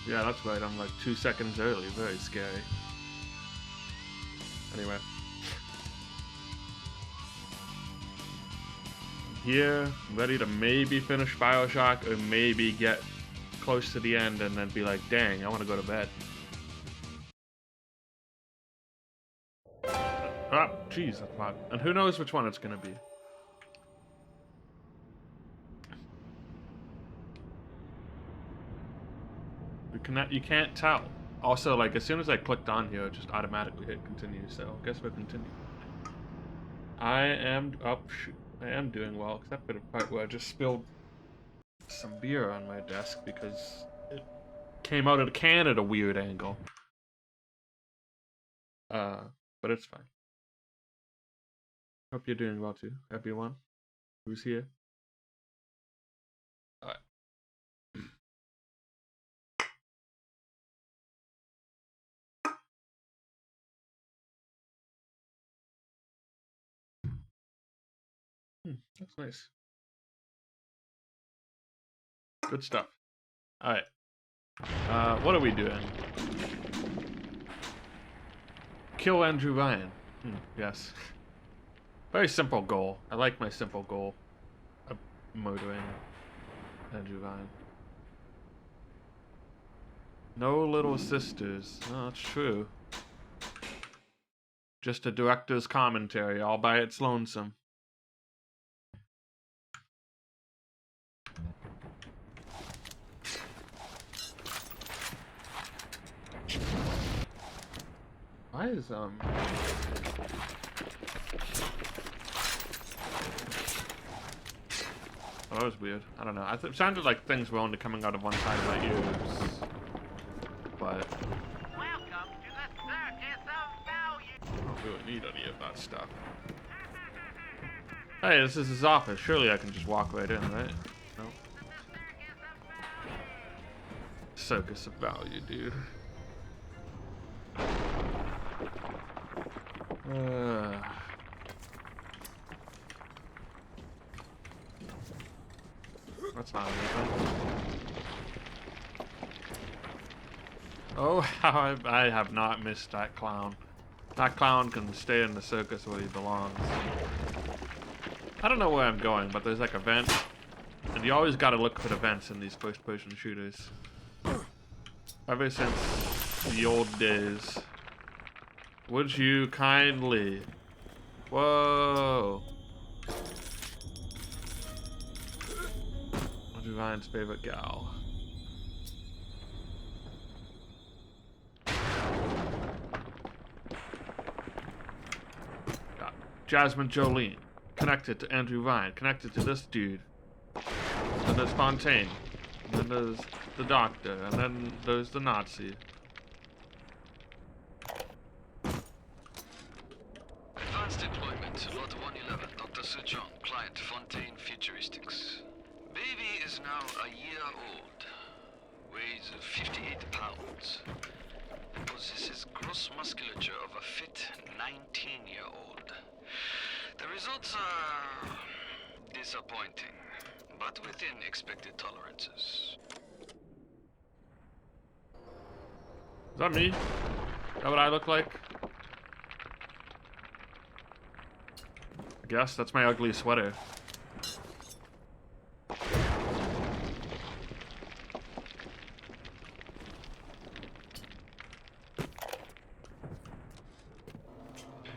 Yeah, that's right. I'm like 2 seconds early. Very scary. Anyway. Here, ready to maybe finish Bioshock or maybe get close to the end and then be like, dang, I want to go to bed. Ah, jeez, that's bad. And who knows which one it's gonna be. You can't tell. Also, like, as soon as I clicked on here, it just automatically hit continue, so I guess we'll continue. I am I am doing well, except for the part where I just spilled some beer on my desk because it came out of the can at a weird angle. But it's fine. Hope you're doing well too, everyone who's here. Alright. That's nice. Good stuff. Alright. What are we doing? Kill Andrew Ryan. Yes. Very simple goal. I like my simple goal of murdering Andrew Ryan. No little sisters. No, that's true. Just a director's commentary all by its lonesome. Why is, Oh, that was weird. I don't know. It sounded like things were only coming out of one side of my ears. But Welcome to the Circus of Value. I don't really need any of that stuff. Hey, this is his office. Surely I can just walk right in, right? No. Circus of Value, dude. That's not anything. Oh, how I have not missed that clown. That clown can stay in the circus where he belongs. I don't know where I'm going, but there's like a vent. And you always gotta look for the vents in these first-person shooters. Ever since the old days. Would you kindly... Whoa! Andrew Ryan's favorite gal. Got Jasmine Jolene. Connected to Andrew Ryan. Connected to this dude. Then there's Fontaine. And then there's the doctor. And then there's the Nazi. Advanced deployment, Lot 111, Dr. Sejong, client Fontaine Futuristics. Baby is now a year old, weighs 58 pounds, possesses gross musculature of a fit 19-year-old. The results are disappointing, but within expected tolerances. Is that me? Is that what I look like? I guess that's my ugly sweater.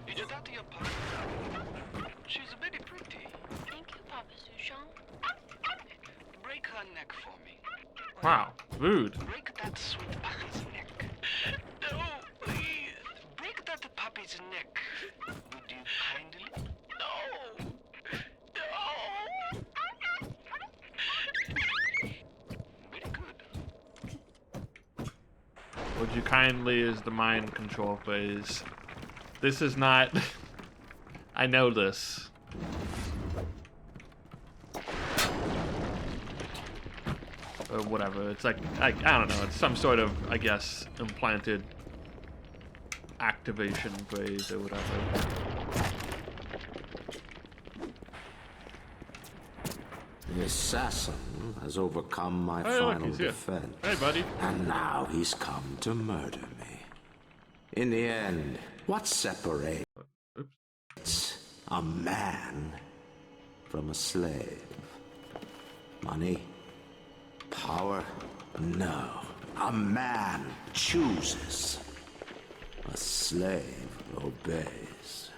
Is your daughter your partner? She's very pretty. Thank you, Papa Sushong. Break her neck for me. Wow, rude. Break that sweet puppy's neck. No, please. Break that puppy's neck. Would you kindly? No. No. Very good. Would you kindly is the mind control phase. This is not... I know this. Or whatever. It's like, I don't know. It's some sort of, I guess, implanted activation phrase or whatever. The assassin has overcome my Hey, look, final he's here. defense. Hey, buddy. And now he's come to murder me. In the end, what separates Oops. a man from a slave? Money? Power? No. A man chooses. A slave obeys.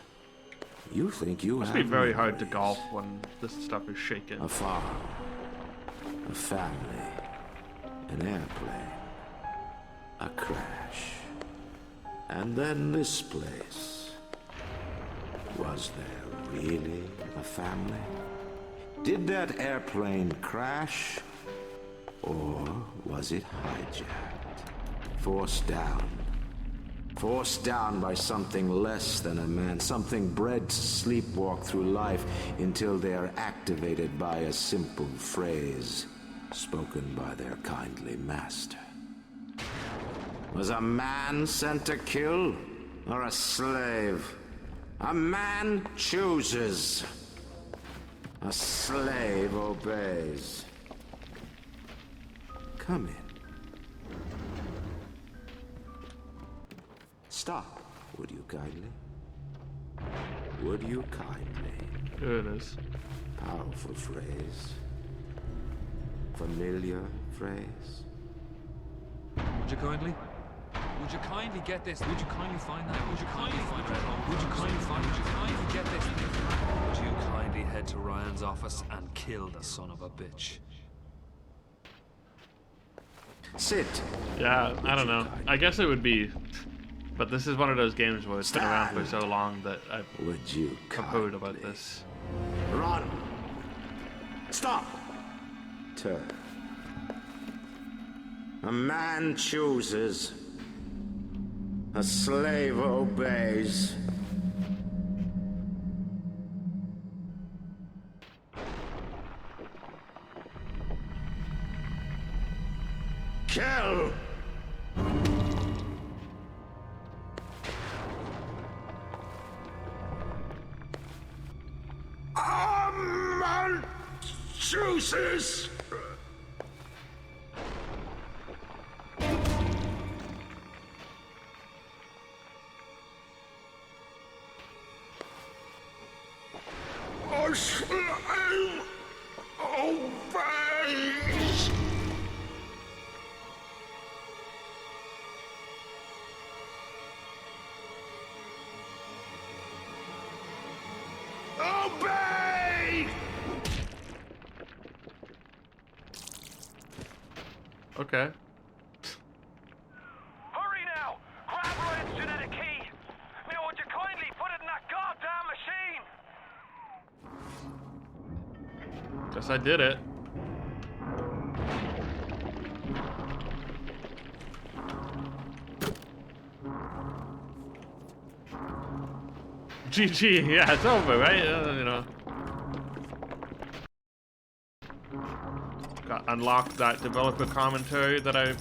You think you Must have be very me hard to raised. golf when this stuff is shaking. A farm, a family, an airplane, a crash, and then this place. Was there really a family? Did that airplane crash? Or was it hijacked? Forced down. Forced down by something less than a man, something bred to sleepwalk through life until they are activated by a simple phrase spoken by their kindly master. Was a man sent to kill or a slave? A man chooses. A slave obeys. Come in. Stop, would you kindly? Would you kindly? Here it is. Powerful phrase. Familiar phrase. Would you kindly? Would you kindly get this? Would you kindly find that? Would you kindly find that? Would you kindly find? Would you kindly get this? Would you kindly head to Ryan's office and kill the son of a bitch? Sit. Yeah, I don't know. I guess it would be, but this is one of those games where it's been around for Stand. so long that I've Would you heard about kindly? this. Run. Stop. Turn. A man chooses. A slave obeys. Kill! A man chooses! A slave obeys! Obey! Okay. Hurry now! Grab Ryan's genetic key! Now would you kindly put it in that goddamn machine? Guess I did it. GG, yeah, it's over, right? You know. Unlock that developer commentary that I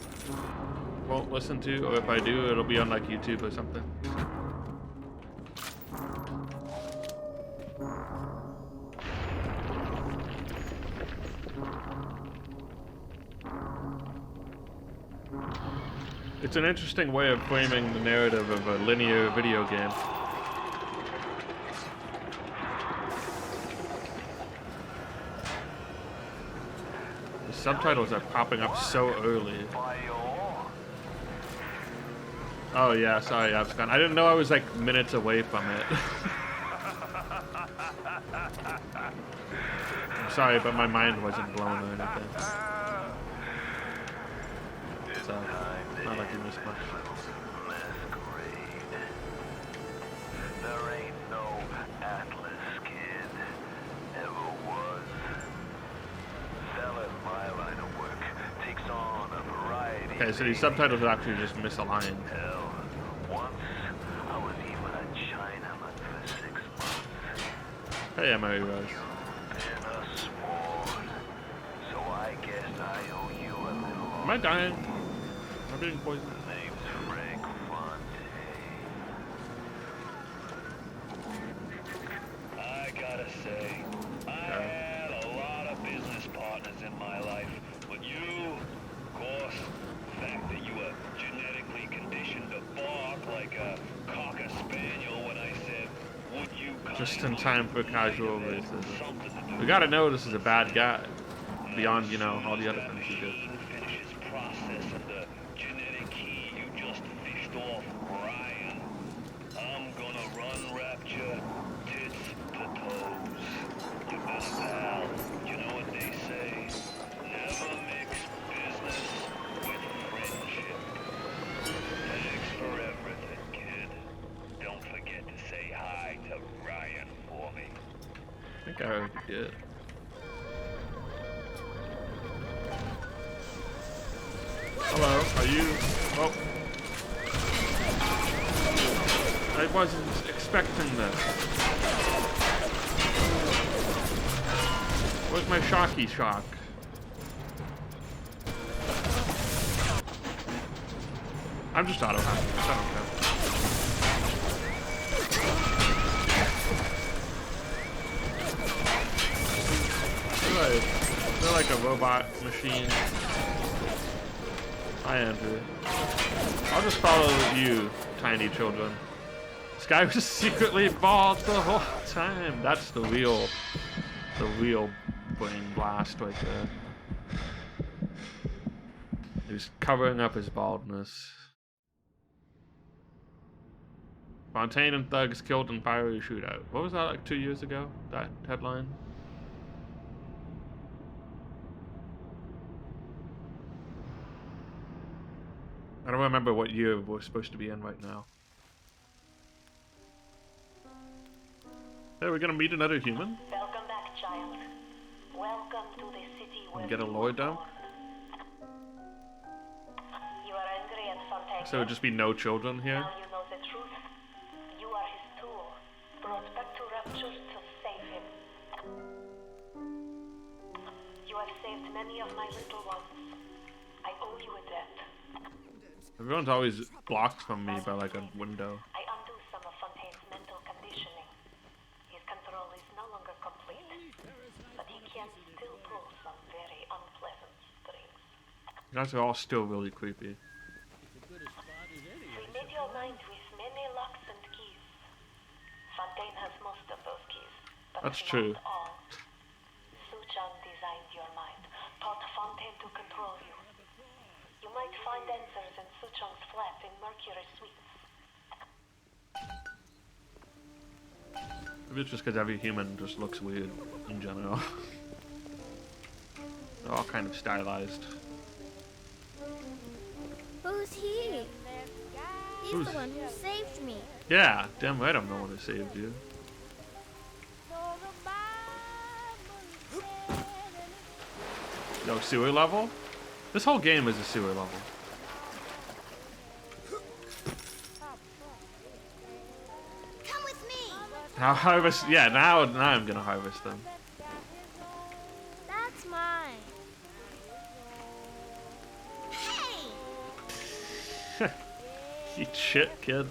won't listen to, or if I do, it'll be on like YouTube or something. It's an interesting way of framing the narrative of a linear video game. The subtitles are popping up so early. Oh yeah, sorry, Abscon. I didn't know I was like minutes away from it. I'm sorry, but my mind wasn't blown or anything. So, not like you missed much. There ain't no Atlas kid. Ever was. Selling my line of work takes on a variety. Okay, so these subtitles are actually just misaligned. Hell, once I was even a Chinaman for 6 months. Hey, Emery Rose. Been a sport. So I guess I owe you a little. Am I dying? Am I being poisoned? Name's Frank Fonte. I gotta say, I had a lot of business just in time for casual racism. We gotta know this is a bad guy. Beyond, you know, all the other things he did. Finish his process of the genetic key you just fished off Ryan. I'm gonna run Rapture tits to toes. You better, pal. You know what they say? Never mix business with friendship. Thanks for everything, kid. Don't forget to say hi to Ryan for me. I think I already did. Hello, are you? Oh. I wasn't expecting this. Where's my shocky shock? I'm just auto hacking. I don't care. They're like a robot machine. Hi, Andrew. I'll just follow you, tiny children. This guy was secretly bald the whole time. That's the real brain blast right there. He's covering up his baldness. Fontaine and thugs killed in fiery shootout. What was that, like 2 years ago? That headline? I don't remember what year we're supposed to be in right now. Hey, we're gonna meet another human? Welcome back, child. Welcome to the city where And get a you lawyer were down? born. You are angry at Fontaine. So it would just be no children here? Now you know the truth. You are his tool, brought back to Rapture to save him. You have saved many of my little ones. I owe you a debt. Everyone's always blocked from me by like a window. I undo some of Fontaine's mental conditioning. His control is no longer complete, but he can still pull some very unpleasant strings. You guys are all still really creepy. We made your mind with many locks and keys. Fontaine has most of those keys, but That's not true. all. Suchong designed your mind, taught Fontaine to control you. You might find answers in Suchong's flat in Mercury Suites. Maybe it's just because every human just looks weird in general. They're all kind of stylized. Who's he? He's Who's- the one who saved me. Yeah, damn right I'm the one who saved you. No sewer level? This whole game is a sewer level. Come with me. Now harvest, yeah, now I'm gonna harvest them. That's mine. Hey! Eat shit, kid.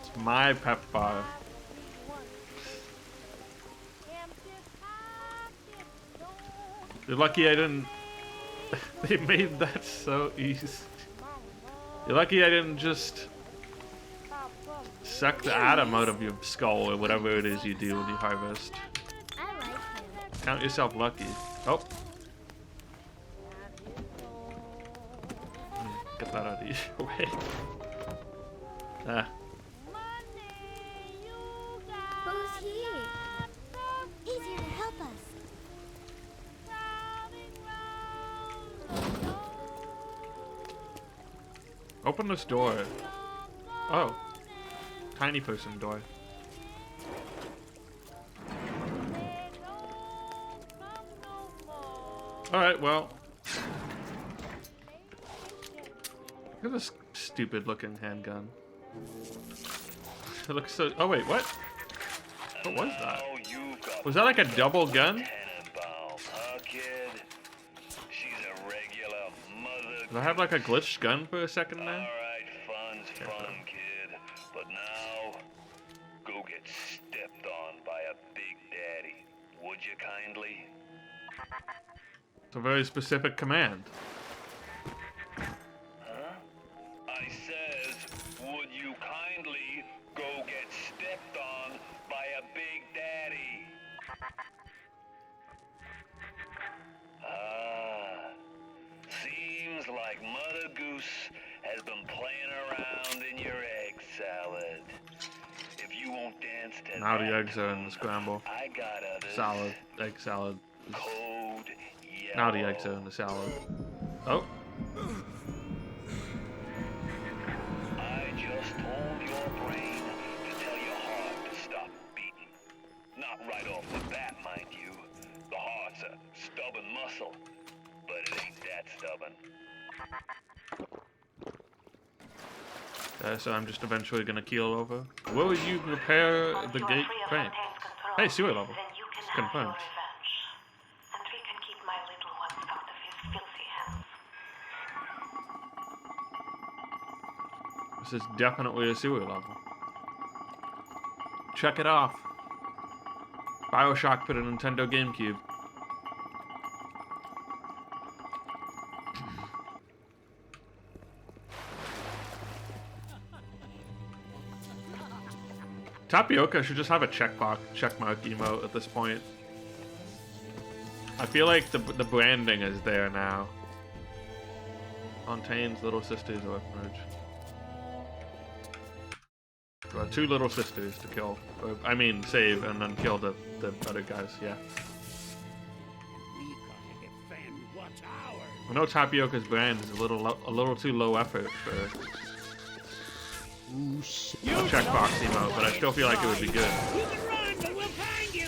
It's my pep bar. You're lucky I didn't. They made that so easy. You're lucky I didn't just suck the atom out of your skull or whatever it is you do when you harvest. I like him. Count yourself lucky. Oh. Get that out of your way. Ah. Who's he? He's here to help us. Open this door. Oh. Tiny person door. Alright, well. Look at this stupid looking handgun. It looks so. Oh, wait, what? What was that? Now you've got Was that like a double gun? Tannenbaum, huh, kid? She's a regular mother. Did I have like a glitched gun for a second there? Alright, fun's fun, kid. But now, go get stepped on by a big daddy. Would you kindly? It's a very specific command. Huh? I says, would you kindly go get stepped on by like Mother Goose has been playing around in your egg salad. If you won't dance to Now the that eggs are in the tune, scramble. I got others. Salad. Egg salad. Code yellow. Now the eggs are in the salad. Oh. I just told your brain to tell your heart to stop beating. Not right off the bat, mind you. The heart's a stubborn muscle, but it ain't that stubborn. So I'm just eventually gonna keel over. Will you repair Once the you are gate free of crane? Fontaine's control, Hey, sewer level. then you can It's have your confirmed. revenge. And we can keep my little ones out of his filthy hands. This is definitely a sewer level. Check it off. BioShock put a Nintendo GameCube. Tapioca should just have a checkmark emote at this point. I feel like the branding is there now. Fontaine's Little Sisters Orphanage. Well, 2 little sisters to kill. Or, I mean, save and then kill the other guys, yeah. I know Tapioca's brand is a little too low effort for a checkbox emote, but I still feel like it would be good. You can run, but we'll find you!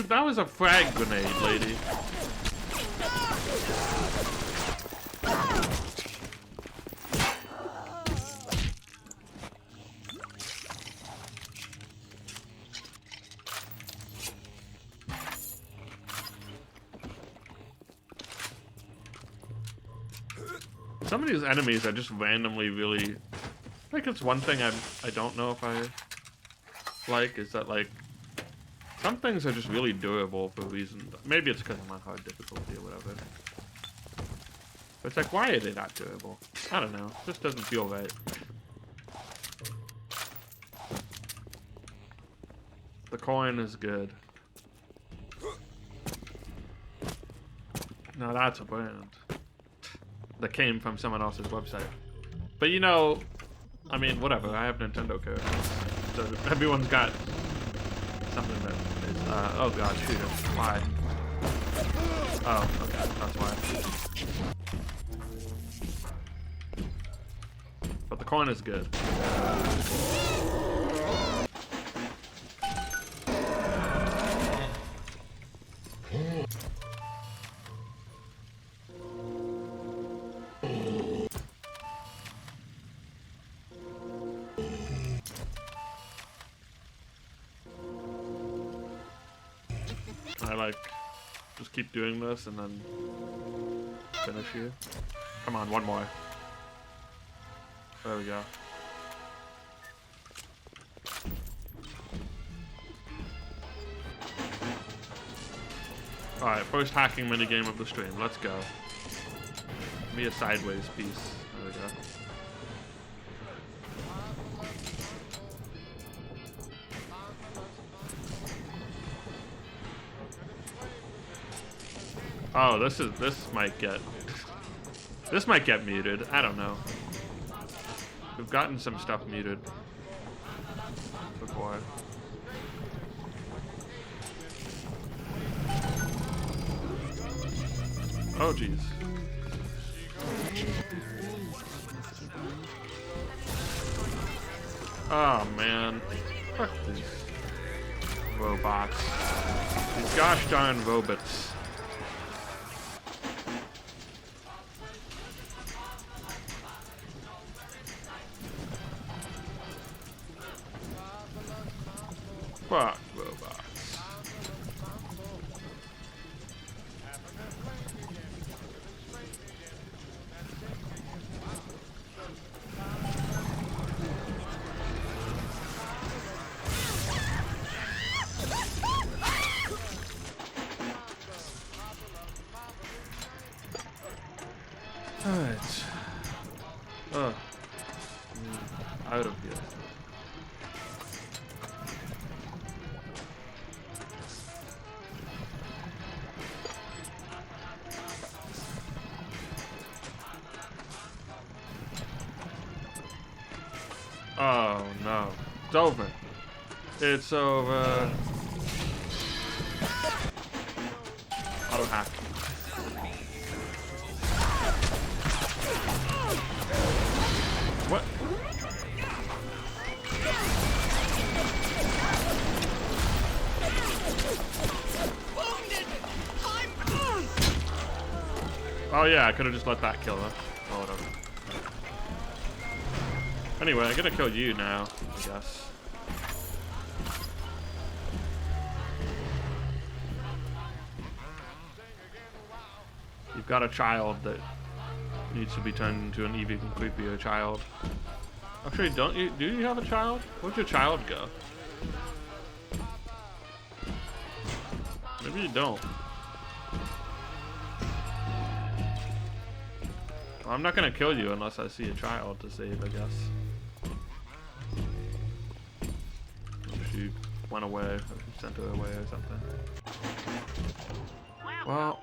That was a frag grenade, lady. Some of these enemies are just randomly really... Like, it's one thing I don't know if I like, is that, like, some things are just really durable for reasons. Maybe it's because I'm on hard difficulty or whatever. But it's like, why are they not durable? I don't know. It just doesn't feel right. The coin is good. Now that's a brand that came from someone else's website. But you know, I mean, whatever. I have Nintendo characters, so everyone's got something that is. Oh god, shoot it! Why? Oh, okay, that's why. But the coin is good. I like just keep doing this and then finish you. Come on, one more. There we go. Alright, first hacking minigame of the stream. Let's go. Give me a sideways piece. There we go. Oh, this might get muted. I don't know. We've gotten some stuff muted before. Oh jeez. Oh man. Fuck these robots. These gosh darn robots. Fuck robots. Alright. Ugh. out of here. Oh no. It's over. It's over. Auto hack. What? Oh yeah, I could have just let that kill her. Oh, whatever. Anyway, I'm gonna kill you now, I guess. You've got a child that needs to be turned into an even creepier child. Actually, don't you? Do you have a child? Where'd your child go? Maybe you don't. Well, I'm not gonna kill you unless I see a child to save, I guess. She went away, or she sent her away or something. Well.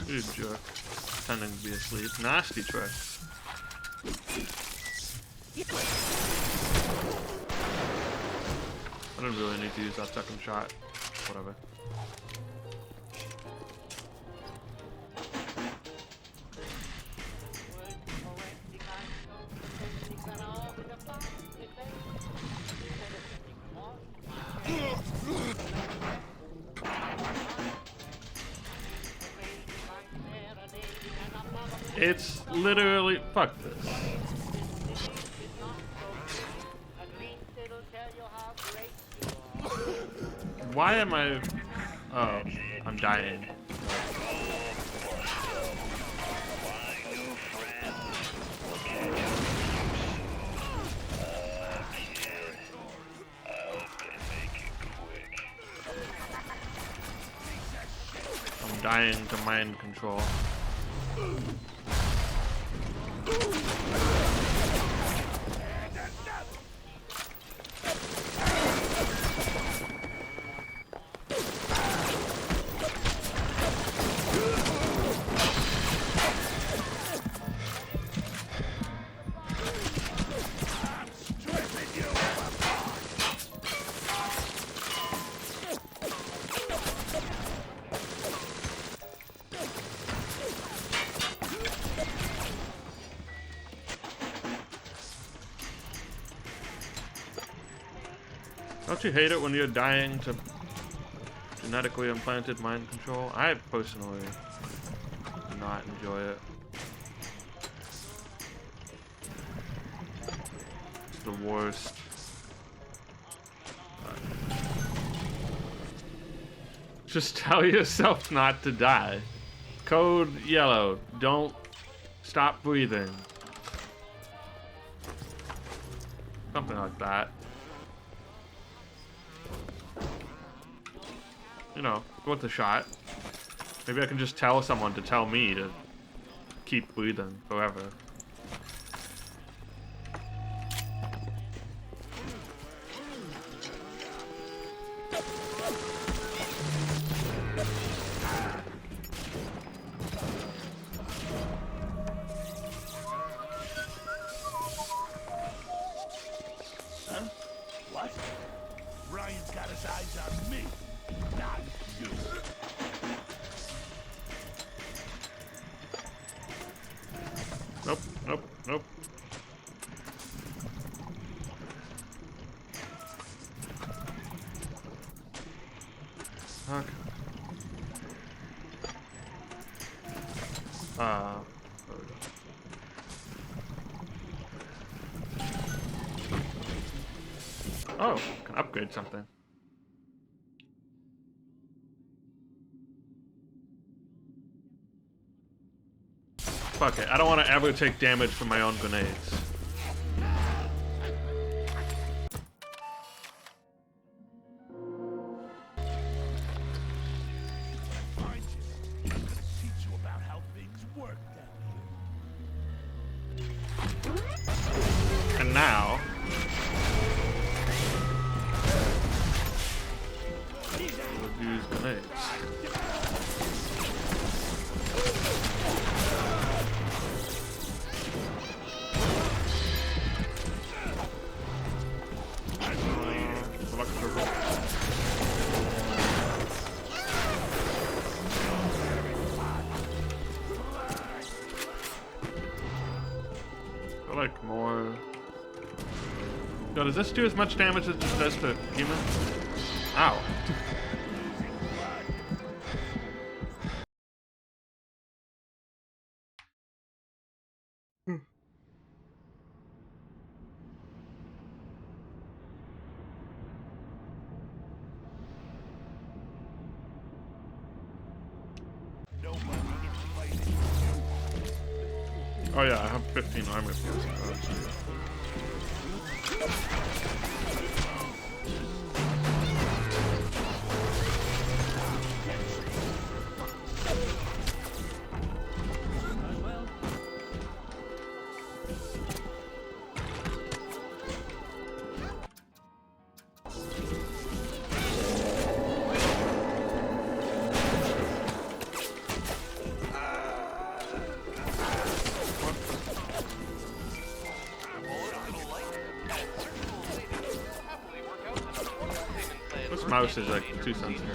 You jerk. Pretending to be asleep. Nasty trick. I don't really need to use that second shot. Whatever. It's literally, fuck this. Why am I, oh, I'm dying. I'm dying to mind control. Don't you hate it when you're dying to genetically implanted mind control? I personally do not enjoy it. It's the worst. Just tell yourself not to die. Code yellow. Don't stop breathing. Something like that. You know, worth a shot. Maybe I can just tell someone to tell me to keep breathing forever. Okay. Oh, can upgrade something. Fuck it, I don't want to ever take damage from my own grenades. Teach you about how things work down here. And now... we'll use grenades. I like more. Yo, does this do as much damage as it just does to humans? Ow. Oh yeah, I have 15 armor piercing. This mouse is like too sensitive.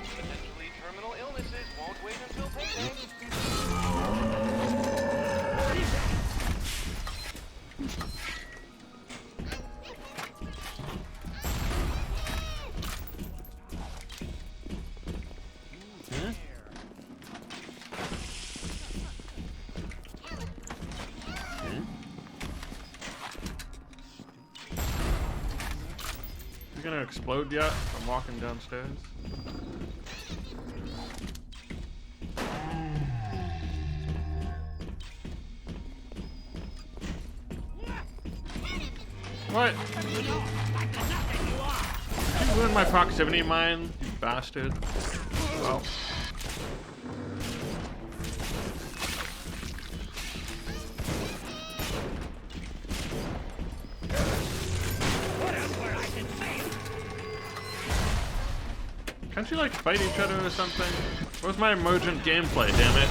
Potentially terminal illnesses won't wait until payday. You gonna explode yet? I'm walking downstairs. What? You ruined my proximity mine, you bastard. Well. Can't you like fight each other or something? Where's my emergent gameplay, damn it?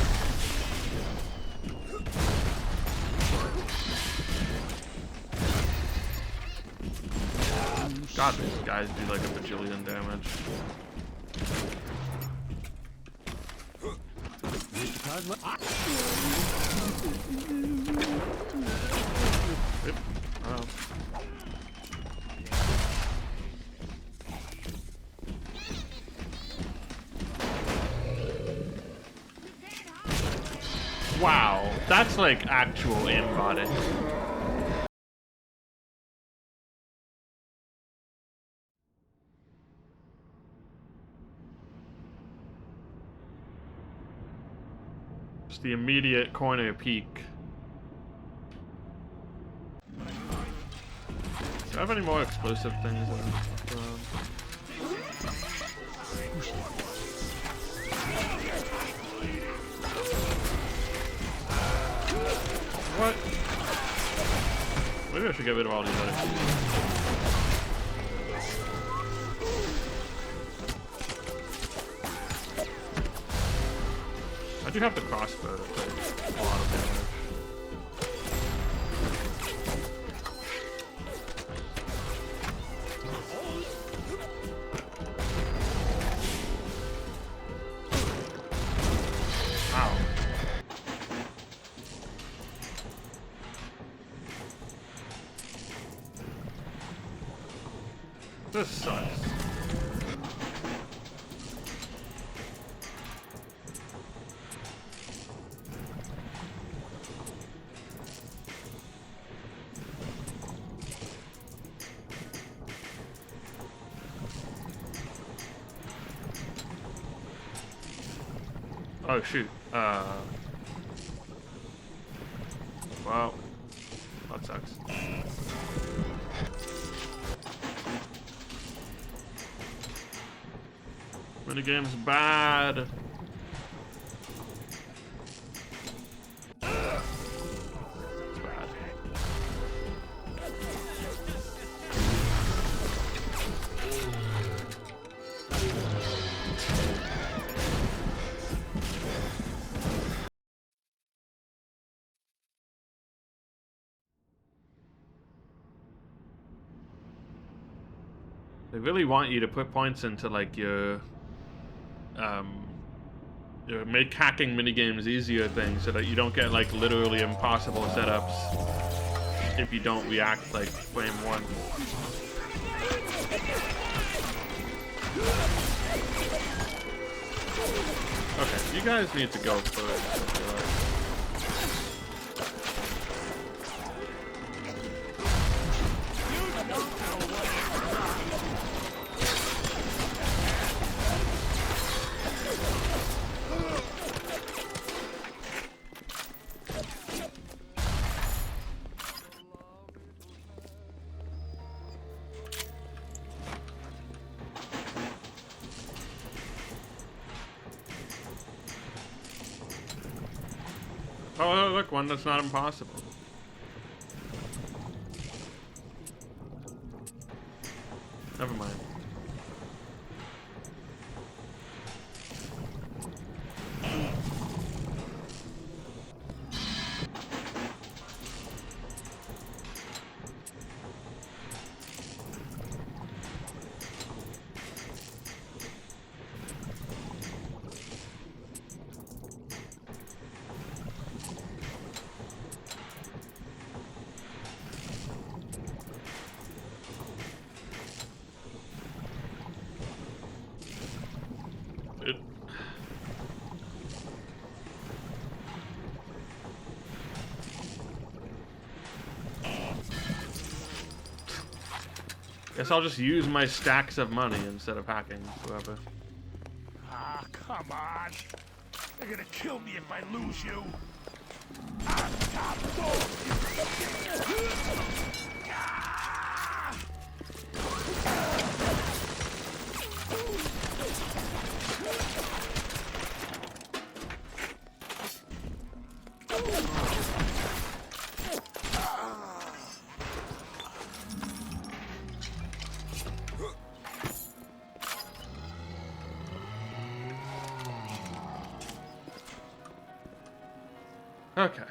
God, these guys do like a bajillion damage. Yep. Oh. Wow, that's like actual aimbotting. Just the immediate corner peek. Do I have any more explosive things in this? What? Maybe I should get rid of all these other I do have the crossbow that takes a lot of damage. Ow. This sucks. Oh shoot. Well, that sucks. Minigame's bad. It's bad. They really want you to put points into like your make hacking minigames easier thing so that you don't get like literally impossible setups if you don't react like frame one. Okay, you guys need to go first. I feel like. Oh, look, one that's not impossible. Never mind. Guess I'll just use my stacks of money instead of hacking whoever. Ah, come on. They're gonna kill me if I lose you. Ah, top dog. Okay.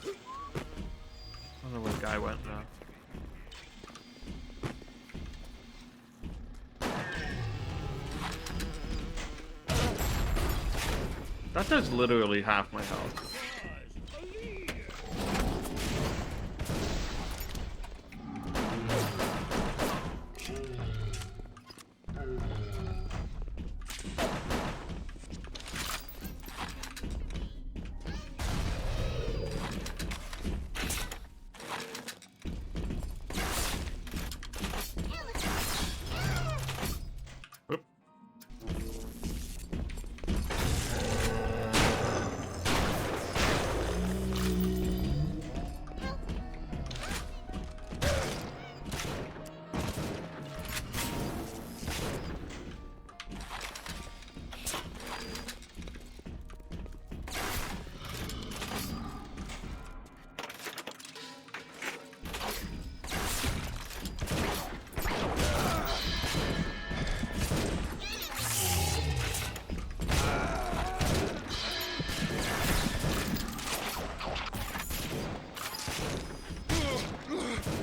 I don't know where the guy went now. That does literally half my health.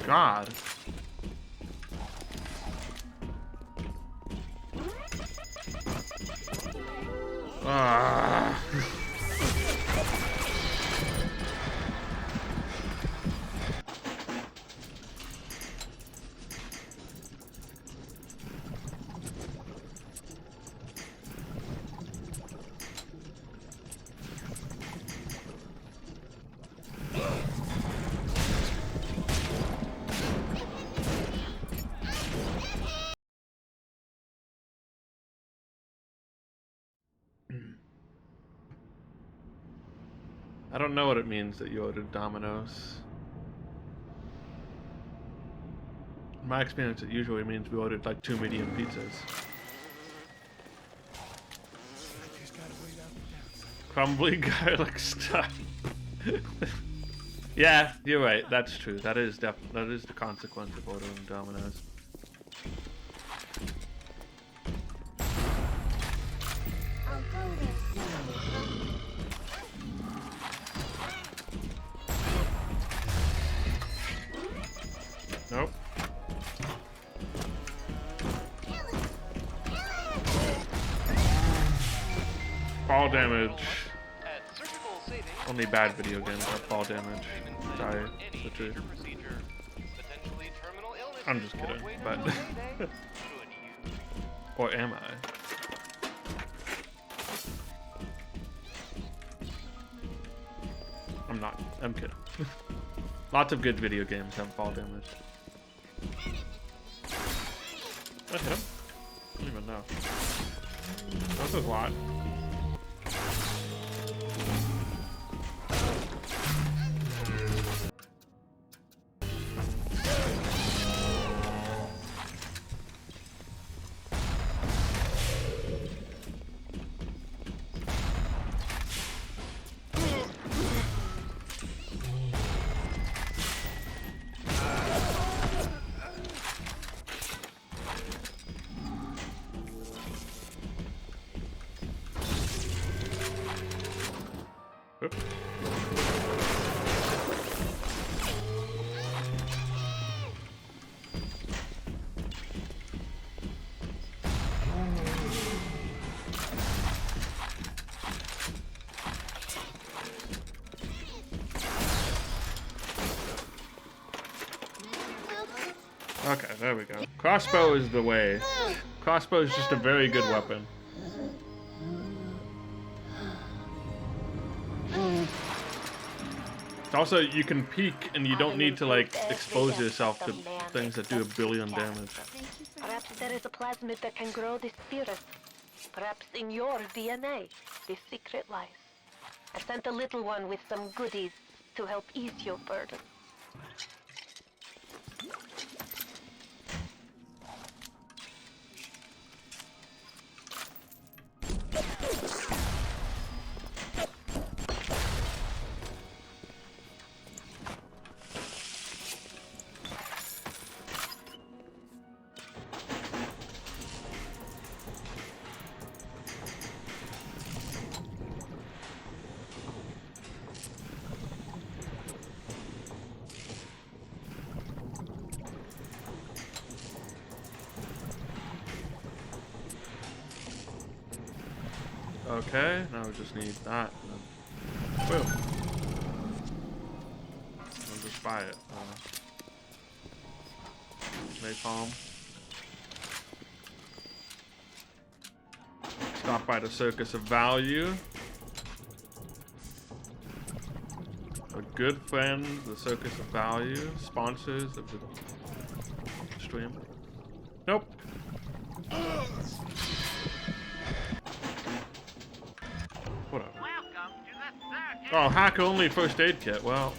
God. Ah. I don't know what it means that you ordered Domino's. In my experience, it usually means we ordered like 2 medium pizzas. Crumbly garlic stuff. Yeah, you're right. That's true. That is the consequence of ordering Domino's. I'll go there. Nope. Fall damage. Only bad video games have fall damage. Die. The truth. I'm just kidding, but. Or am I? I'm not. I'm kidding. Lots of good video games have fall damage. I hit him? I don't even know. That's a lot. Okay, there we go. Crossbow is the way. Crossbow is just a very good weapon. Also, you can peek and you don't need to like expose yourself to things that do 1 billion damage. Perhaps there is a plasmid that can grow this virus. Perhaps in your DNA, this secret lies. I sent a little one with some goodies to help ease your burden. Okay, now we just need that. And then, boom. I'll just buy it. Napalm. Stop by the Circus of Value. A good friend, the Circus of Value, sponsors of the stream. Nope. Whatever. Oh, hack only first aid kit. Well.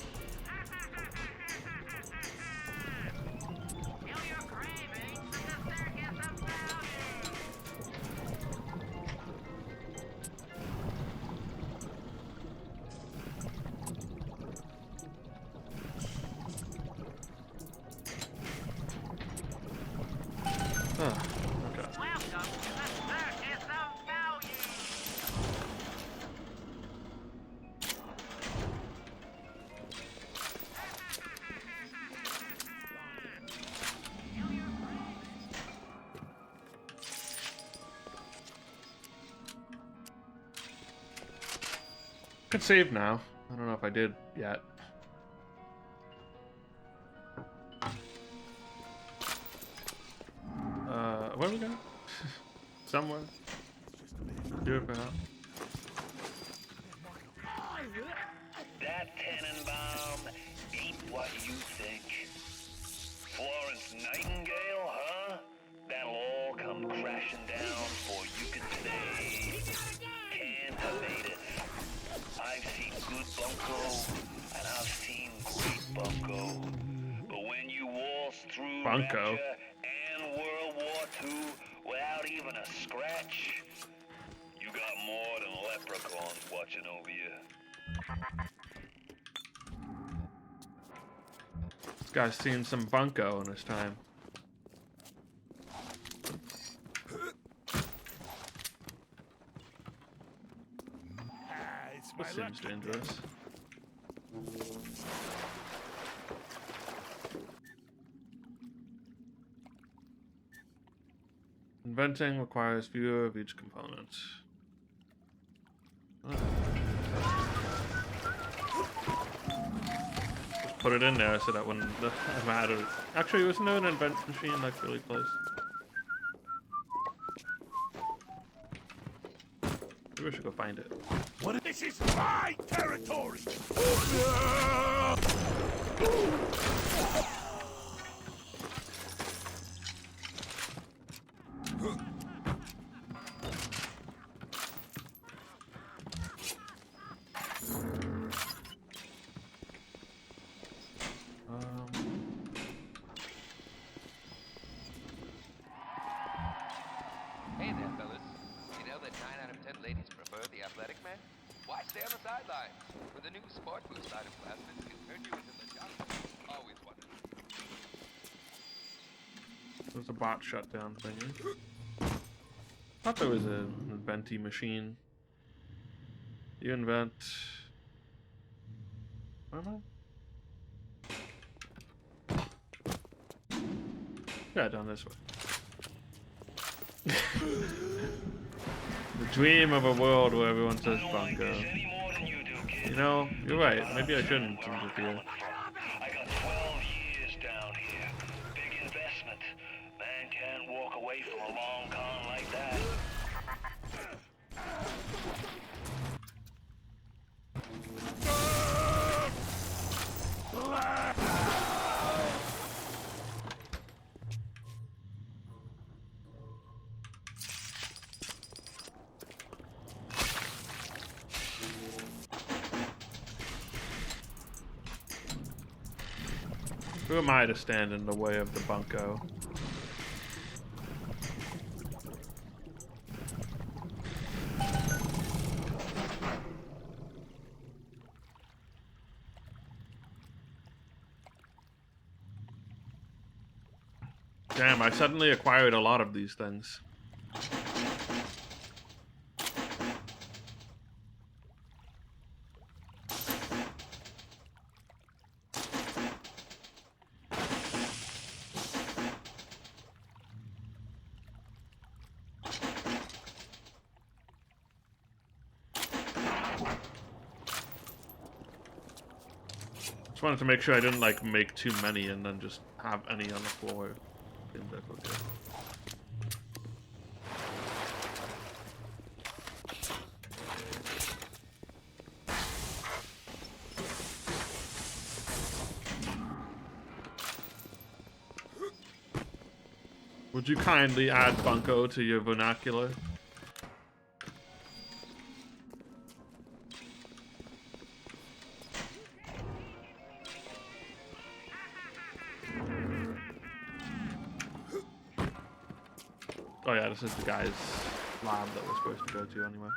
Could save now. I don't know if I did yet. Where are we going? Somewhere. Do it for now. That Tannenbaum ain't what you think. Florence Nightingale, huh? That'll all come crashing down before you can say, can't have made it. I've seen good bunco, and I've seen great bunco. But when you waltz through Bunco? Rapture and World War II without even a scratch, you got more than leprechauns watching over you. This guy's seen some bunco in his time. It's my This seems lucky dangerous. Inventing requires fewer of each component. Just put it in there so that wouldn't matter. Actually, wasn't there an invent machine like really close? Maybe we should go find it. What? This is my territory! Hey there, fellas. You know that 9 out of 10 ladies prefer the athletic man? Why stay on the sidelines? With the new Sport Boost line of plasmids can turn you into the job. Always wondered. There's a bot shutdown thingy. Thought there was an inventy machine. You invent. Where am I? Yeah, down this way. The dream of a world where everyone says bunko. Any more than you do, kid. You know, you're right. Maybe I shouldn't interfere. I got 12 years down here. Big investment. Man can't walk away from a long con like that. Who am I to stand in the way of the bunko? Damn, I suddenly acquired a lot of these things. Just wanted to make sure I didn't like make too many and then just have any on the floor. Seems like okay. Would you kindly add bunko to your vernacular? Oh yeah, this is the guy's lab that we're supposed to go to anyway.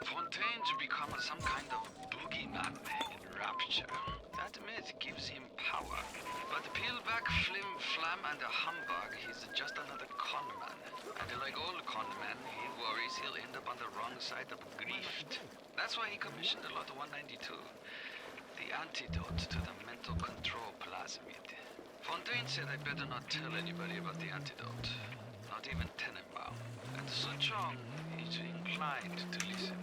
Fontaine to become some kind of boogeyman in Rapture. That myth gives him power. But peel back Flim Flam and a humbug, he's just another conman. And like all conmen, he worries he'll end up on the wrong side of grief. That's why he commissioned a lot of 192. The antidote to the mental control plasmid. Fontaine said I better not tell anybody about the antidote. Not even Tenenbaum. And Suchong is inclined to listen.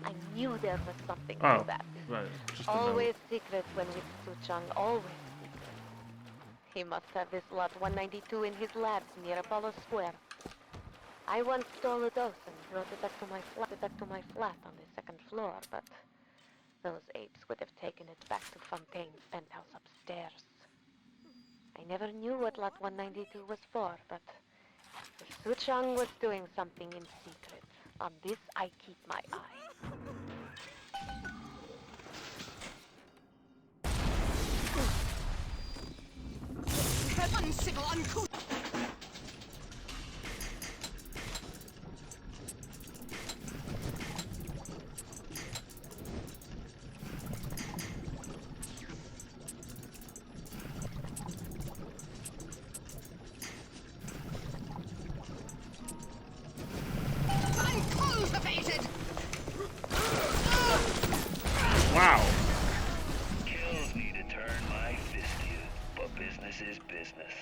I knew there was something Oh, to that. right. Just a Always secret when with Suchong, always secret. He must have his lot 192 in his labs near Apollo Square. I once stole a dose and brought it back to my flat on the second floor, but those apes would have taken it back to Fontaine's penthouse upstairs. I I never knew what Lot 192 was for, but if Su Chang was doing something in secret, on this I keep my eye. Uncivil, uncouth. Uncultivated. Wow. Kills me to turn my fist to you, but business is business.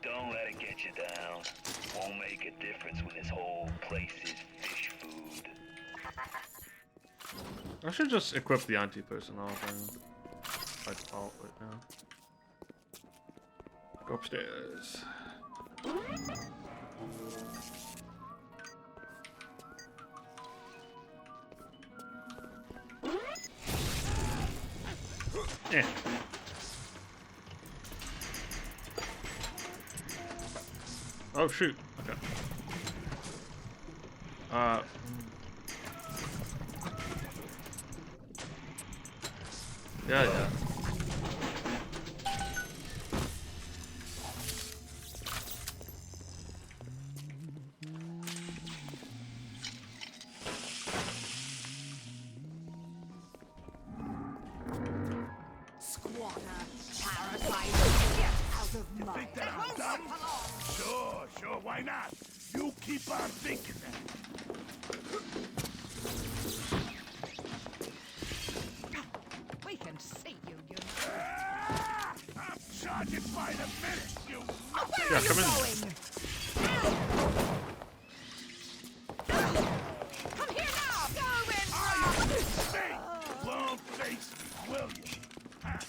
Don't let it get you down. Won't make a difference when this whole place is fish food. I should just equip the anti-personnel thing by default right now. Go upstairs. Yeah. Oh shoot. Okay. Yeah. Squatter, parasite, get out of my Think that I'm dumb? Sure, why not? You keep on thinking that. We can see you, you know. Ah, I'm charging by the minute, you. Where Yeah, are you come in. going? Come here now! Go in, Stay! Long face me, will you? Huh?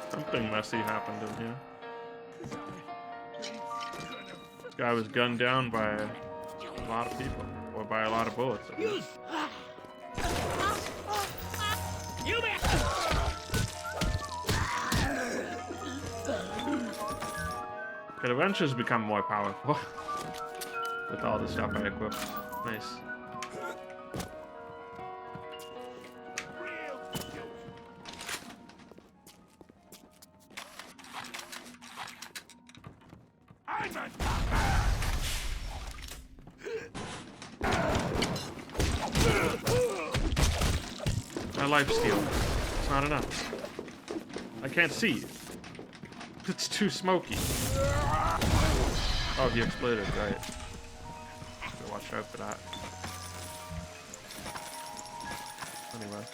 Something messy happened in here. Guy was gunned down by a lot of people, or by a lot of bullets. I guess. Okay, the wrench has become more powerful with all the stuff I equipped. Nice. I'm on top. My life steal. It's not enough. I can't see. It's too smoky. Oh, he exploded, right. Gotta watch out for that. Anyway.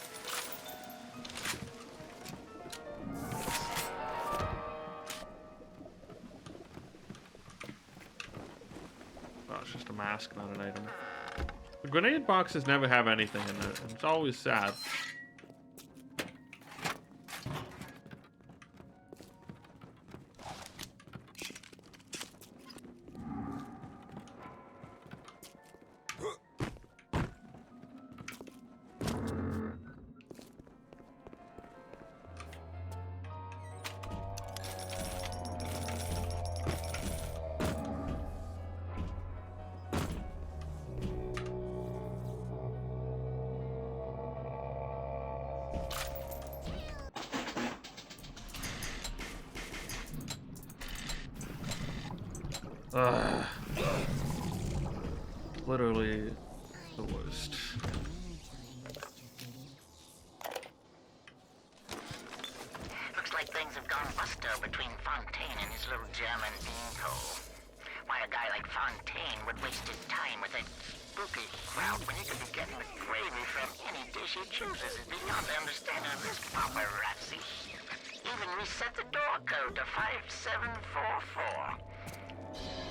Oh, it's just a mask, not an item. The grenade boxes never have anything in it, and it's always sad. Literally the worst. Looks like things have gone busto between Fontaine and his little German beanpole. Why a guy like Fontaine would waste his time with that spooky crowd when he could be getting the gravy from any dish he chooses is beyond the understanding of this paparazzi. Even reset the door code to 5744.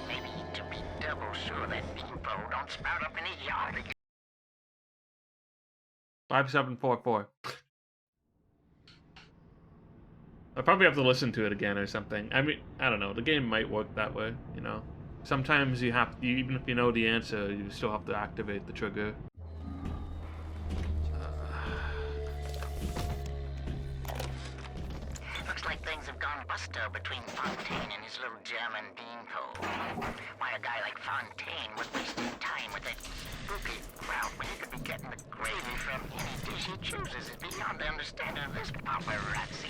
Maybe to be double sure that beanpole don't spout up in his yard again. 5744. I'll probably have to listen to it again or something. I mean, I don't know. The game might work that way, you know. Sometimes you have, even if you know the answer, you still have to activate the trigger. Looks like things have gone busto between Fontaine and his little German beanpole. Why a guy like Fontaine would waste his time with that spooky crowd when he could be getting the gravy from any dish he chooses is beyond the understanding of this paparazzi.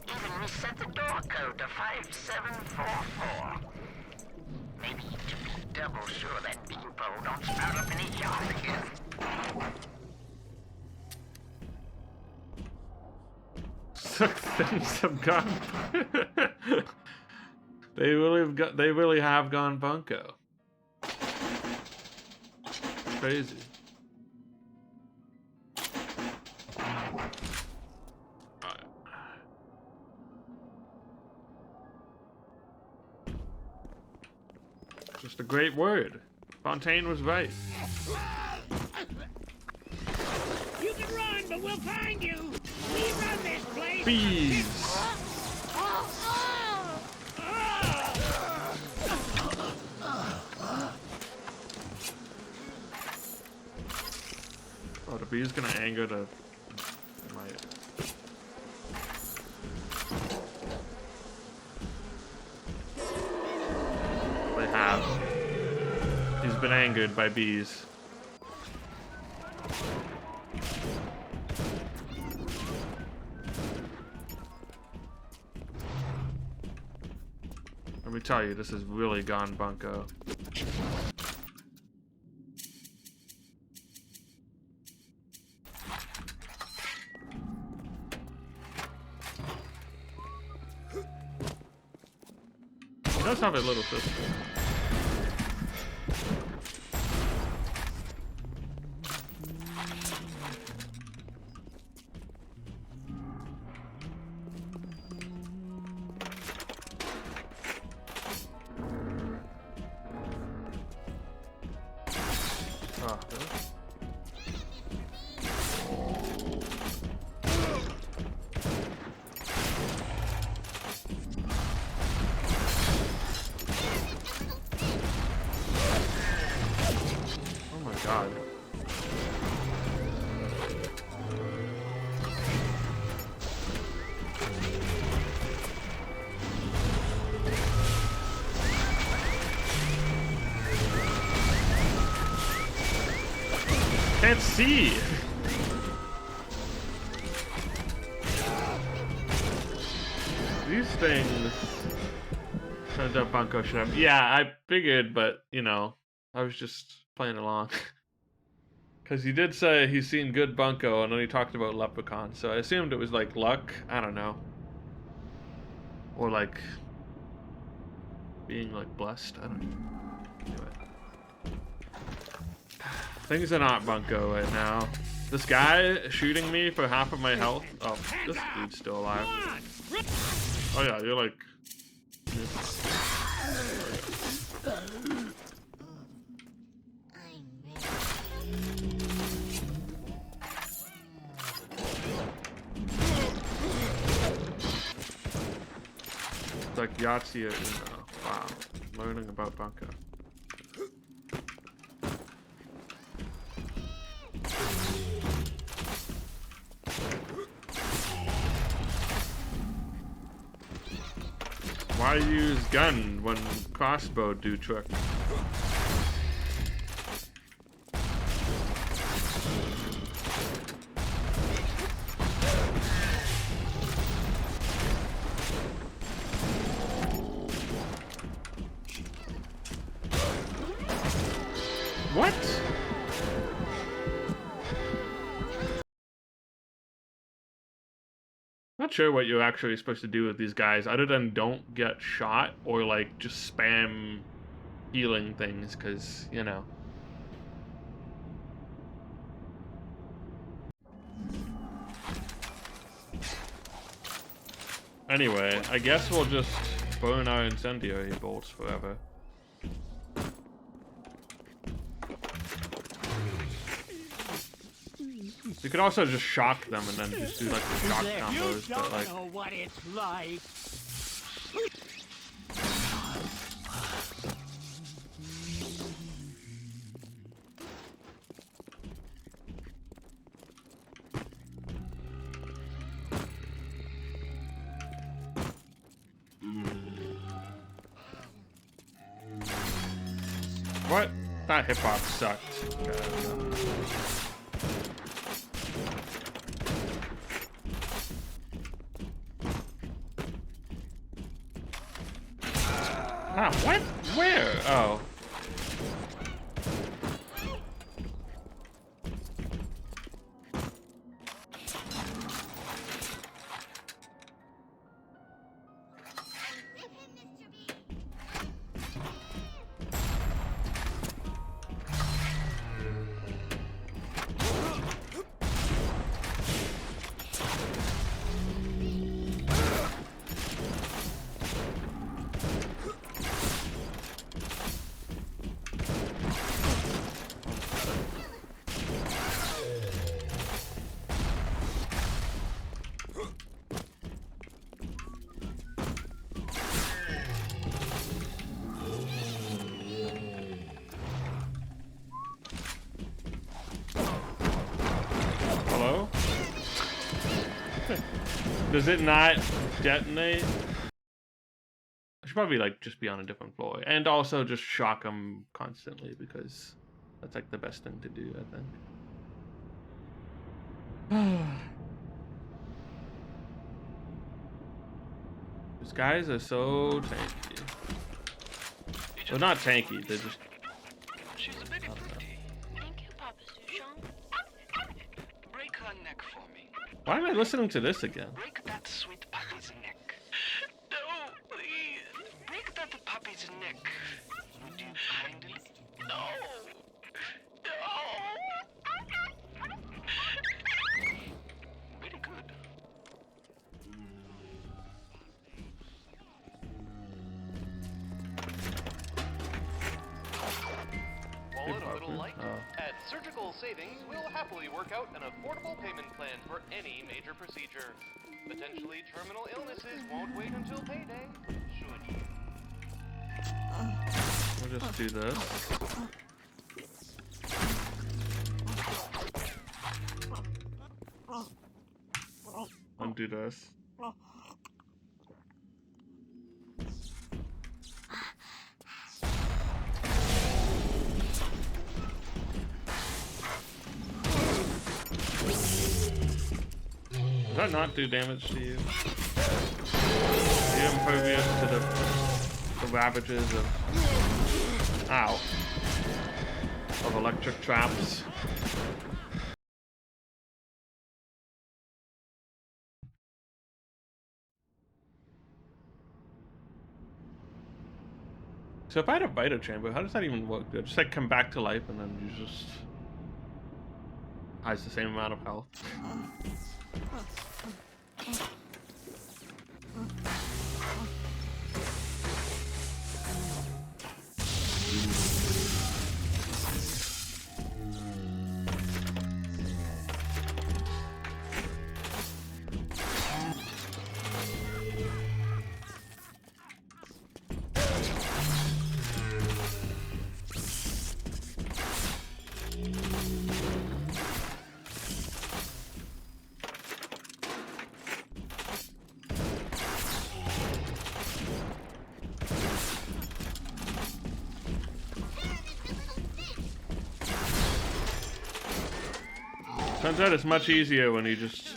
Even reset the door code to 5744. Maybe to be double sure that beanpole don't sprout up in his yard again. Things have gone. They really have gone bunko. It's crazy. Just a great word. Fontaine was right. You can run, but we'll find you. We run this place. Bees. Oh, the bee's gonna anger the. They have. He's been angered by bees. Let me tell you, this has really gone bunko. He does have a little sister. Oh, really? Oh my god. Can't see. These things turned up bunko shit. Yeah, I figured, but you know, I was just playing along. Cause he did say he's seen good bunko, and then he talked about leprechaun, so I assumed it was like luck. I don't know, or like being like blessed. I don't know. Anyway. Things are not bunko right now. This guy shooting me for half of my health. Oh, this dude's still alive. Oh yeah, you're like. It's like Yahtzee at Uno. Wow, learning about bunko. Why use gun when crossbow do trick? What? Not sure what you're actually supposed to do with these guys other than don't get shot or like just spam healing things, because you know. Anyway, I guess we'll just burn our incendiary bolts forever. You could also just shock them and then just do like the shock You combos, but don't like know what it's like. what? That hip hop sucked. Ah, what? Where? Oh. Hello? Does it not detonate? I should probably like just be on a different floor and also just shock them constantly because that's like the best thing to do, I think. These guys are so tanky. Well, not tanky, they're just... She's a bit pretty. Thank you, Papa Sushong. Break her neck for me. Why am I listening to this again? Break that sweet puppy's neck. No, please. Break that puppy's neck. Would you kindly? No. No. Very good. Wallet a little light? At Surgical Savings, we'll happily work out an affordable payment plan for any major procedure. Potentially terminal illnesses won't wait until payday, should you? We'll just do this. Undo this. Does that not do damage to you? Are you impervious to the ravages of... Ow. Of electric traps? So if I had a Vita Chamber, how does that even work? Do I just like come back to life and then you just... has the same amount of health? Turns out it's much easier when you just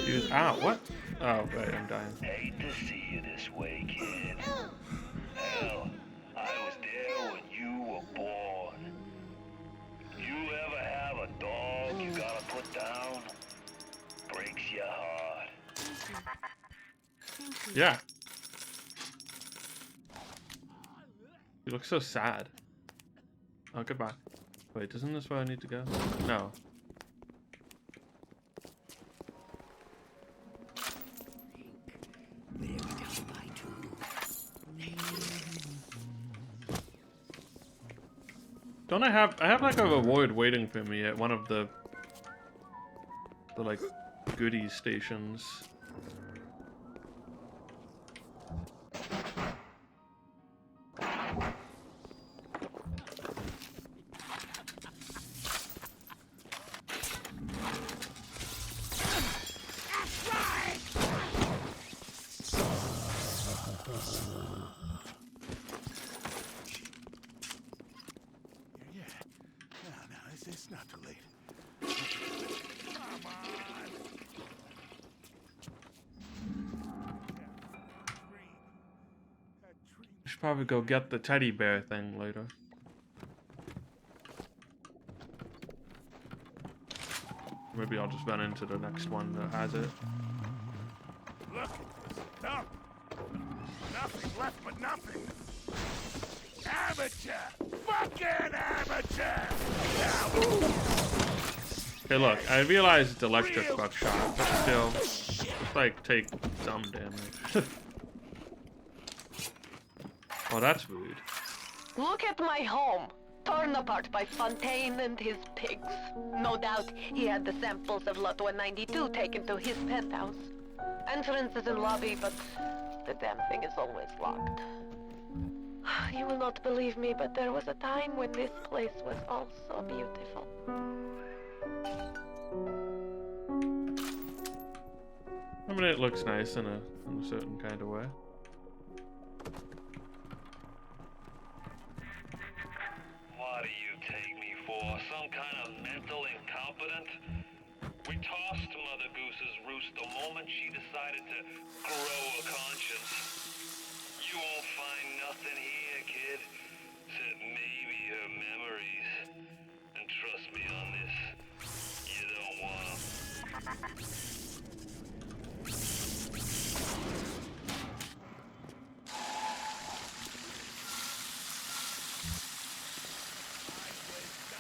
use... Ow, what? Oh, right, I'm dying. Hate to see you this way, kid. Hell, I was there when you were born. You ever have a dog you gotta put down? Breaks your heart. Yeah. You look so sad. Oh, goodbye. Wait, isn't this where I need to go? No. Don't I have like a reward waiting for me at one of the the like goodies stations. It's not too late. Come on. We should probably go get the teddy bear thing later. Maybe I'll just run into the next one that has it. Look at this stuff. Nothing left but nothing. Amateur! Fucking amateur! Hey, look, I realize it's electric buckshot, but still, just like take some damage. Oh, that's rude. Look at my home, torn apart by Fontaine and his pigs. No doubt he had the samples of Lot 192 taken to his penthouse. Entrance is in lobby, but the damn thing is always locked. You will not believe me, but there was a time when this place was all so beautiful. I mean, it looks nice in a certain kind of way. What do you take me for? Some kind of mental incompetent? We tossed Mother Goose's roost the moment she decided to grow a conscience. You won't find nothing here, kid, except maybe her memories. And trust me on this, you don't want 'em.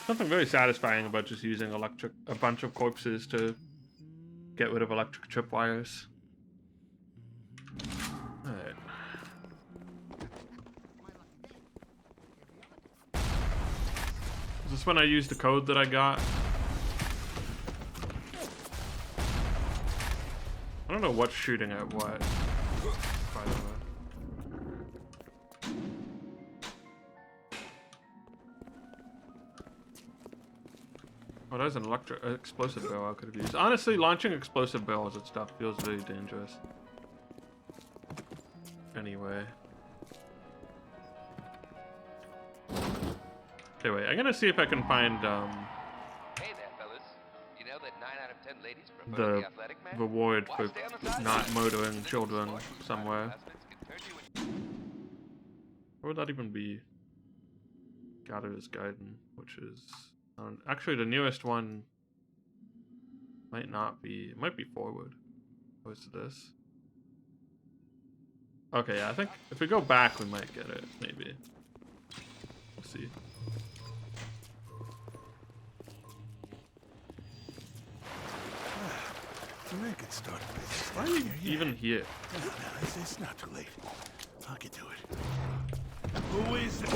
Something very satisfying about just using a bunch of corpses to get rid of electric tripwires. Alright. Is this when I used the code that I got? I don't know what's shooting at what, by the way. Oh, there's an explosive barrel I could have used. Honestly, launching explosive barrels and stuff feels very dangerous. Anyway. Anyway, I'm gonna see if I can find Hey there, fellas. You know that 9 out of 10 ladies prefer the the athletic man? reward Why for stay on the side? not murdering children somewhere. Where would that even be? Gatherer's Guidance, which is actually the nearest one might not be. It might be forward. What's this? Okay, yeah, I think if we go back, we might get it. Maybe. We'll see. To make it start. Why are you even here? No, it's not too late. I'll get to it. Who is it?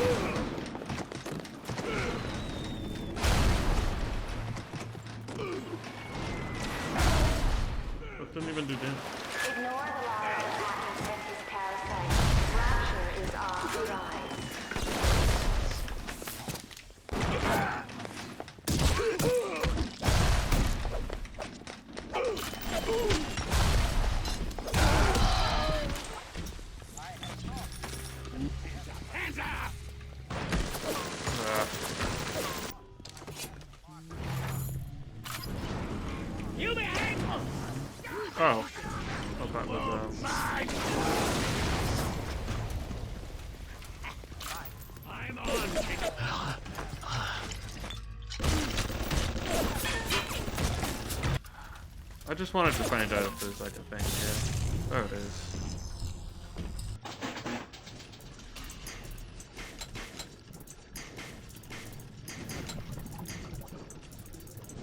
That didn't even do damage. Ignore the lie attacking Texas parasites. Rapture is on the rise. Hands up! You behave! Oh. Oh, that was I'm on. I just wanted to find out if there's like a thing here. There it is.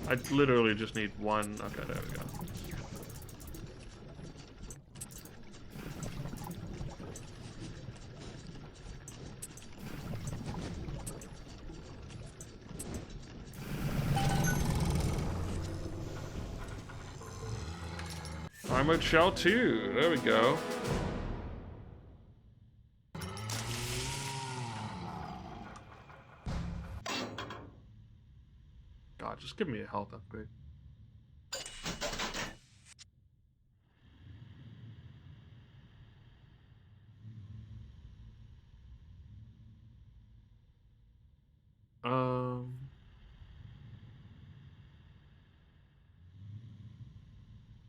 I literally just need one. Okay, there we go. Armored shell 2. There we go. God, just give me a health upgrade.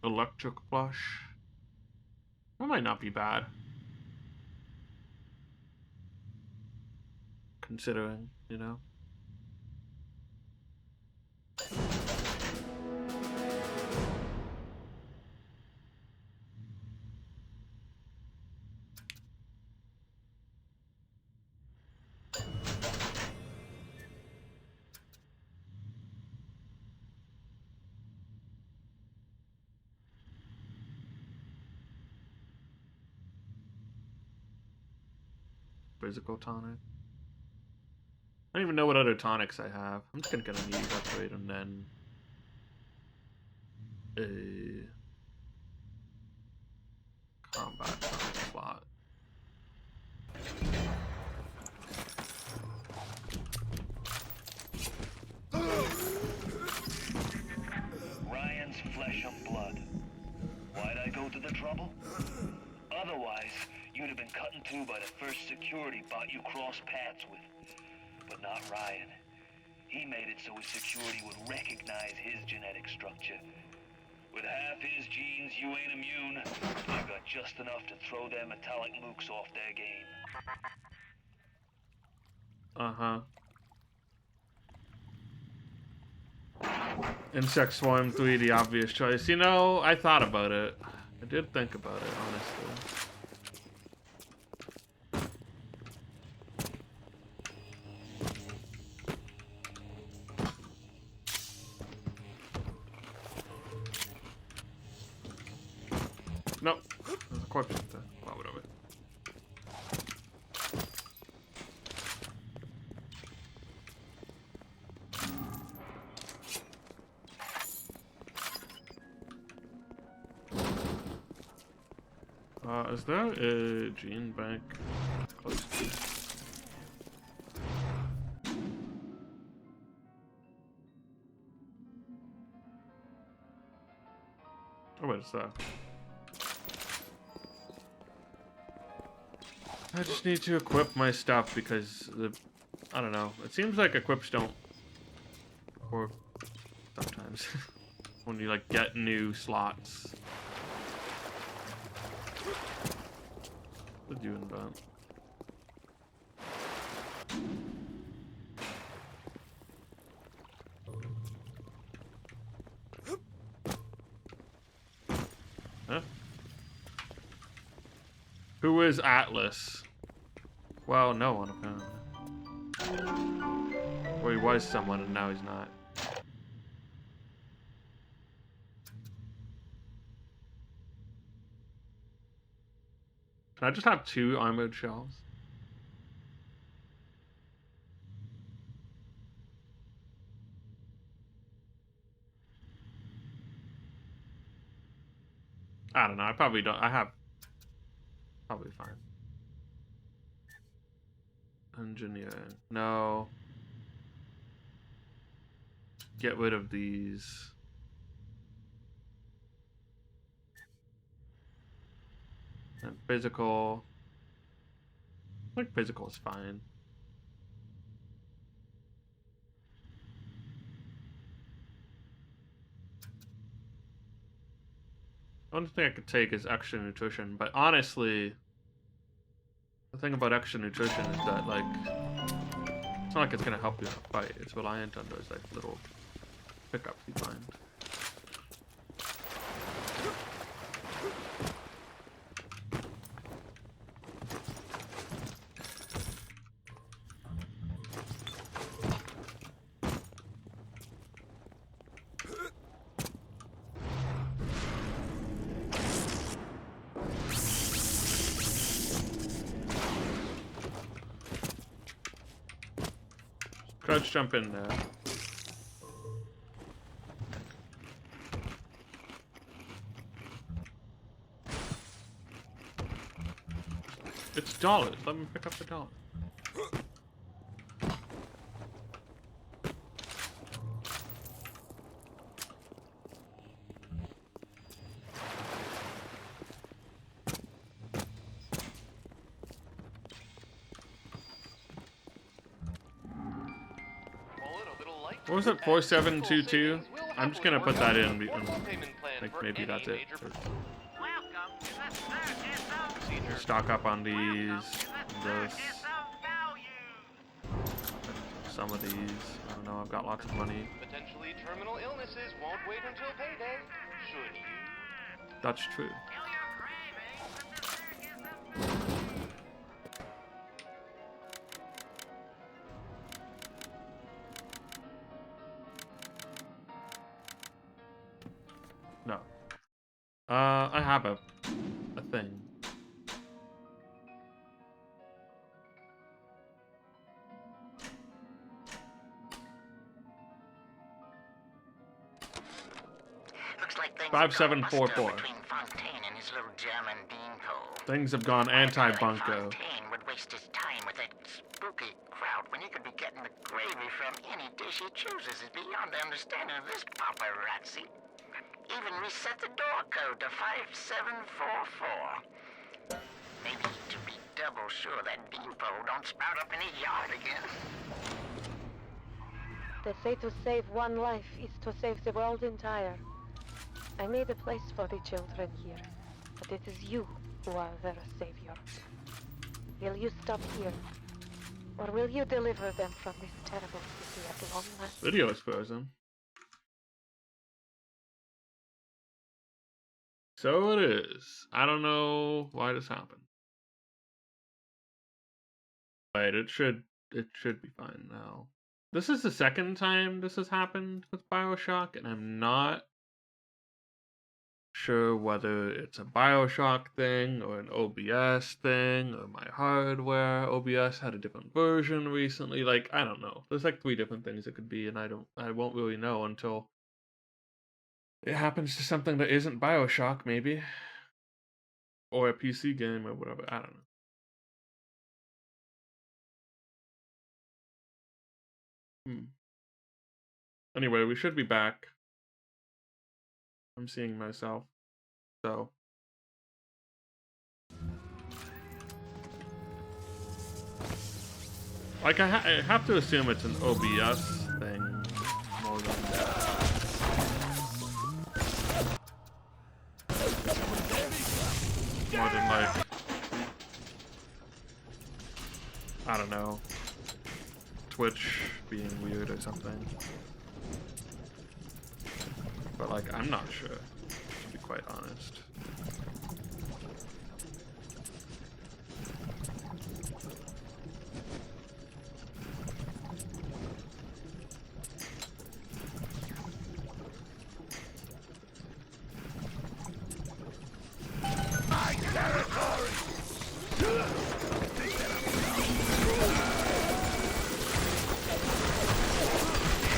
Electric flush. That might not be bad. Considering, you know. Physical tonic. I don't even know what other tonics I have. I'm just gonna get a knees upgrade and then a combat tonic slot. Ryan's flesh and blood. Why'd I go to the trouble? Otherwise, you'd have been cut in two by the first security bot you crossed paths with. But not Ryan. He made it so his security would recognize his genetic structure. With half his genes, you ain't immune. I've got just enough to throw them metallic mooks off their game. Insect Swarm 3, the obvious choice. You know, I thought about it. I did think about it, honestly. Nope. There's a corpse up there. Well, whatever. Is there a gene bank close to? Oh, what is that? I just need to equip my stuff because I don't know. It seems like equips don't work sometimes when you like get new slots. What did you invent? Huh? Who is Atlas? Well, no one apparently. Or he was someone and now he's not. Can I just have 2 armored shells? I don't know. I probably don't. I have. Probably fine. Engineering. No. Get rid of these. And physical. I think physical is fine. The only thing I could take is extra nutrition, but honestly, the thing about extra nutrition is that, like, it's not like it's gonna help you in a fight. It's reliant on those, like, little pickups you find. Crouch jump in there. dollars. Let me pick up the dollar. What was it? 4722? I'm just gonna put that in. Like maybe that's it. Stock up on these. This. Some of these. I don't know. I've got lots of money. Potentially terminal illnesses won't wait until payday. Should you? That's true. No. I have a thing. Looks like things 5744. between Fontaine and his little German beanpole. Things have gone anti-bunko. Fontaine would waste his time with that spooky crowd when he could be getting the gravy from any dish he chooses is beyond the understanding of this paparazzi. Even reset the door code to 5744. Maybe to be double sure that beanpole don't sprout up in his yard again. They say to save one life is to save the world entire. I made a place for the children here, but it is you who are their savior. Will you stop here, or will you deliver them from this terrible city at long last? Video is frozen. So it is. I don't know why this happened. Wait, it should be fine now. This is the second time this has happened with BioShock, and I'm not sure whether it's a BioShock thing or an OBS thing or my hardware. OBS had a different version recently. Like, I don't know. There's like 3 different things it could be, and I won't really know until it happens to something that isn't BioShock, maybe. Or a PC game or whatever. I don't know. Anyway, we should be back. I'm seeing myself. So. Like, I have to assume it's an OBS thing more than that. More than like, I don't know, Twitch being weird or something. But like, I'm not sure, to be quite honest.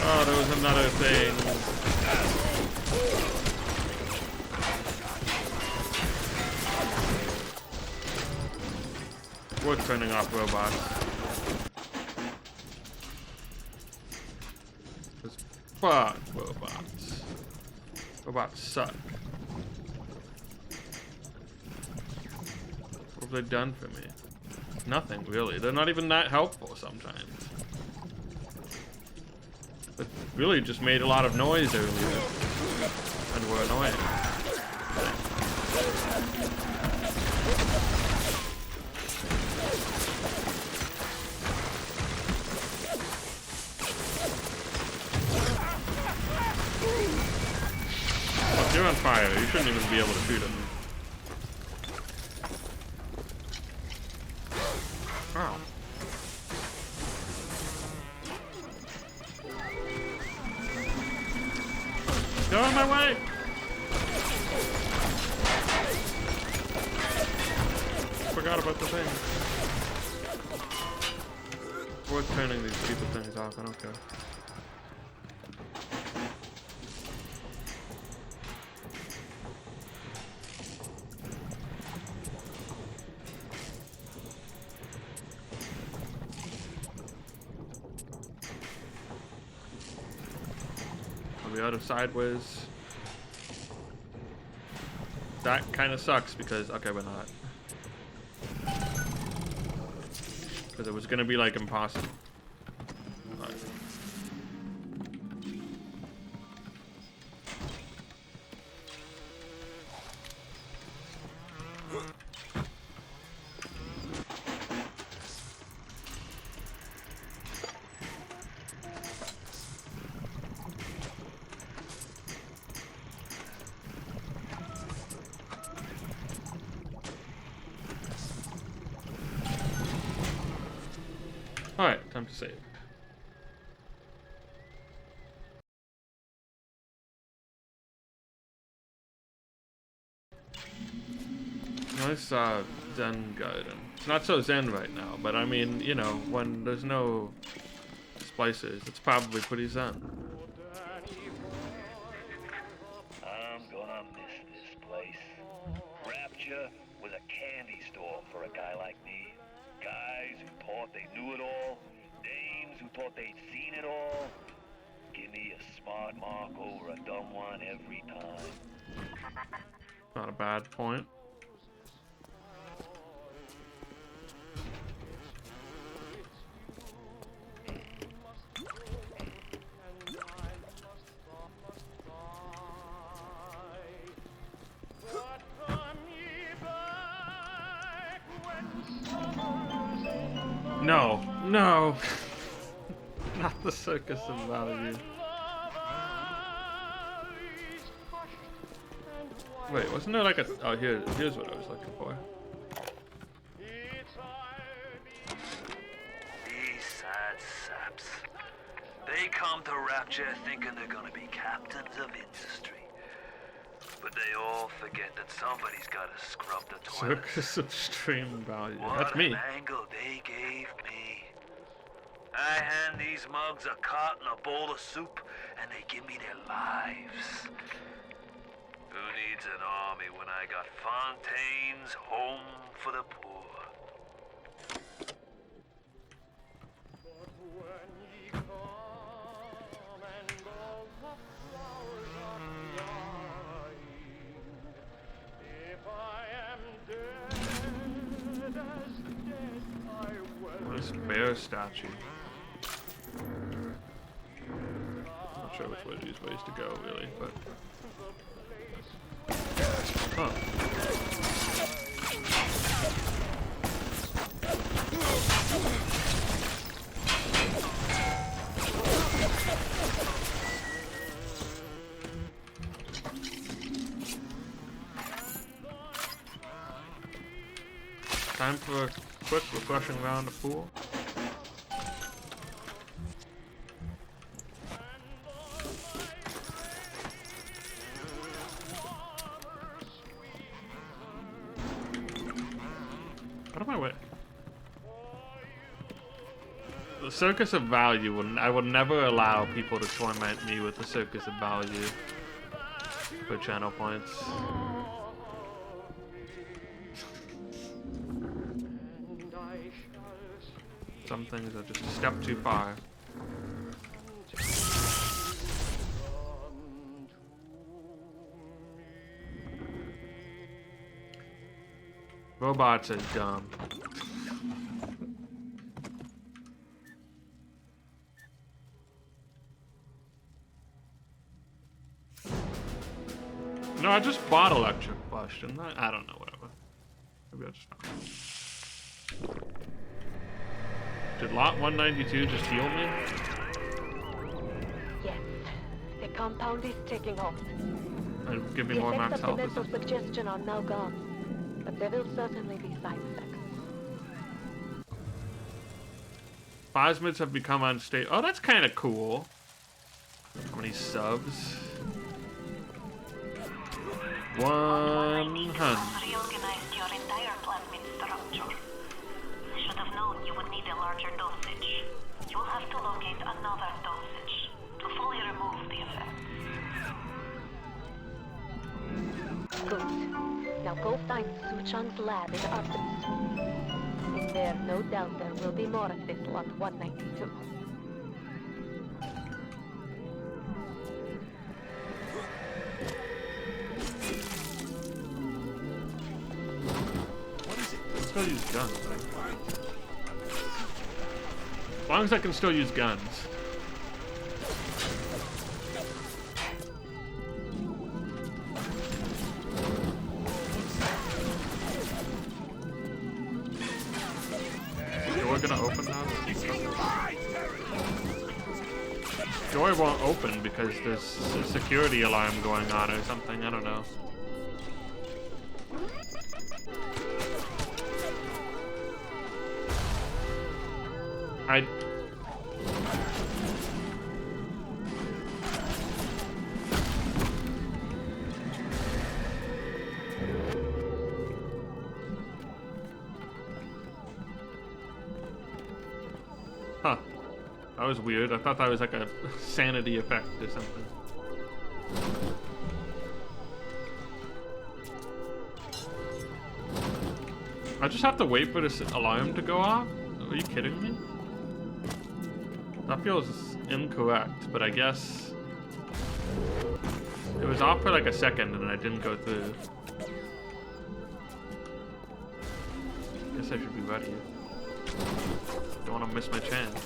Oh, there was another thing. We're turning off robots. Just fuck robots. Robots suck. What have they done for me? Nothing, really. They're not even that helpful sometimes. It really just made a lot of noise earlier. And were annoying. Look, you're on fire. You shouldn't even be able to shoot him. Oh. Go on my way! Forgot about the thing. Worth turning these stupid things off, I don't care. we out of sideways? That kind of sucks because, okay, we're not. Because it was gonna be like impossible. Alright. Alright, time to save. Nice Zen garden. It's not so Zen right now, but I mean, you know, when there's no splices, it's probably pretty Zen. I'm gonna miss this place. Rapture was a candy store for a guy like me. Guys who thought they knew it all, dames who thought they'd seen it all. Give me a smart mark over a dumb one every time. Not a bad point. No, no. Not the Circus of Value. Wait, wasn't there like a... Oh, here's what I was looking for. These sad saps. They come to Rapture thinking they're gonna be captains of industry. But they all forget that somebody's gotta scrub the toilet. Circus of Extreme Value. What That's me. an angle they gave me. I hand these mugs a cot and a bowl of soup, and they give me their lives. Who needs an army when I got Fontaine's Home for the Poor? This bear statue. Not sure which way these ways to go, really, but. Huh. Time for a quick refreshing round of pool. Out of my way. The Circus of Value, I would never allow people to torment me with the Circus of Value for channel points. Some things are just a step too far. Robots are dumb. No, I just bought electric flush, didn't I? I don't know, whatever. Maybe I just found it. Did lot 192 just heal me? Yes, the compound is taking off. And give me more max health. The effects of the mental suggestion are now gone, but there will certainly be side effects. Plasmids have become unstable. Oh, that's kind of cool. How many subs? 100. Reorganized your entire plasmid structure. Should have known you would need a larger dosage. You'll have to locate another dosage to fully remove the effects. Good. Now go find Suchan's lab in Artemis. In there, no doubt there will be more of this lot 192. guns, right? As long as I can still use guns. Door gonna open now? Door won't open because there's a security alarm going on or something, I don't know. Huh. That was weird. I thought that was like a sanity effect or something. I just have to wait for this alarm to go off? Are you kidding me? That feels incorrect, but I guess it was off for like a second and I didn't go through. Guess I should be ready. Don't want to miss my chance.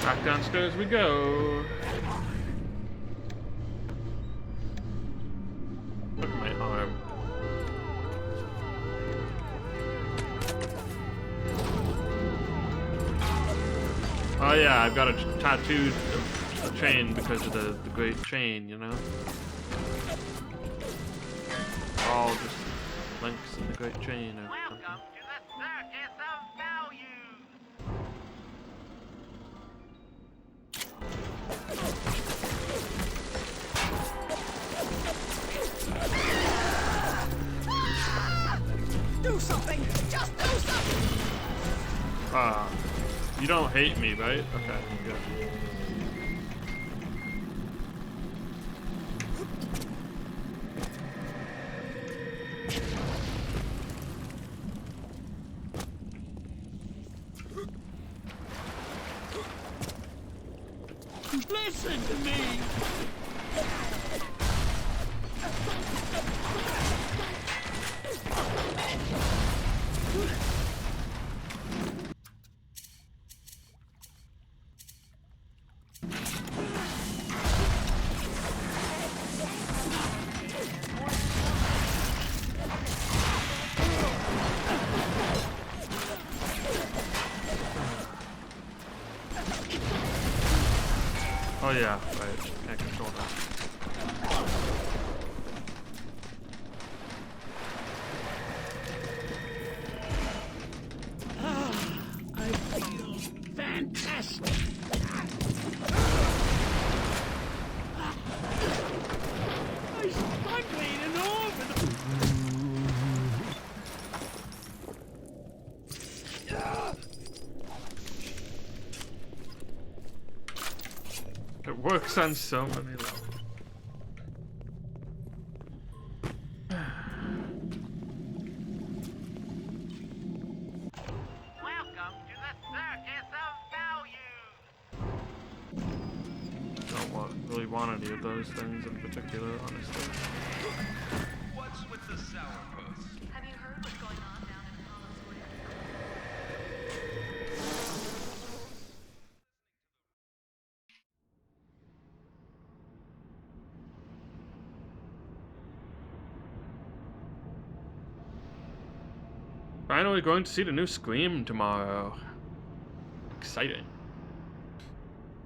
Back downstairs we go. Look at my arm. Oh yeah, I've got a tattooed chain because of the great chain, you know? All just links in the great chain or something. Welcome to the Circus of Value. Do something! Just do something! You don't hate me, right? Okay, good. Listen to me! Oh yeah, right. Can't control that. I feel fantastic! I'm bleeding over It works on so many levels. Welcome to the Circus of Value. Don't really want any of those things in particular, honestly. What's with the sourpuss? Have you heard what's going on down in Apollo Square? Finally going to see the new Scream tomorrow. Exciting.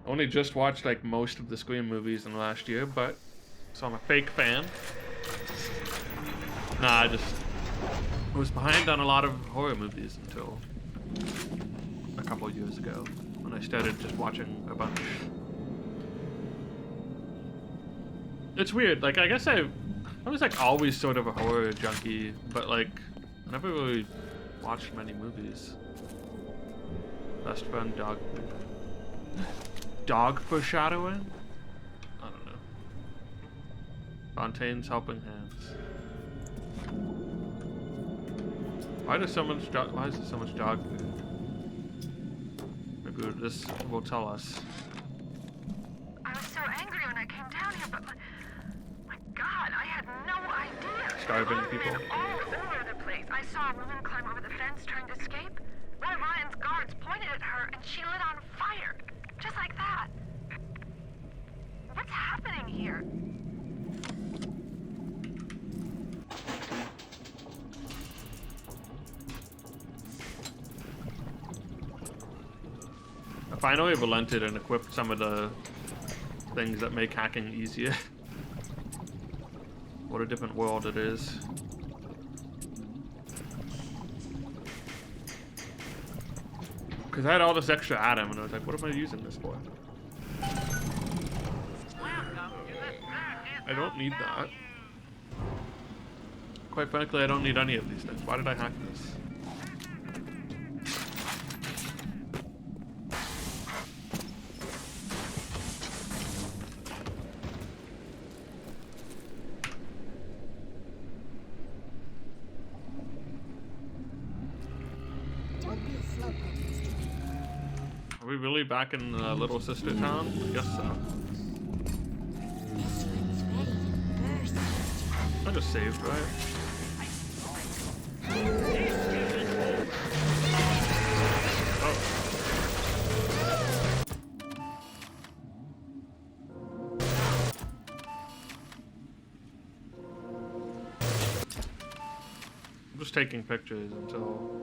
Only just watched like most of the Scream movies in the last year, but so I'm a fake fan. Nah, I just I was behind on a lot of horror movies until a couple years ago when I started just watching a bunch. It's weird, like I guess I was like always sort of a horror junkie, but like I never really watched many movies. Best friend dog foreshadowing? I don't know. Fontaine's Helping Hands. Why is there so much dog food? Maybe this will tell us. I was so angry when I came down here, but my God, I had no idea. Starving There were people. men all over the place. I saw a woman climb over the fence trying to escape. One of Ryan's guards pointed at her and she lit on fire. Just like that. What's happening here? I finally relented and equipped some of the things that make hacking easier. What a different world it is. Because I had all this extra atom and I was like, what am I using this for? I don't need that. Quite frankly, I don't need any of these things. Why did I hack this? Are we really back in Little Sister Town? I guess so. I just saved, right? Oh. I'm just taking pictures until...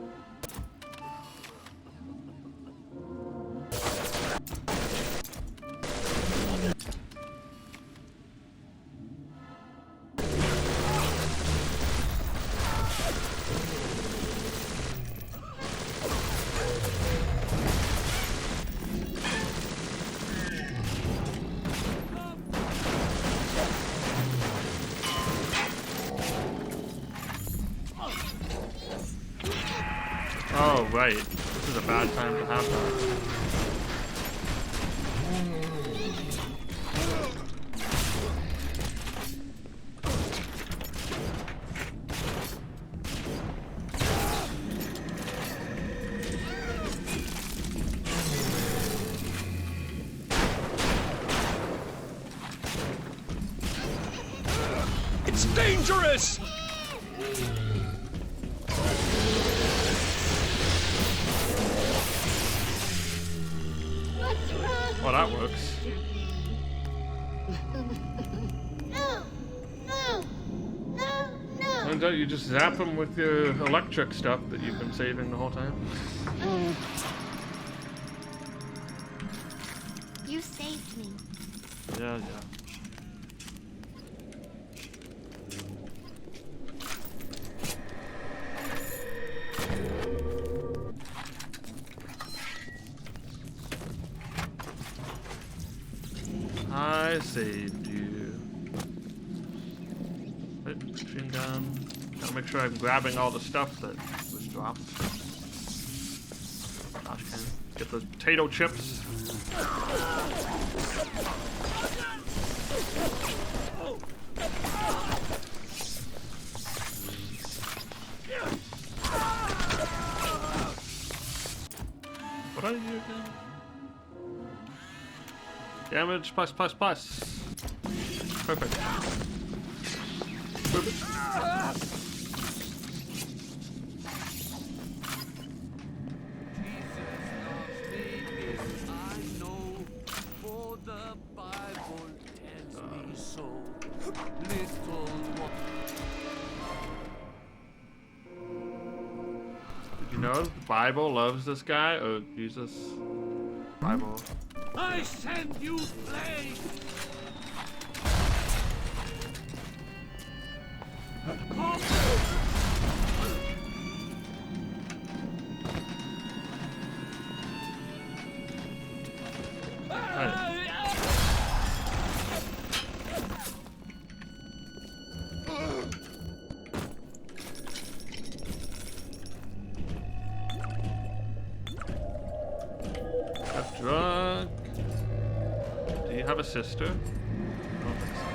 Oh, right. This is a bad time to have that. It's dangerous! Well, that works. Turns out you just zap them with your electric stuff that you've been saving the whole time. You saved me. Yeah. I saved you. Wait, machine gun. Gotta make sure I'm grabbing all the stuff that was dropped. Gosh, can get the potato chips. What are you again? Damage plus. Perfect. Did you know the Bible loves this guy? Or Jesus? Bible. I send you flame! drunk. Do you have a sister? I don't think so.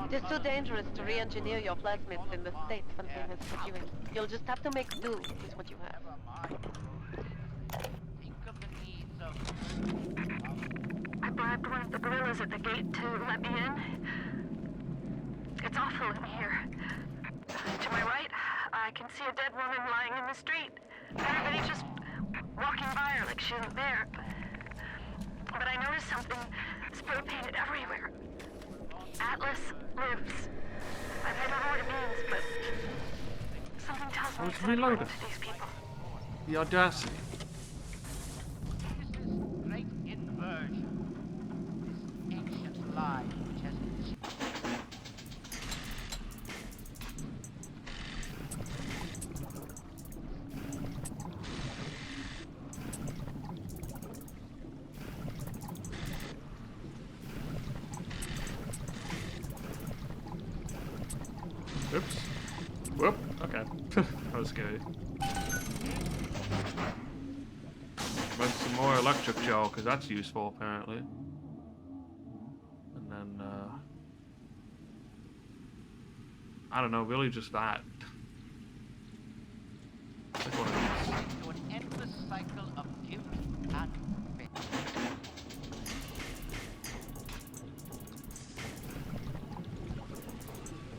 It is too dangerous to re-engineer your plasmids in the state Fontaine has put you in. You'll just have to make do with what you have. I bribed one of the gorillas at the gate to let me in. It's awful in here. To my right, I can see a dead woman lying in the street. Everybody just walking by her like she isn't there. But I noticed something spray painted everywhere. Atlas lives. I don't know what it means, but something tells me Let's it's reload important it. to these people. The audacity. Great inversion. This ancient lie which has Oops. Whoop. Okay. That was scary. But some more electric gel, because that's useful, apparently. And then, I don't know, really just that. Like one of these. to an endless cycle of guilt and fate.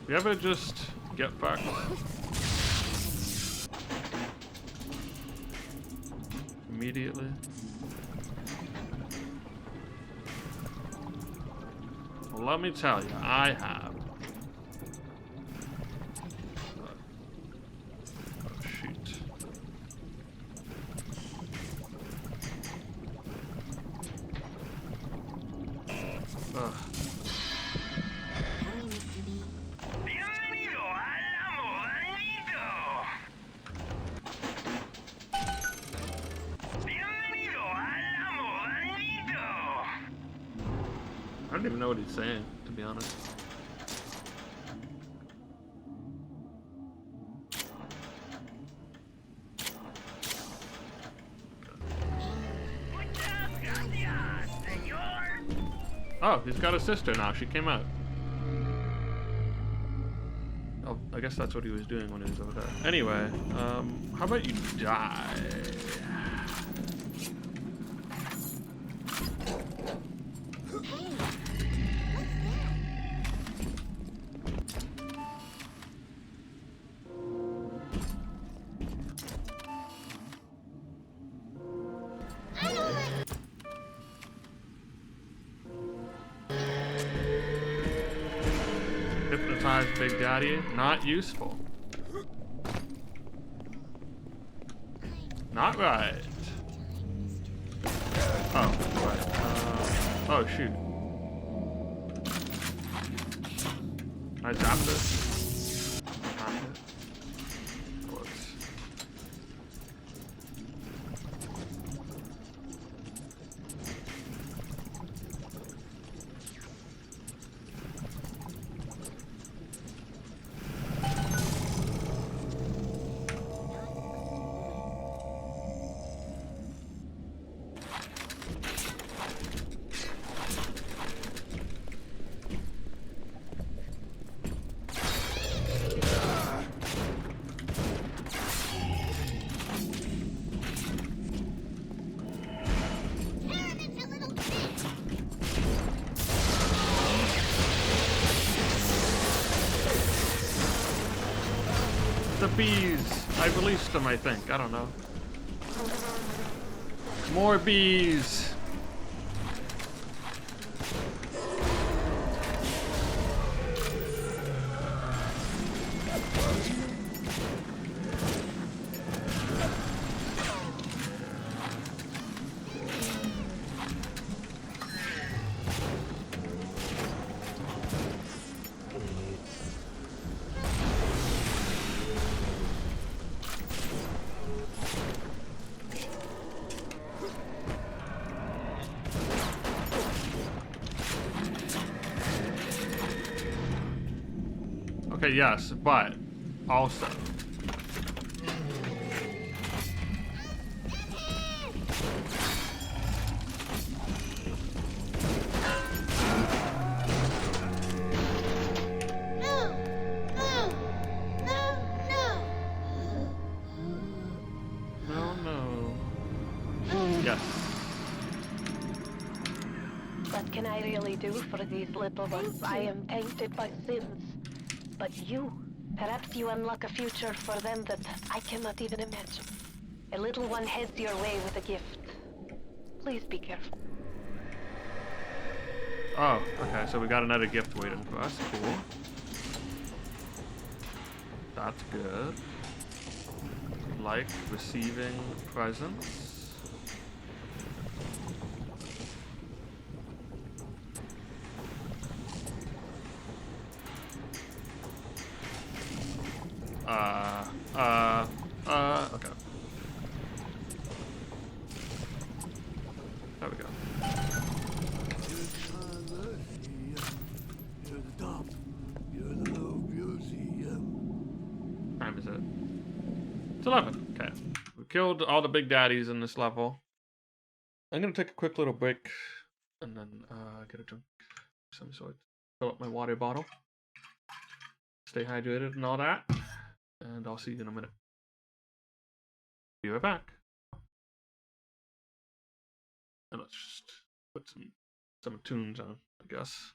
You ever just get fucked? Immediately? Well, let me tell you, I have. Oh, shoot. Ugh. I don't even know what he's saying, to be honest. Oh, he's got a sister now. She came out. Oh, I guess that's what he was doing when he was over there. Anyway, how about you die? Hypnotize Big Daddy, not useful. Not right. Oh, right. Oh, shoot. Can I zap this? Not it. Whoops. The bees! I released them, I think. I don't know. More bees! Okay, yes, but also. What can I really do for these little ones? I am tainted by sins. But you, perhaps you unlock a future for them that I cannot even imagine. A little one heads your way with a gift. Please be careful. Oh, okay, so we got another gift waiting for us. Cool. That's good. Like receiving presents. Okay. There we go. You're the top. You're the little beauty. What time is it? It's 11. Okay. We killed all the big daddies in this level. I'm gonna take a quick little break and then get a drink of some sort. Fill up my water bottle. Stay hydrated and all that. And I'll see you in a minute. Be right back. And let's just put some tunes on, I guess.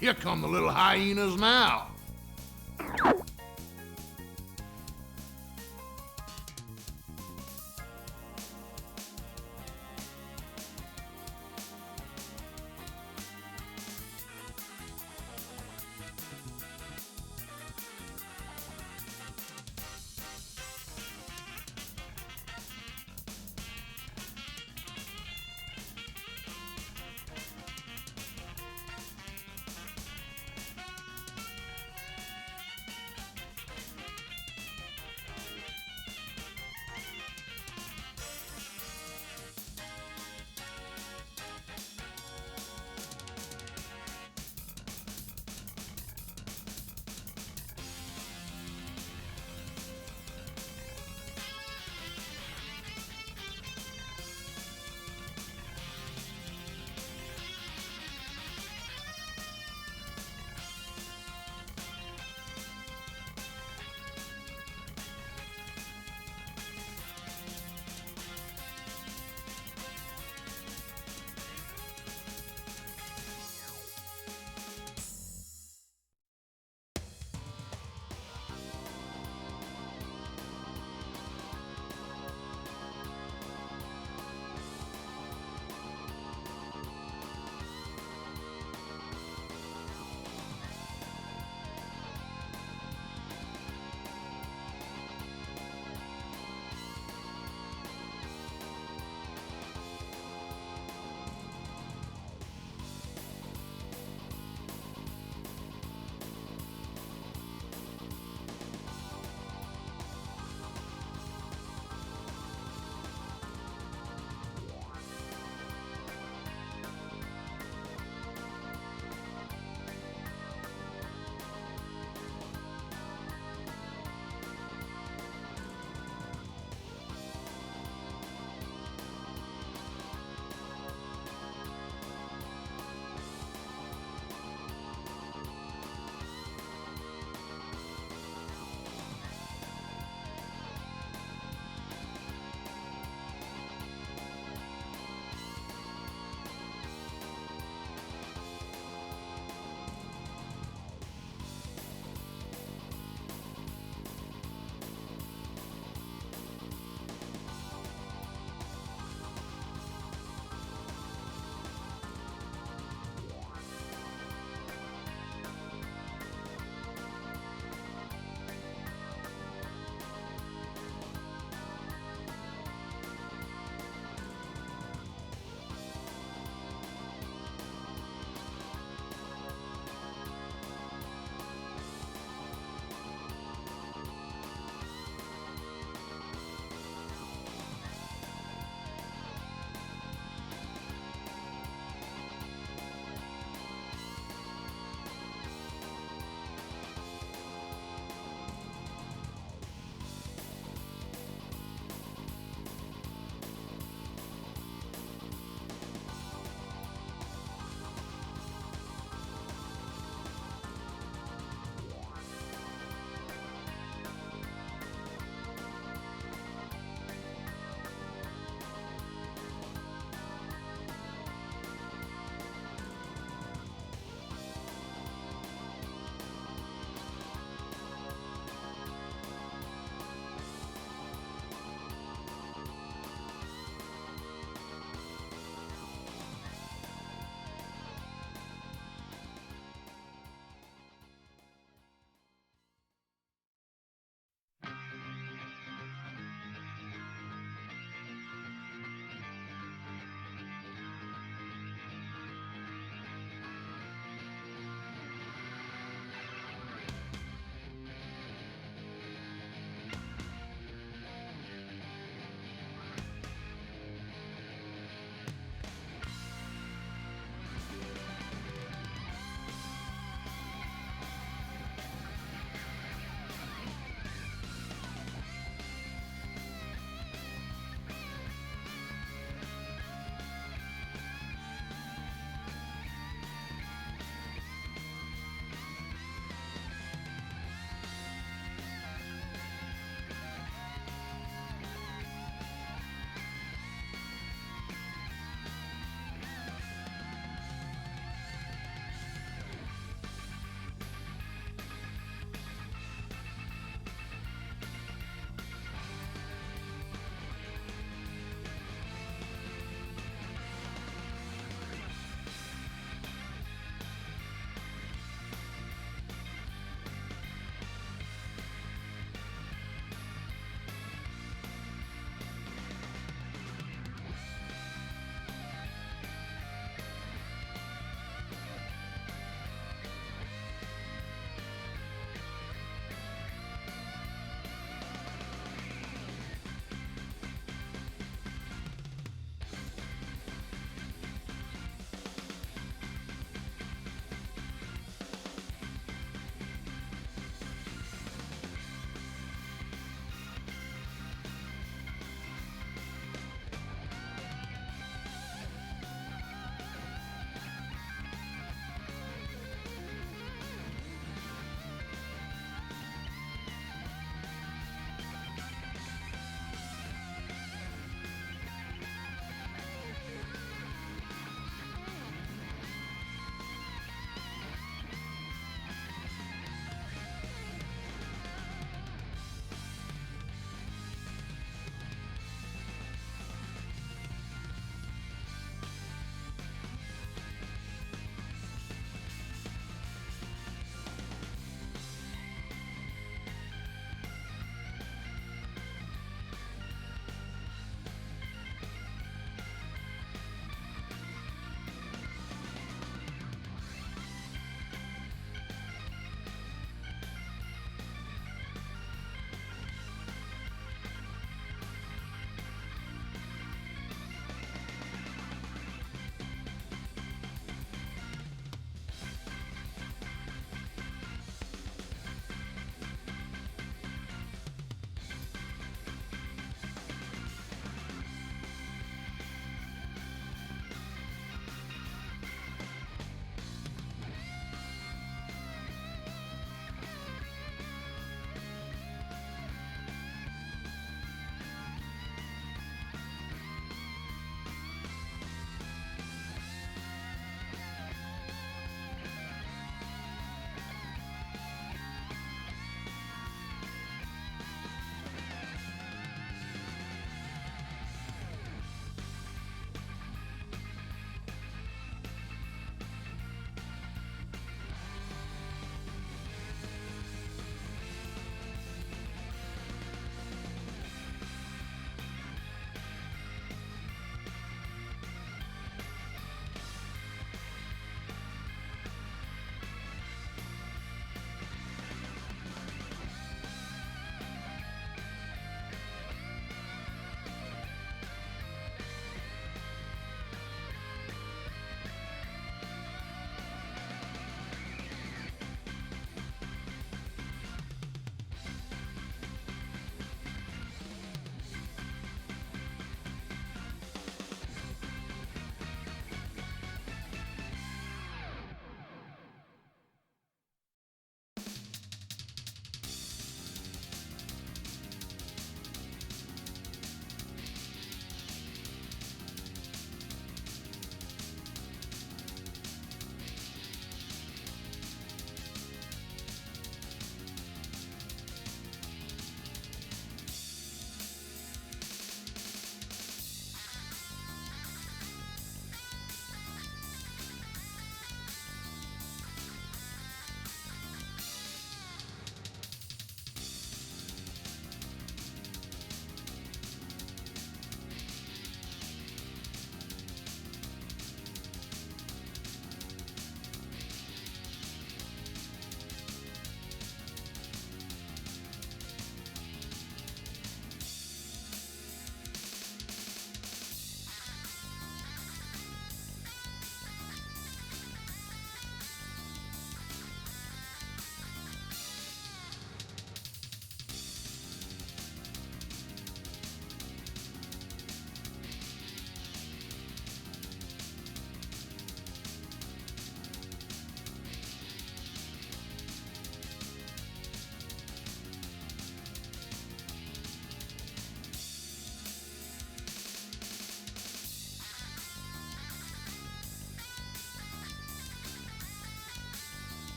Here come the little hyenas now.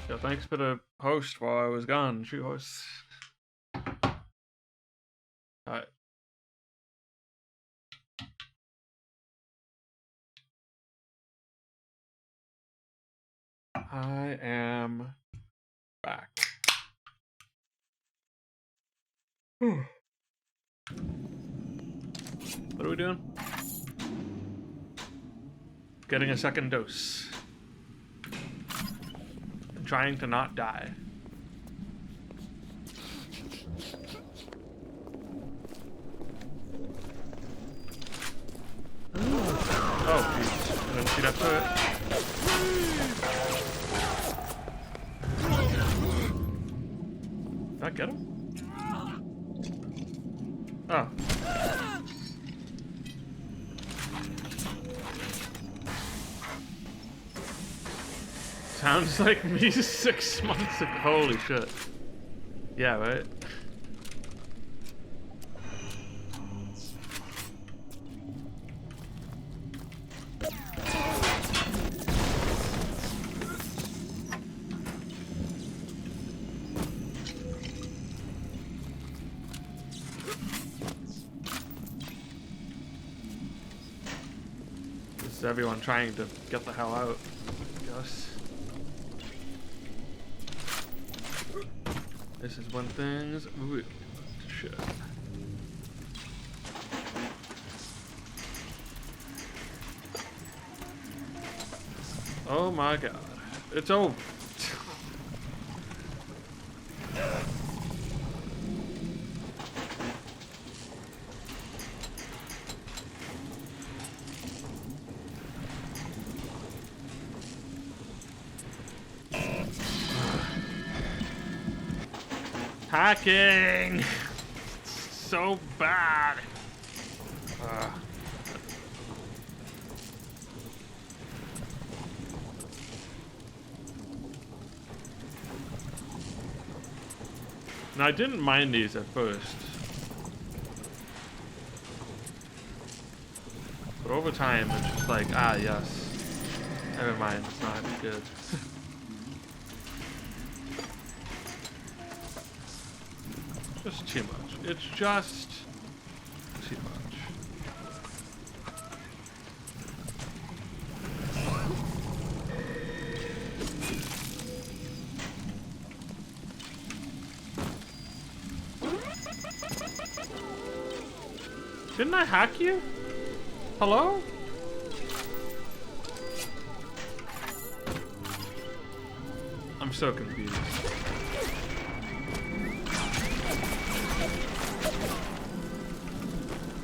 Yeah, thanks for the host while I was gone. She hosts. Alright. I am back. What are we doing? Getting a second dose. And trying to not die. Oh, jeez. I didn't see that turret. Did I get him? Oh. Sounds like me 6 months ago. Holy shit. Yeah, right? This is everyone trying to get the hell out, I guess. This is when things really shit. Oh my god. It's over. Hacking! So bad! Now, I didn't mind these at first. But over time, it's just like, ah, yes. Never mind, it's not good. Just too much. It's just too much. Didn't I hack you? Hello? I'm so confused.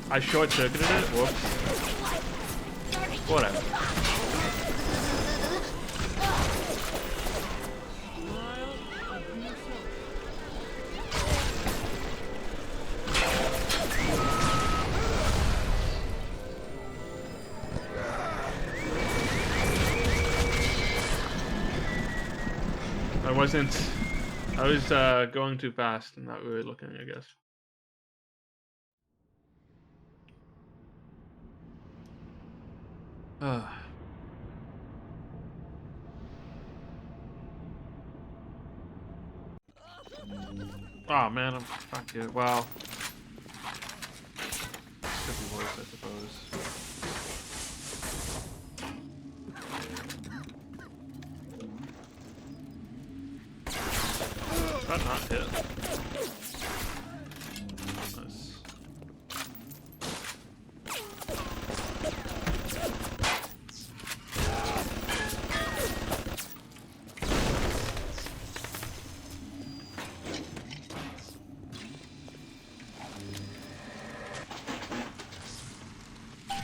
I short-circuited it? Whoops. Whatever. I was going too fast and not really looking, I guess. Oh man, I'm fuck it. Well, could be worse, I suppose. That not hit. Nice.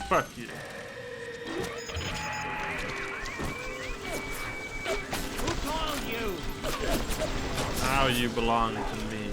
Fuck you. Who called you? Now you belong to me.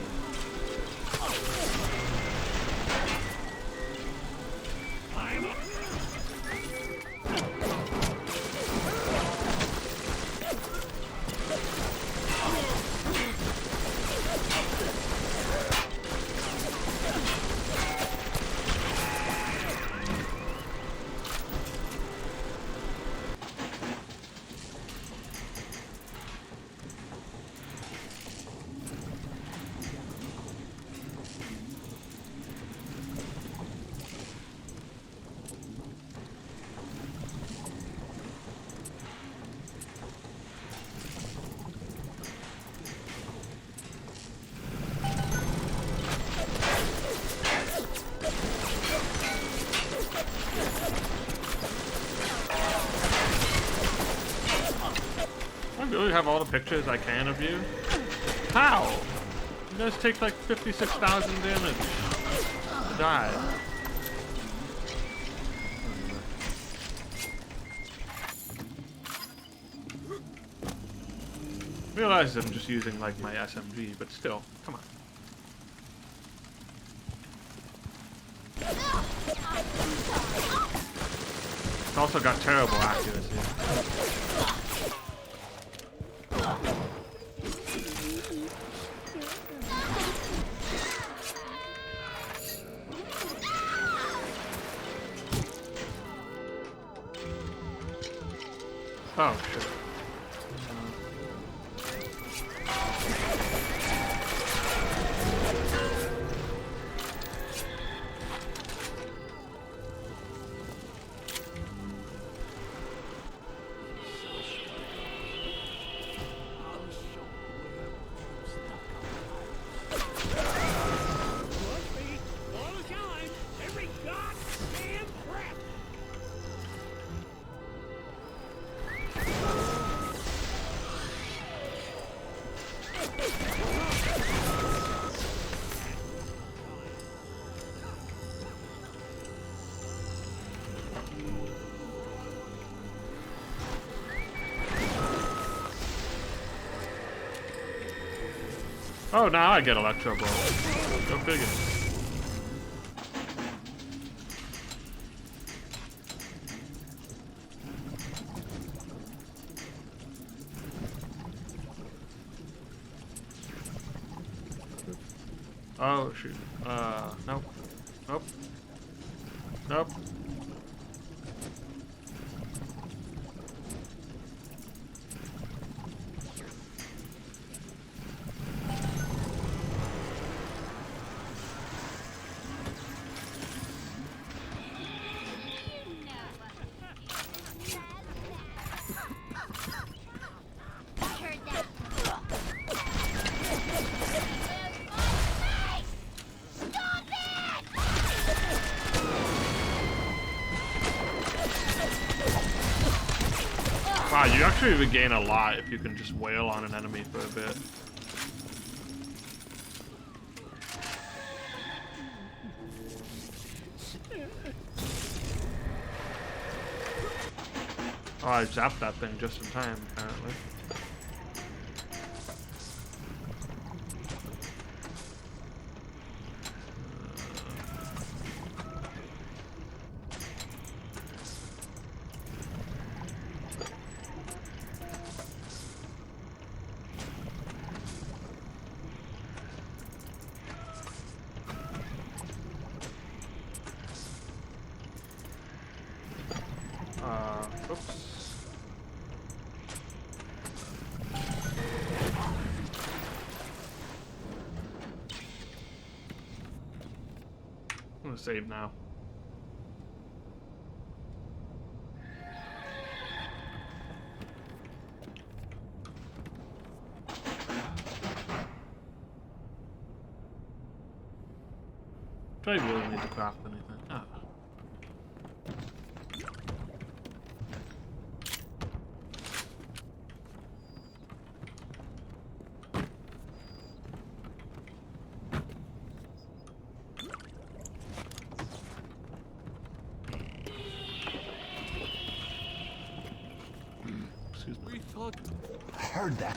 literally have all the pictures I can of you. How? You guys take like 56,000 damage. Die. Realize I'm just using like my SMG, but still, come on. It's also got terrible accuracy. Oh shit. Oh, now I get Electro Ball. Go figure. Oh, shoot. Nope. Nope. Nope. Wow, you actually would gain a lot if you can just wail on an enemy for a bit. Oh, I zapped that thing just in time, apparently. Oops. I'm gonna save now. Do I really need to craft anything? Oh. I heard that.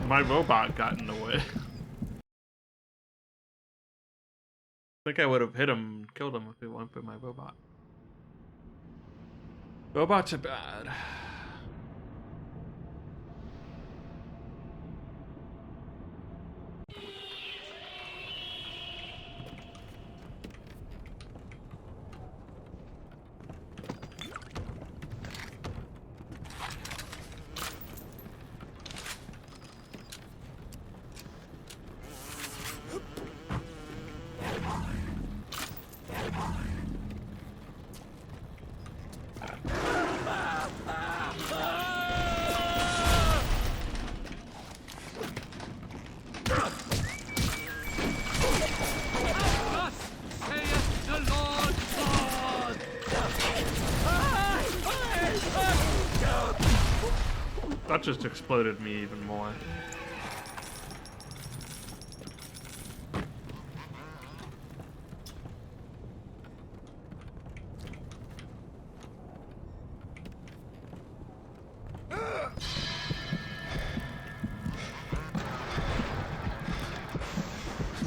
My robot got in the way. I think I would have hit him and killed him if it weren't for my robot. Robots are bad. That just exploded me even more.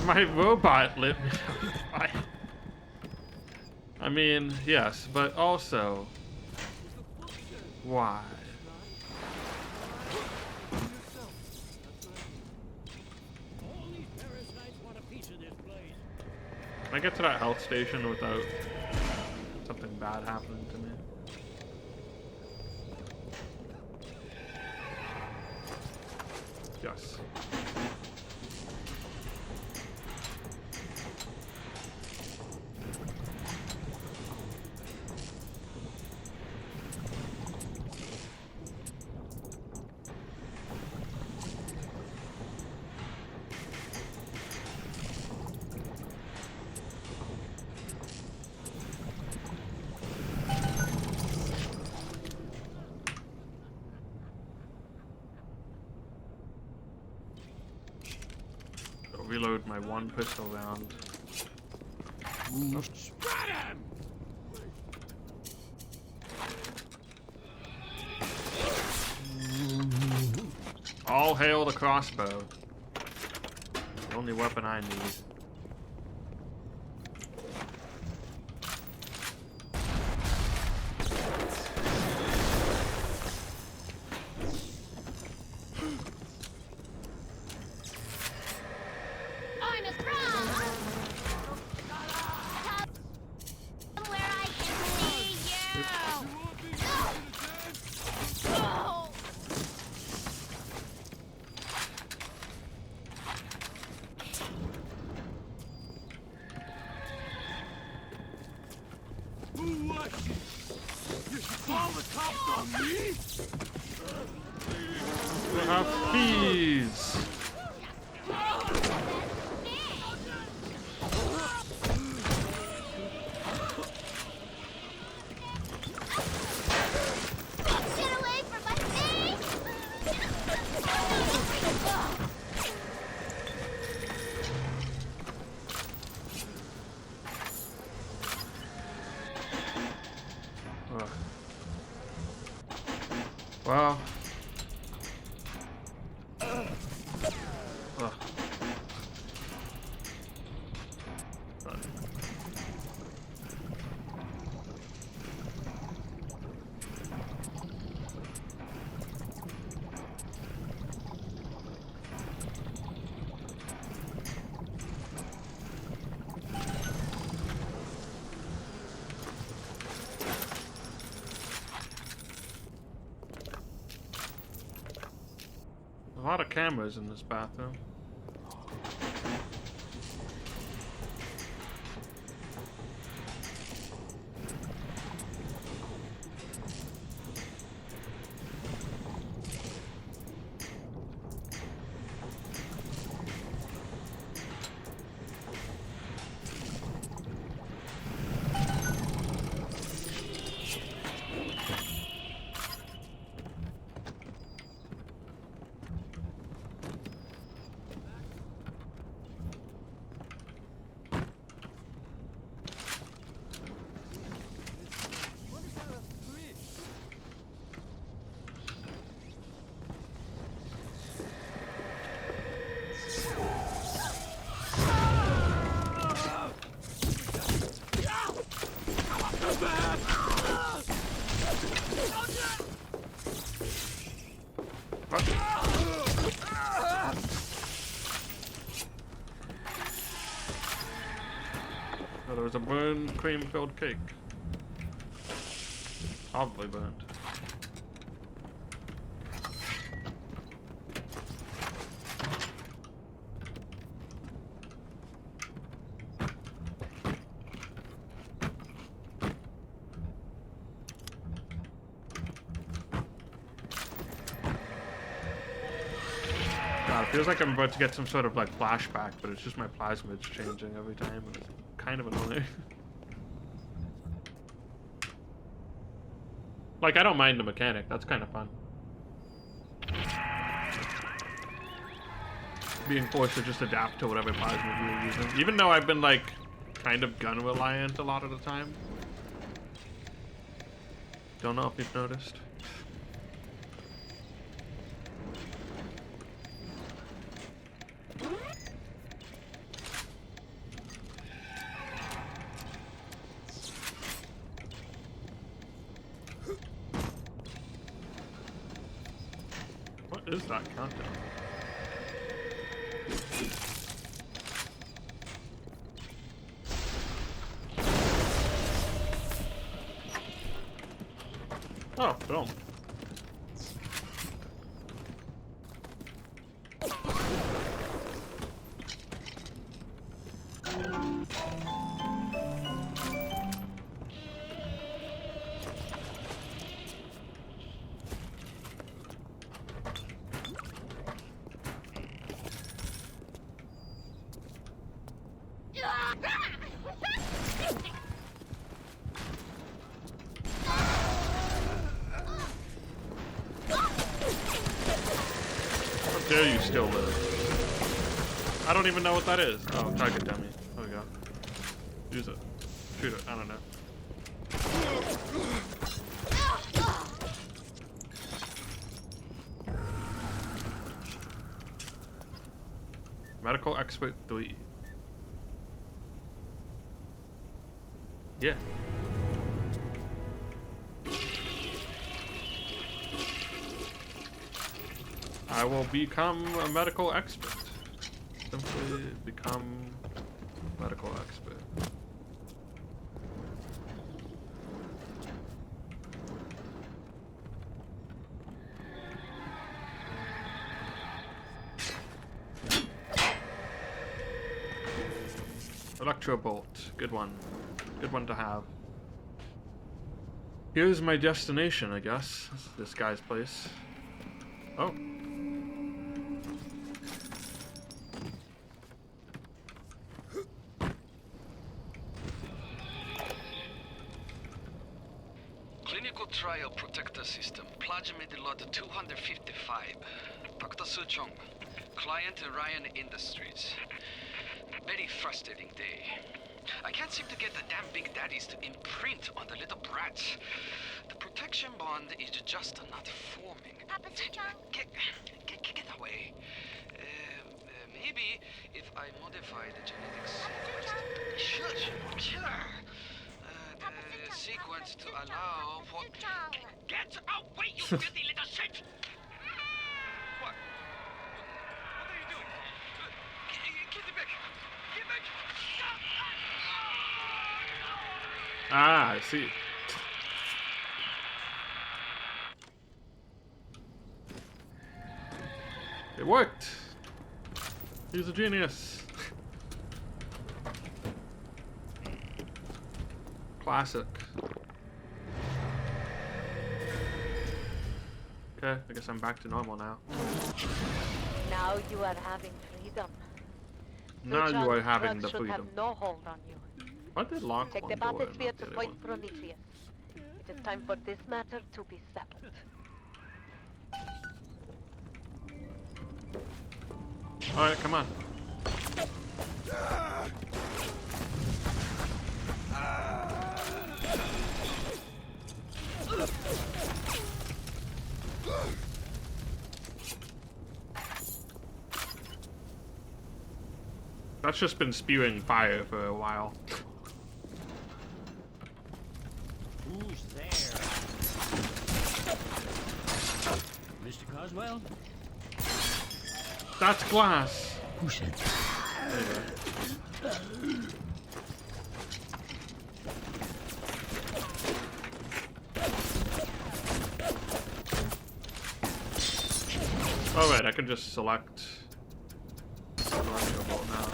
My robot lit me on fire. I mean, yes, but also, why? Can I get to that health station without something bad happening to me? Yes. Reload my one pistol round. Spread him! All hail the crossbow. The only weapon I need. Please. Well. A lot of cameras in this bathroom. Oh, there was a burned cream-filled cake. Probably burnt. It feels like I'm about to get some sort of like flashback, but it's just my plasmids changing every time, and it's kind of annoying. Like, I don't mind the mechanic, that's kind of fun. being forced to just adapt to whatever plasma we're using. Even though I've been like kind of gun reliant a lot of the time. Don't know if you've noticed. What is that countdown? Oh, film. How dare you still live? I don't even know what that is. Oh, target dummy. There we go. Use it. Shoot it. I don't know. Medical expert 3. Yeah. I will become a medical expert. Simply become medical expert. Electro bolt. Good one. Good one to have. Here's my destination, I guess. This guy's place. Oh. Clinical trial protector system. Plasmid lot 255. Dr. Suchong. Client Ryan Industries. Very frustrating day. I can't seem to get the damn big daddies to imprint on the little brats. The protection bond is just not forming. Papa Suchong? Get away. Maybe if I modify the genetic sequence. Sure. The sequence to allow for. Get away, you filthy little shit! What? What are you doing? Get back! Get back! Ah, I see. It worked. He's a genius. Classic. Okay, I guess I'm back to normal now. Now you are having freedom. Now you are having the should freedom. have no hold on you. What did lock Take one the door and bathysphere not to the other Point one? Prometheus. It is time for this matter to be settled. Alright, come on. That's just been spewing fire for a while. Who's there? Mr. Coswell? That's glass. Who said Alright, I can just select electro bolt now.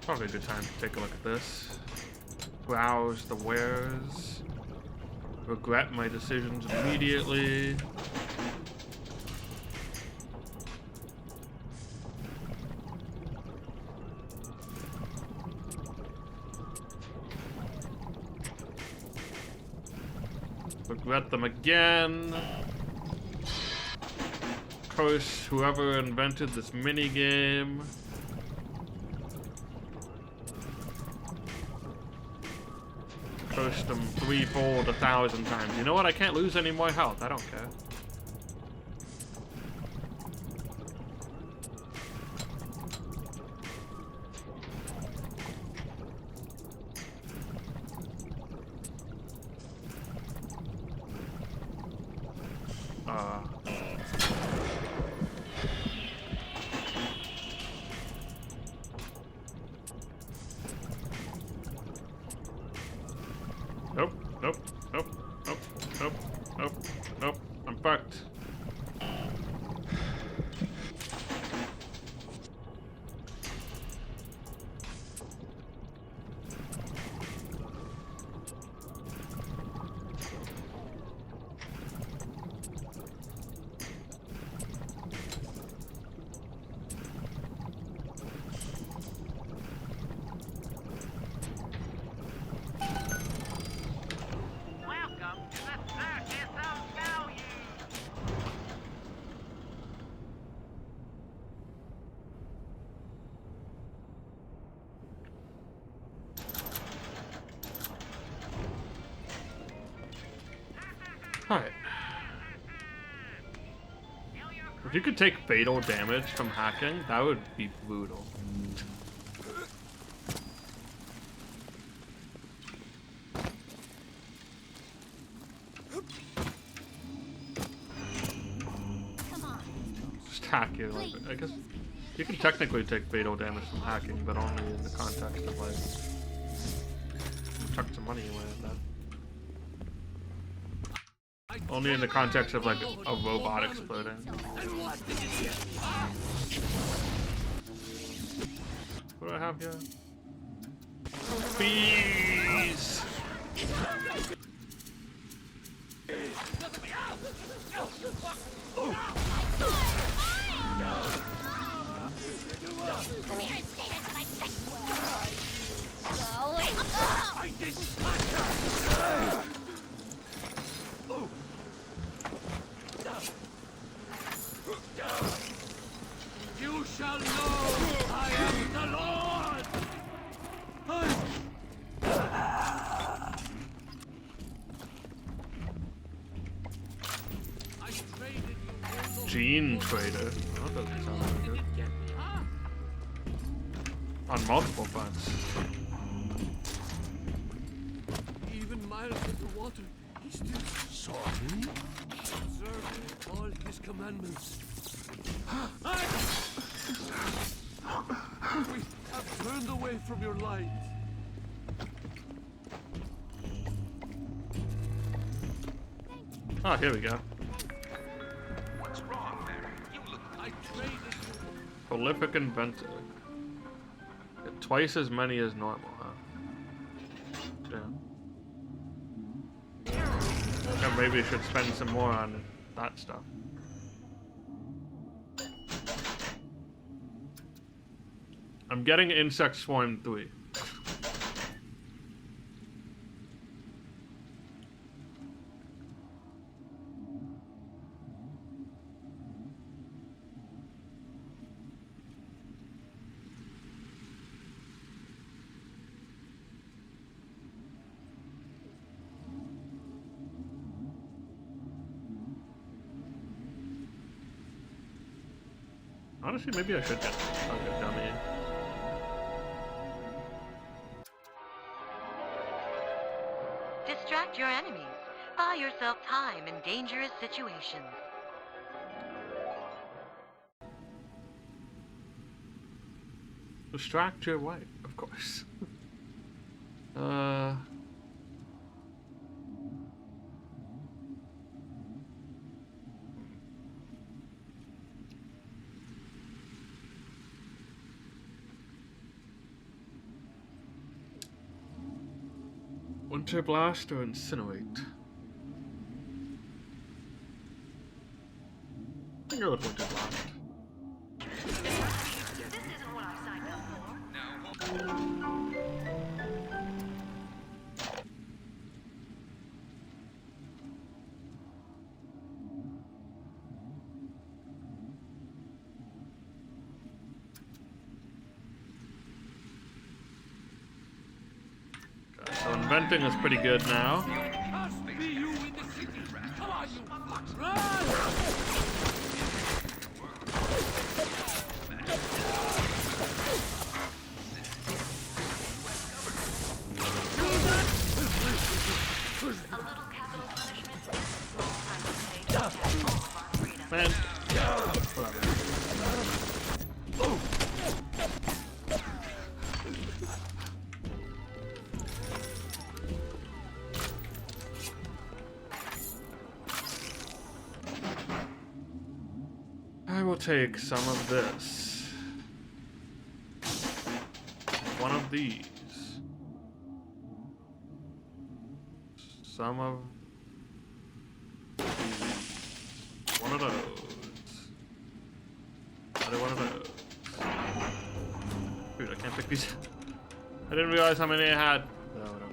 Probably a good time to take a look at this. Browse the wares. Regret my decisions immediately. Regret them again. Curse whoever invented this minigame. Curse them threefold 1,000 times. You know what? I can't lose any more health. I don't care. Nope, nope, nope, nope, nope, nope, nope. I'm fucked. Welcome to the Circus of Value. Alright. If you could take fatal damage from hacking, that would be brutal. Just hack you, like, I guess you can technically take fatal damage from hacking, but only in the context of like chuck some money away at that. Only in the context of like a robot exploding. What do I have here? Bees! You shall know I am the Lord! Gene Trader. Oh, that doesn't sound very good. On multiple fronts. Even miles of the water, he still saw him, observed all his commandments. We have turned away from your light. Oh, here we go. What's wrong there? You look. I traded you. Prolific inventor. Twice as many as normal, huh? Yeah. Maybe I should spend some more on that stuff. I'm getting Insect Swarm 3. Honestly, maybe I should get a dummy. Distract your enemies. Buy yourself time in dangerous situations. Distract your wife, of course. Winter Blast or Incinerate? I'll go with Winter Blast. This isn't what I signed up for. Okay, so inventing is pretty good now. Man. I will take some of this. One of these. Some of these. One of those. Another one of those. Dude, I can't pick these. I didn't realize how many I had. No, whatever.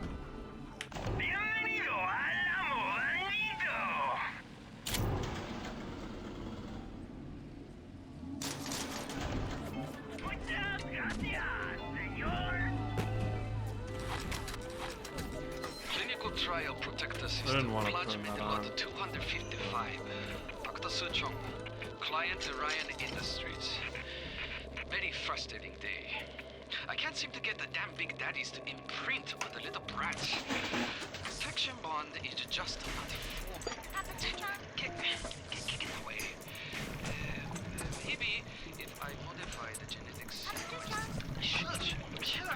Clinical trial protector I system. didn't want to turn Plasmid that on. lot 255. Dr. Suchong. Client Ryan Industries. Very frustrating day. I can't seem to get the damn big daddies to imprint on the little brats. Protection bond is just not formal. Get away. Maybe if I modify the genetic sequence. Sure.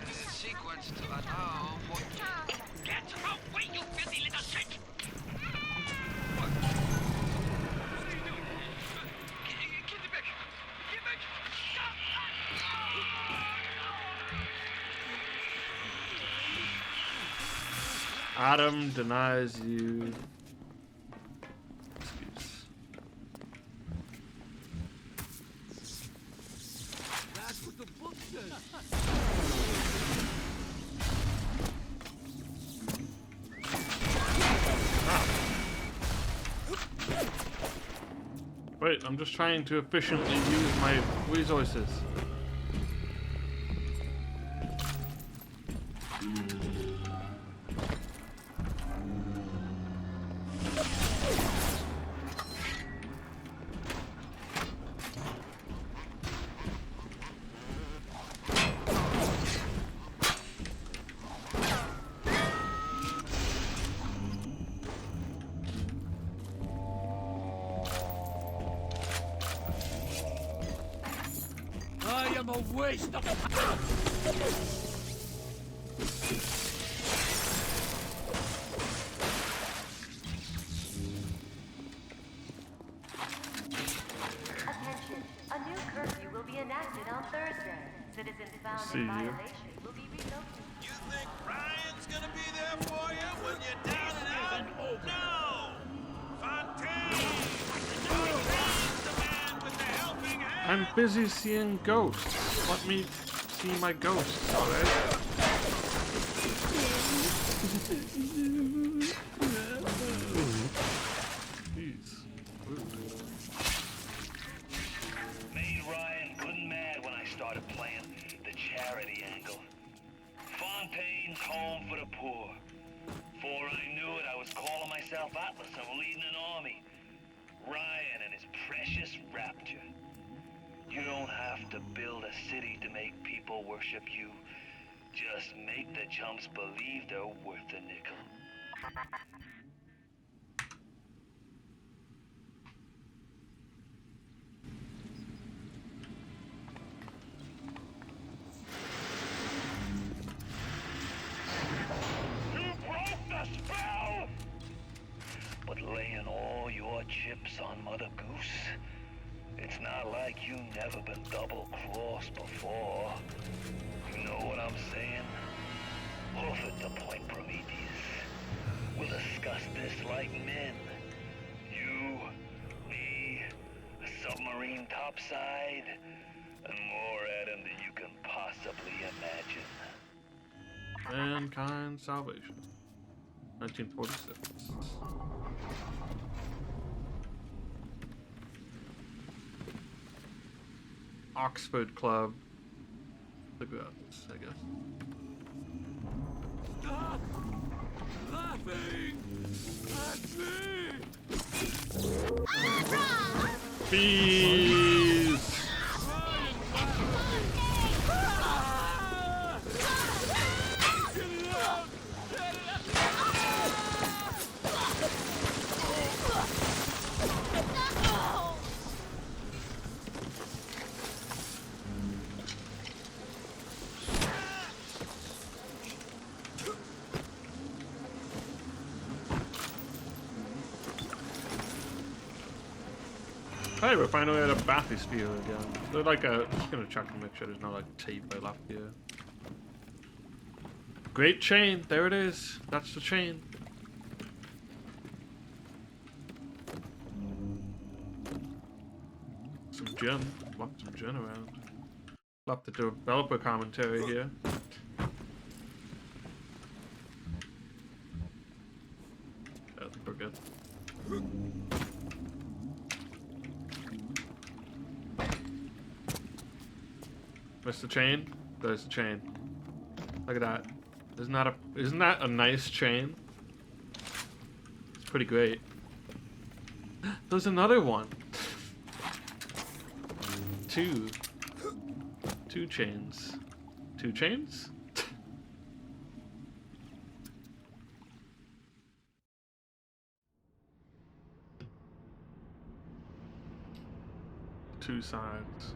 The sequence to allow for. Get away, you filthy little shit! What? What are you doing? Get back! Get back! Adam denies you. Excuse. That's what the book says. Wait, I'm just trying to efficiently use my resources. I am a waste of. Attention, a new curfew will be enacted on Thursday. Citizens found See in you. violation will be relocated. You think Ryan's gonna be there for you when you're down and out? No! Fontaine! Fontaine's the man with the helping hand! I'm busy seeing ghosts. Let me see my ghosts, alright? Jeez. Made Ryan good and mad when I started playing the charity angle. Fontaine's home for the poor. Before I knew it, I was calling myself Atlas and leading an army. Ryan and his precious rapture. You don't have to build a city to make people worship you. Just make the chumps believe they're worth a nickel. You broke the spell! But laying all your chips on Mother Goose, it's not like you never been double-crossed before. You know what I'm saying? Hoof at the point, Prometheus. We'll discuss this like men. You, me, a submarine topside, and more Adam than you can possibly imagine. Mankind Salvation. 1946. Oxford Club. Cigarettes, I guess. Stop laughing at me! Bees! Hey, we're finally at a bathysphere again. They're like a. I'm just gonna check and make sure there's no like tape I left here. Great chain, there it is. That's the chain. Some gin. Left some gin around. Left the developer commentary here. I think we're good. Where's the chain? There's the chain. Look at that. Isn't that a nice chain? It's pretty great. There's another one. Two chains. 2 chains? Two sides.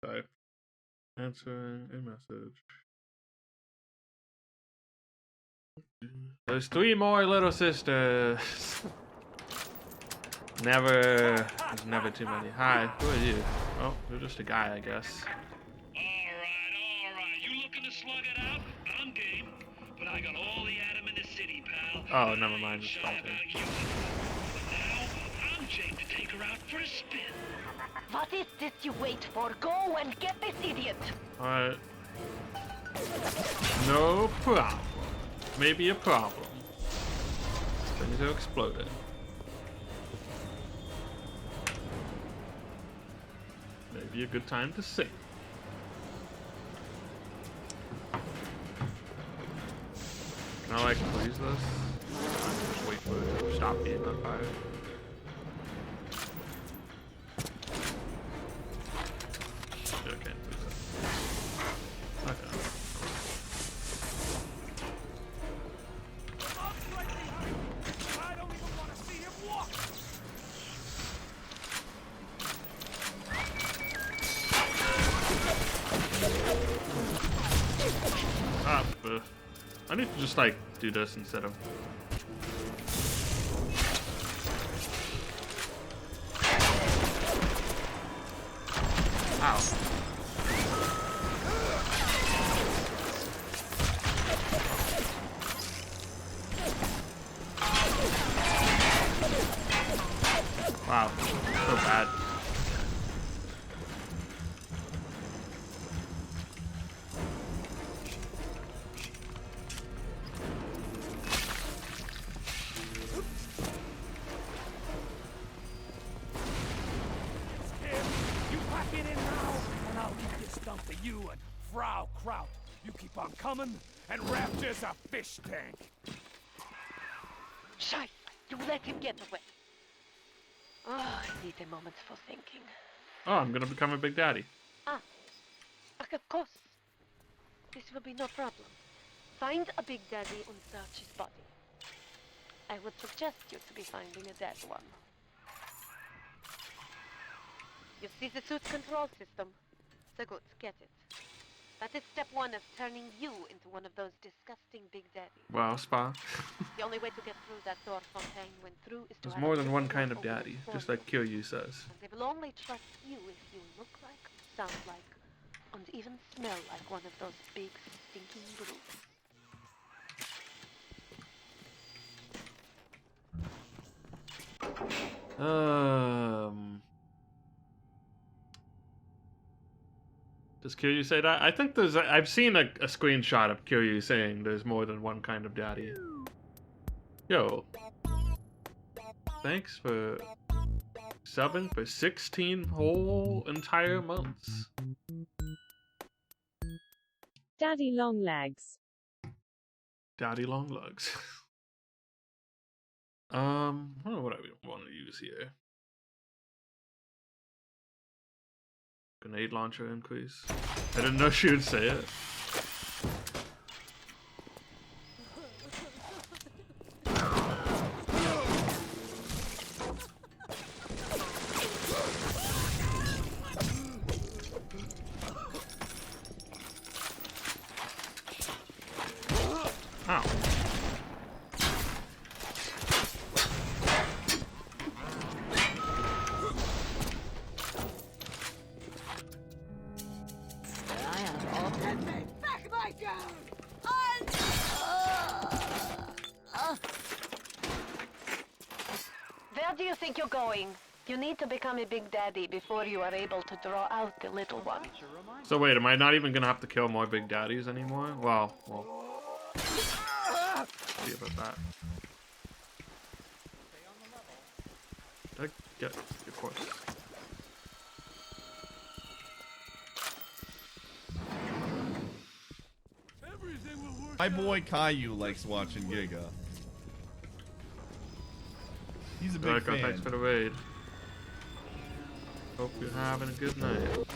Sorry. Answering a message. There's 3 more little sisters. There's never too many. Hi, who are you? Oh, you're just a guy, I guess. Alright. You looking to slug it out? I'm game. But I got all the Adam in the city, pal. Oh, never mind. It's Now, I'm Jake to take her out for a spin. What is this you wait for? Go and get this idiot! Alright. No problem. Maybe a problem. Things are exploding. Maybe a good time to sing. Can I like freeze this? Just wait for it to stop being on fire. Yeah, I can't freeze it. Okay. I don't even want to see him walk. I need to just like do this instead of. Ow. Wow, so bad. You pack it in now, and I'll leave this dump to you and Frau Kraut. You keep on coming, and Rapture's a fish tank. Scheiße! You let him get away. Oh, I need a moment for thinking. Oh, I'm gonna become a Big Daddy. Of course. This will be no problem. Find a Big Daddy and search his body. I would suggest you to be finding a dead one. You see the suit control system? So good, get it. That is step one of turning you into one of those disgusting Big Daddies. Wow, Spa. The only way to get through that door Fontaine went through is to There's have more a than one listener kind of or an daddy, just informant. like Kiryu says. And they will only trust you if you look like, sound like, and even smell like one of those big stinking brutes. Does Kiryu say that? I think there's. I've seen a screenshot of Kiryu saying there's more than one kind of daddy. Yo. Thanks for subbing for 16 whole entire months. Daddy Longlegs. Daddy Longlegs. I don't know what I want to use here. Grenade launcher increase. I didn't know she would say it. Ow. Back my gun! Where do you think you're going? You need to become a Big Daddy before you are able to draw out the little one. So wait, am I not even gonna have to kill more Big Daddies anymore? Well, see about that. Did I get of course. My boy Caillou likes watching Giga. He's a big fan. Thanks for the raid. Hope you're having a good night.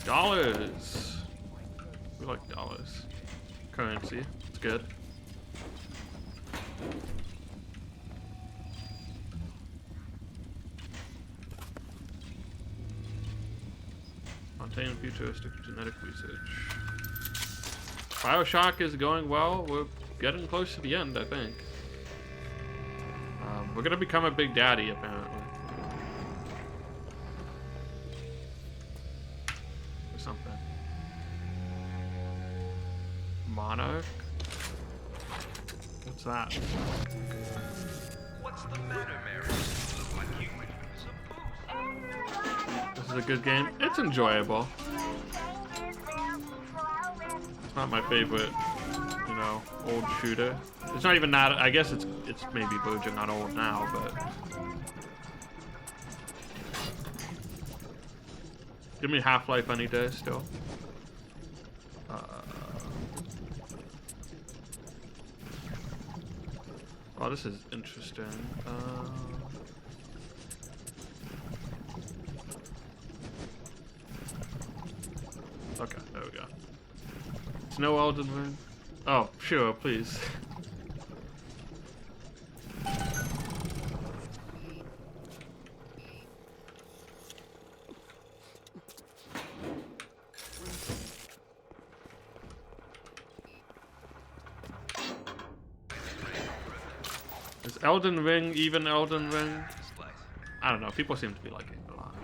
Dollars! We like dollars. Currency. It's good. Fontaine futuristic genetic research. Bioshock is going well. We're getting close to the end, I think. We're gonna become a Big Daddy, apparently. Or something. Monarch? What's that? What's the matter, Mary? Look like you This is a good game. It's enjoyable. It's not my favorite, you know, old shooter. It's not even that. I guess it's maybe verging on old now, but give me Half-Life any day still. Oh, this is interesting. Okay, there we go. It's no Elden Ring. Oh, sure, please. Is Elden Ring even Elden Ring? I don't know, people seem to be liking it a lot.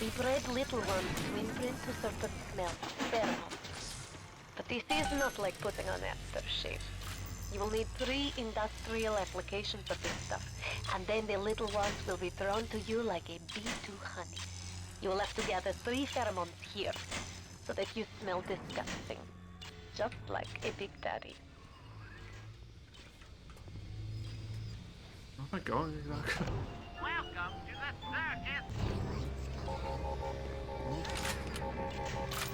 We bred little ones to imprint to certain smells, pheromones. But this is not like putting on aftershave. You will need 3 industrial applications of this stuff, and then the little ones will be drawn to you like a bee to honey. You will have to gather 3 pheromones here, so that you smell disgusting. Just like a Big Daddy. Where am I going exactly? Welcome to the circus.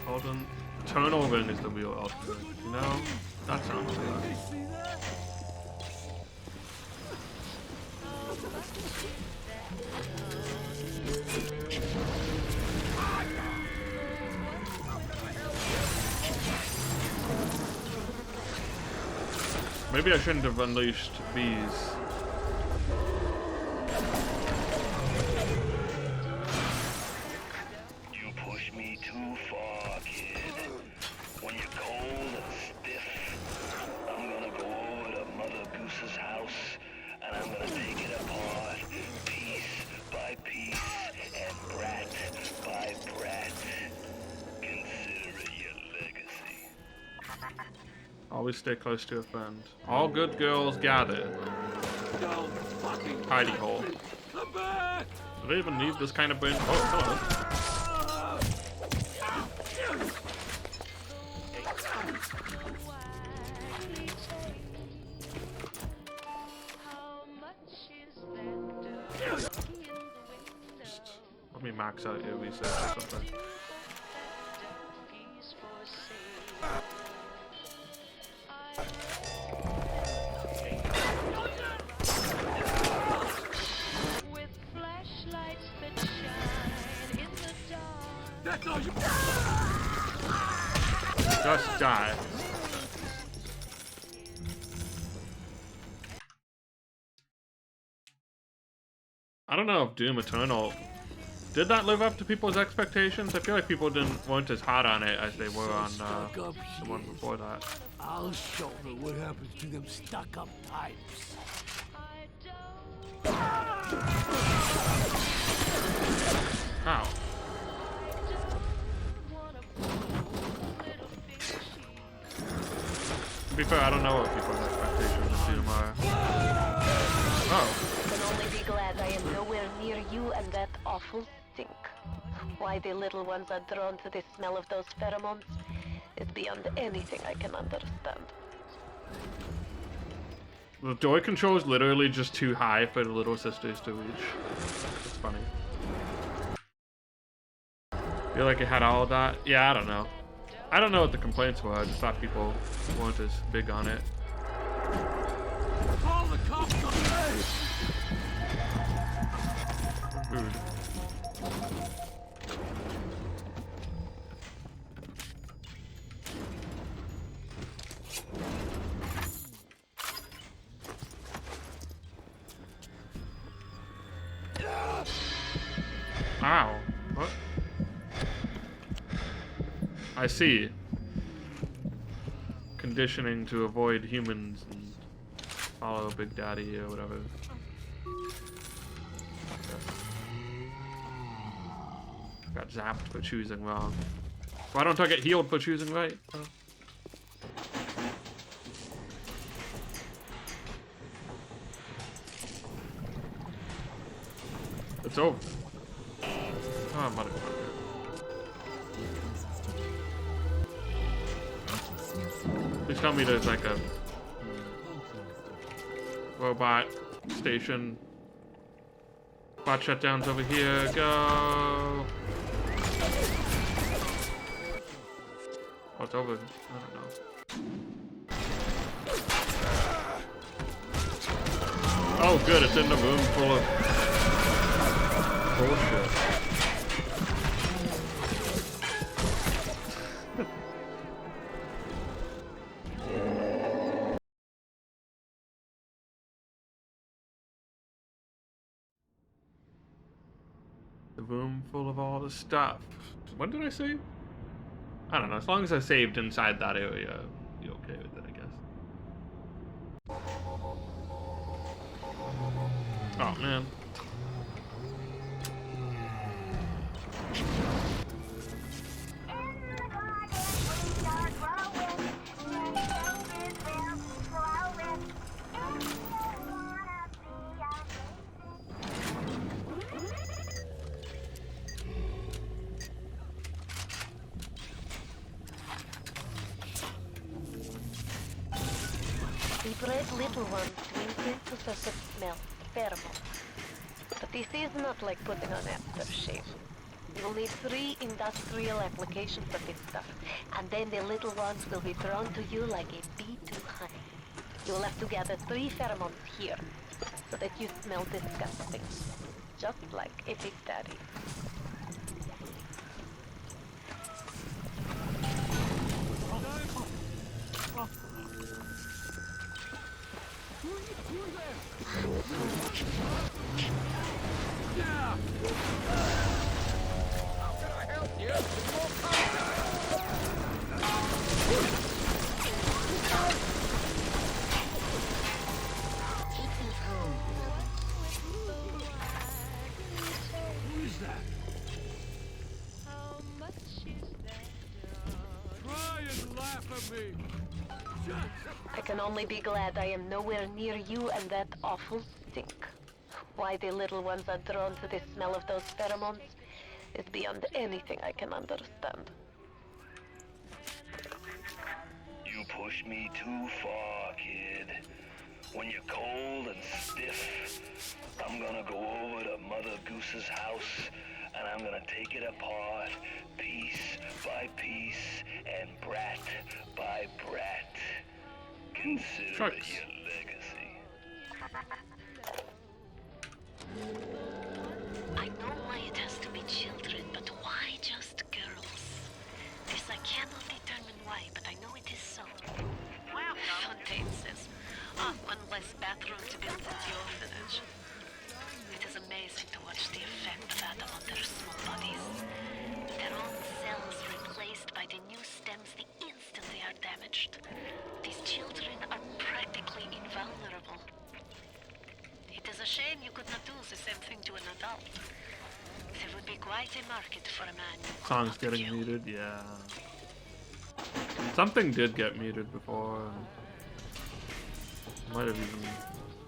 Hold on. Eternal Ring is the real ultimate. You know? That sounds good. Maybe I shouldn't have unleashed bees. You push me too far, kid. When you're cold and stiff, I'm gonna go over to Mother Goose's house and I'm gonna take it apart, piece by piece and brat by brat. Consider it your legacy. Always stay close to a friend. All good girls gather. Hidey hole. Come back! Do they even need this kind of brain? Oh, hello. Let me max out your research or something. Just die. I don't know if Doom Eternal did that live up to people's expectations. I feel like people weren't as hot on it as they were on the one before that. I'll show them what happens to them stuck-up types. How? To be fair, I don't know what people's expectations of Doom are. Oh. I can only be glad I am nowhere near you and that awful stink. Why the little ones are drawn to the smell of those pheromones is beyond anything I can understand. The joy control is literally just too high for the little sisters to reach. It's funny. Feel like it had all of that? Yeah, I don't know. I don't know what the complaints were. I just thought people weren't as big on it. Call the cops on me! Rude. Ow. What? I see. Conditioning to avoid humans and follow Big Daddy or whatever. Got zapped for choosing wrong. Why don't I get healed for choosing right? Oh. It's over. Oh, motherfucker. Please tell me there's like a robot station. Bot shutdowns over here. Go. What's over? I don't know. Oh, good. It's in the room full of bullshit. The room full of all the stuff. When did I save? I don't know. As long as I saved inside that area, you're okay with it, I guess. Oh, man. The bright little ones swing into such a smell, pheromone. But this is not like putting on aftershave. You'll need 3 industrial applications of this stuff, and then the little ones will be thrown to you like a bee to honey. You'll have to gather 3 pheromones here, so that you smell disgusting. Just like a big daddy. I can only be glad I am nowhere near you and that awful stink. Why the little ones are drawn to the smell of those pheromones is beyond anything I can understand. You push me too far, kid. When you're cold and stiff, I'm gonna go over to Mother Goose's house and I'm gonna take it apart, piece by piece and brat by brat. Consider it your legacy. I know why it has to be children, but why just girls? This I cannot determine why, but I know it is so. Fontaine says, one less bathroom to build at the orphanage. It is amazing to watch the effect of that on their small bodies. Their own cells replaced by the new stems the instant they are damaged. These children are practically invulnerable. It is a shame you could not do the same thing to an adult. There would be quite a market for a man. Song's getting muted, yeah. Something did get muted before. Might have even...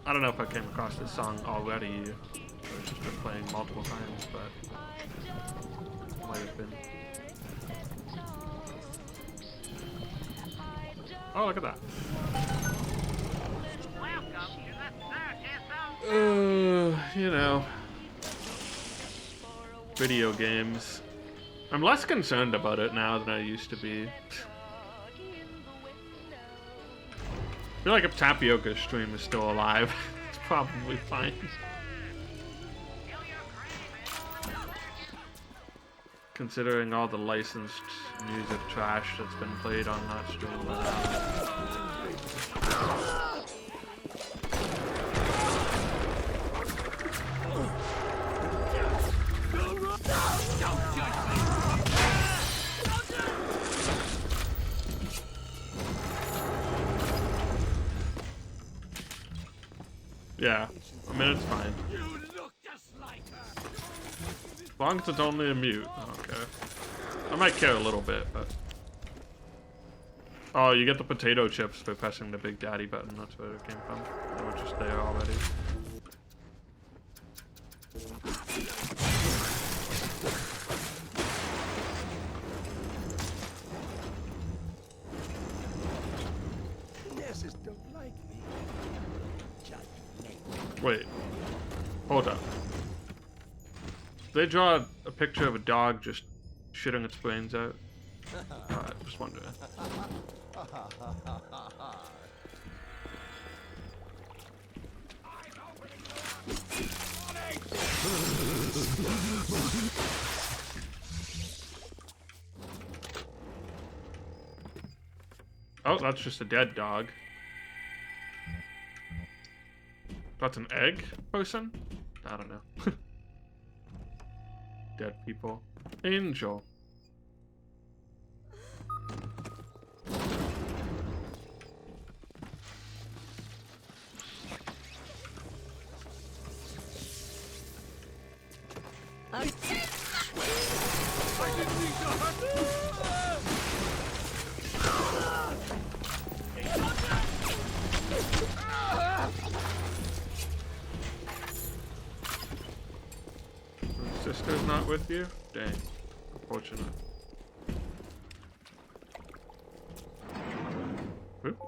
I don't know if I came across this song already. It's just been playing multiple times, but... Might have been. Oh, look at that. You know. Video games. I'm less concerned about it now than I used to be. I feel like if Tapioca's stream is still alive, it's probably fine. Considering all the licensed music trash that's been played on that stream. Yeah, I mean, it's fine. As long as it's only a mute, I don't care. I might care a little bit, but... Oh, you get the potato chips by pressing the Big Daddy button, that's where it came from. They were just there already. Wait, hold up. They draw a picture of a dog just shitting its brains out. Alright, just wondering. Oh, that's just a dead dog. That's an egg person? I don't know. Dead people. Angel. Sister's not with you? Dang. Unfortunate. Oop.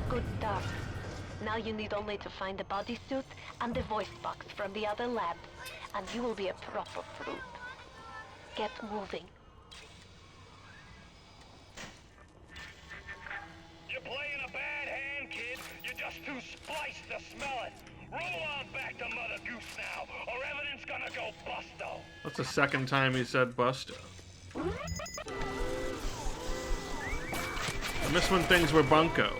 good start. Now you need only to find the bodysuit and the voice box from the other labs, and you will be a proper fruit. Get moving. You're playing a bad hand, kid. You're just too spliced to smell it. Roll on back to Mother Goose now, or everything's gonna go busto. That's the second time he said busto. I miss when things were bunko.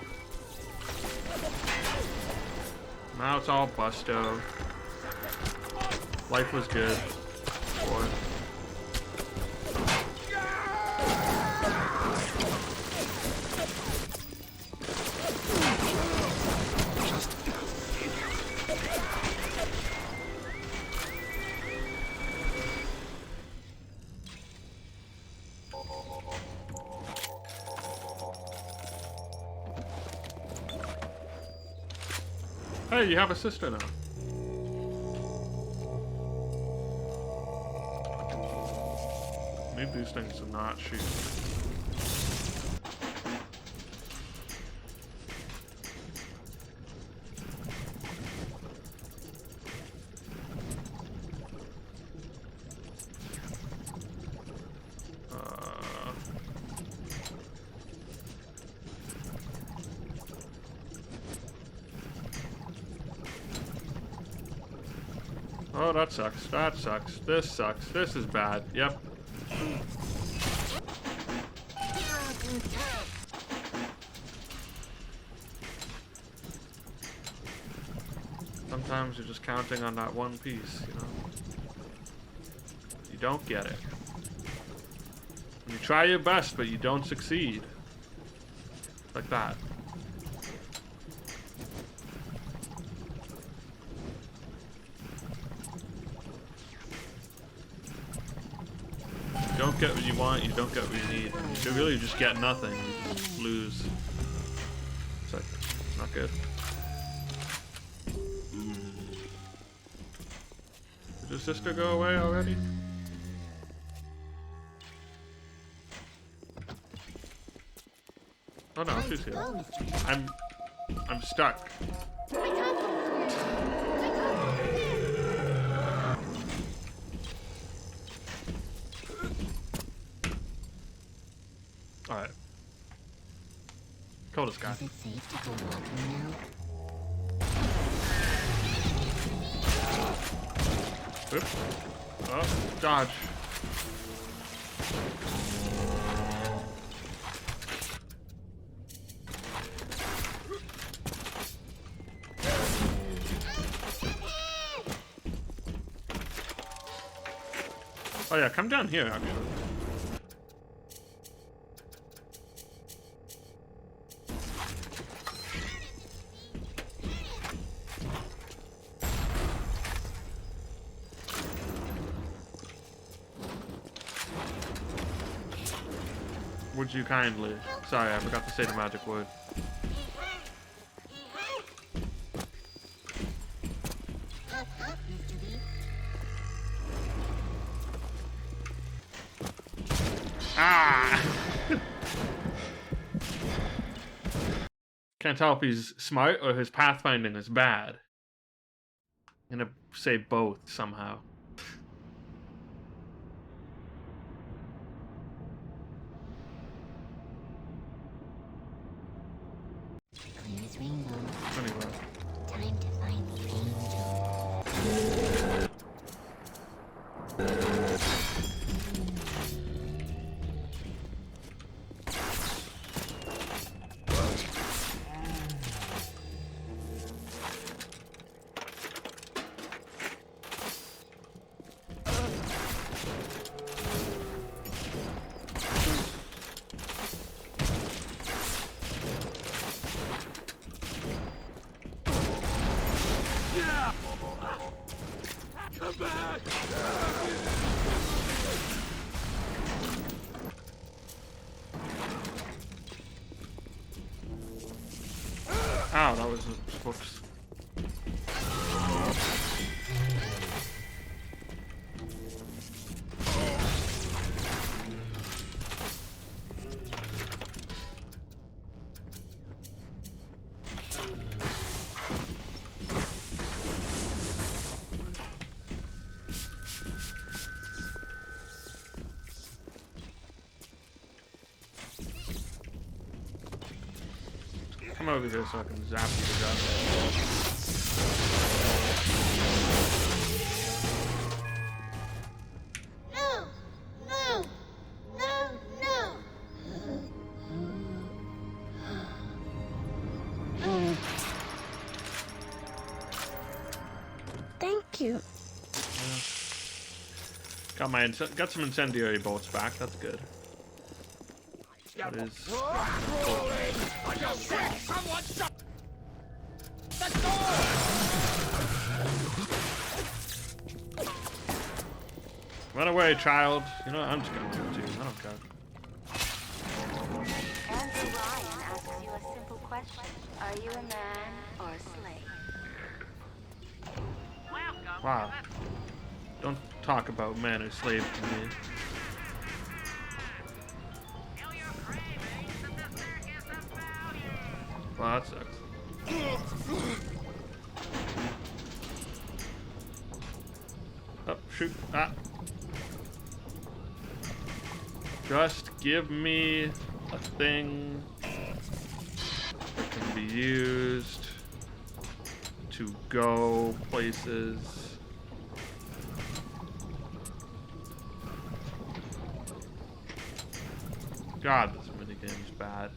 Now it's all busto. Life was good. Boy. Hey, you have a sister now. Need these things to not shoot. Oh, that sucks. That sucks. This sucks. This is bad. Yep. Sometimes you're just counting on that one piece, you know? You don't get it. You try your best, but you don't succeed. Like that. You don't get what you want, you don't get what you need. You really just get nothing, you just lose. It's like, not good. Did your sister go away already? Oh no, she's here. I'm stuck. Alright. Coldest guy. Oops. Oh, dodge. Oh yeah, come down here actually. Would you kindly? Sorry, I forgot to say the magic word. Ah! Can't tell if he's smart or his pathfinding is bad. I'm gonna say both somehow. Anyway. Time to find the angel. Come back! Ow, that was whoops. Come over here so I can zap you to death. No! No! No! No! Thank you. Got some incendiary bolts back. That's good. What is? Run away, child. You know what? I'm just gonna do it too. I don't care. Andrew Ryan asks you a simple question. Are you a man or a slave? Wow. Don't talk about man or slave to me. Well, that sucks. Oh, shoot. Ah. Just give me a thing that can be used to go places. God, this minigame's bad.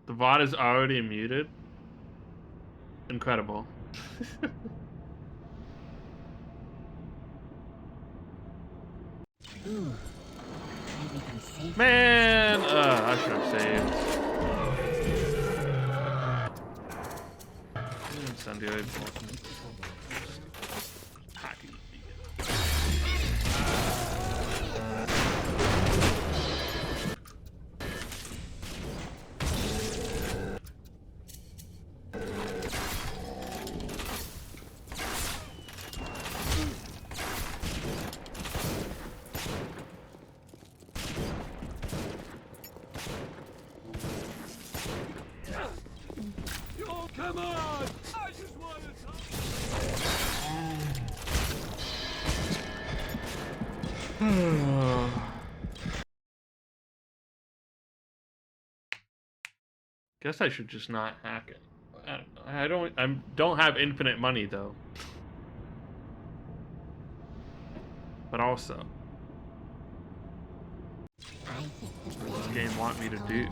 The VOD is already muted. Incredible. Ooh. Maybe we can save Man, I should have saved. Incendiary bolt. Hacking. Come on! I just wanted Guess I should just not hack it. I don't have infinite money though. But also, what does this game want me to do?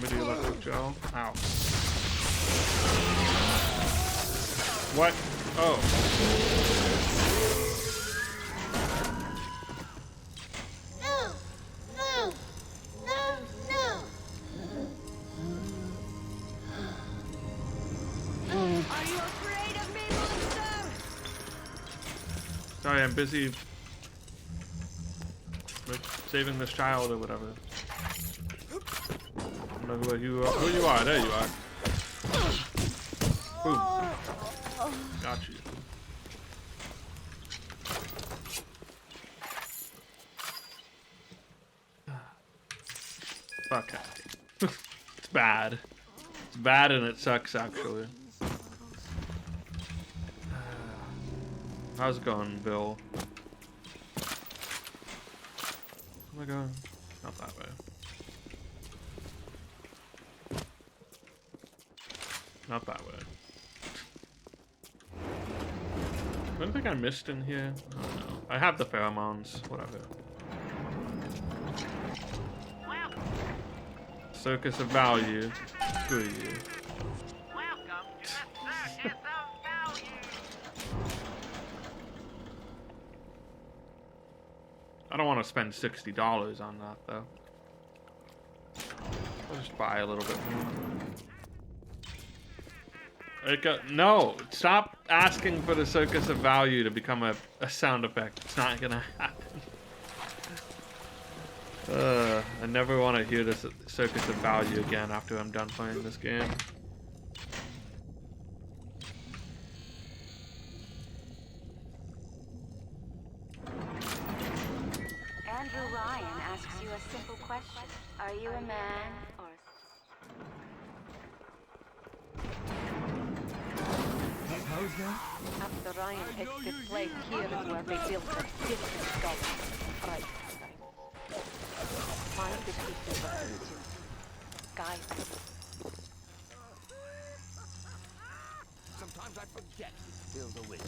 Somebody electric gel. Ow. What? Oh. No! No! No! No! Are you afraid of me, monster? Sorry, I'm busy with saving this child or whatever. I don't know who you are. There you are. Boom. Got you. Fuck hacking. It's bad. It's bad and it sucks actually. How's it going, Bill? Oh my god. Not that way. Not that way. Anything I missed in here? I don't know. I have the pheromones. Whatever. Circus of value. Screw you. I don't want to spend $60 on that though. I'll just buy a little bit more. No! Stop asking for the Circus of Value to become a sound effect. It's not gonna happen. I never want to hear this Circus of Value again after I'm done playing this game. Andrew Ryan asks you a simple question. Are you a man or How's that? After Ryan takes this place, here is where they build the distant gully. Right. Find the people that need you. Guide them. Sometimes I forget to build a witch.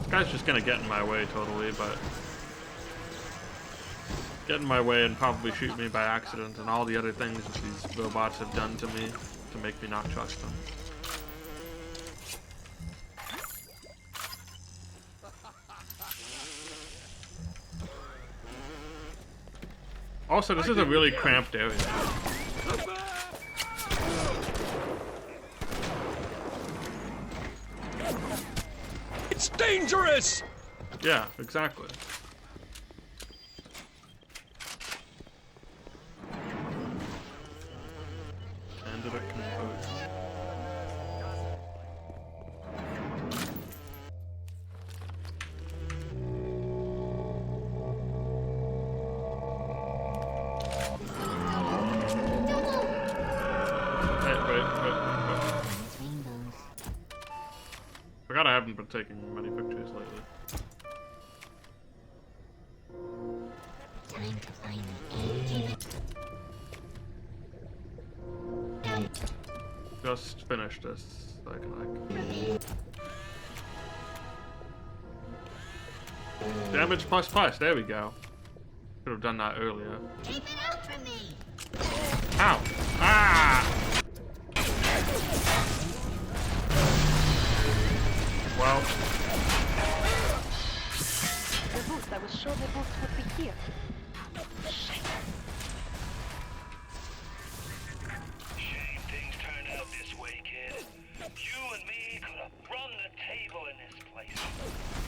This guy's just gonna get in my way totally, but get in my way and probably shoot me by accident and all the other things that these robots have done to me to make me not trust them. Also, this is a really cramped area. It's dangerous! Yeah, exactly. Ended it composed. Wait. Forgot I haven't been taking many pictures lately. Time to find the Just finish this so I can like. Damage plus. There we go. Could have done that earlier. Keep it out from me. Ow! Ah! Well. The boost, I was sure the boost would be here. Shame things turned out this way, kid. You and me could have run the table in this place.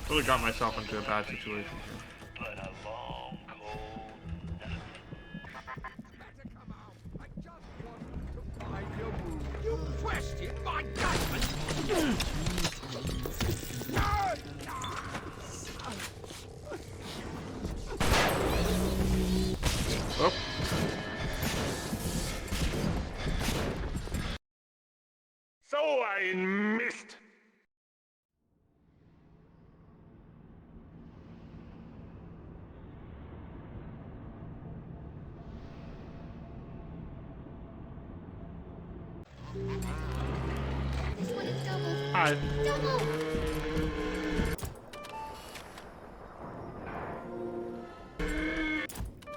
Really got myself into a bad situation here. But a long, cold night. You question my judgment! Oh. So I missed. This one is double. Hi. Double.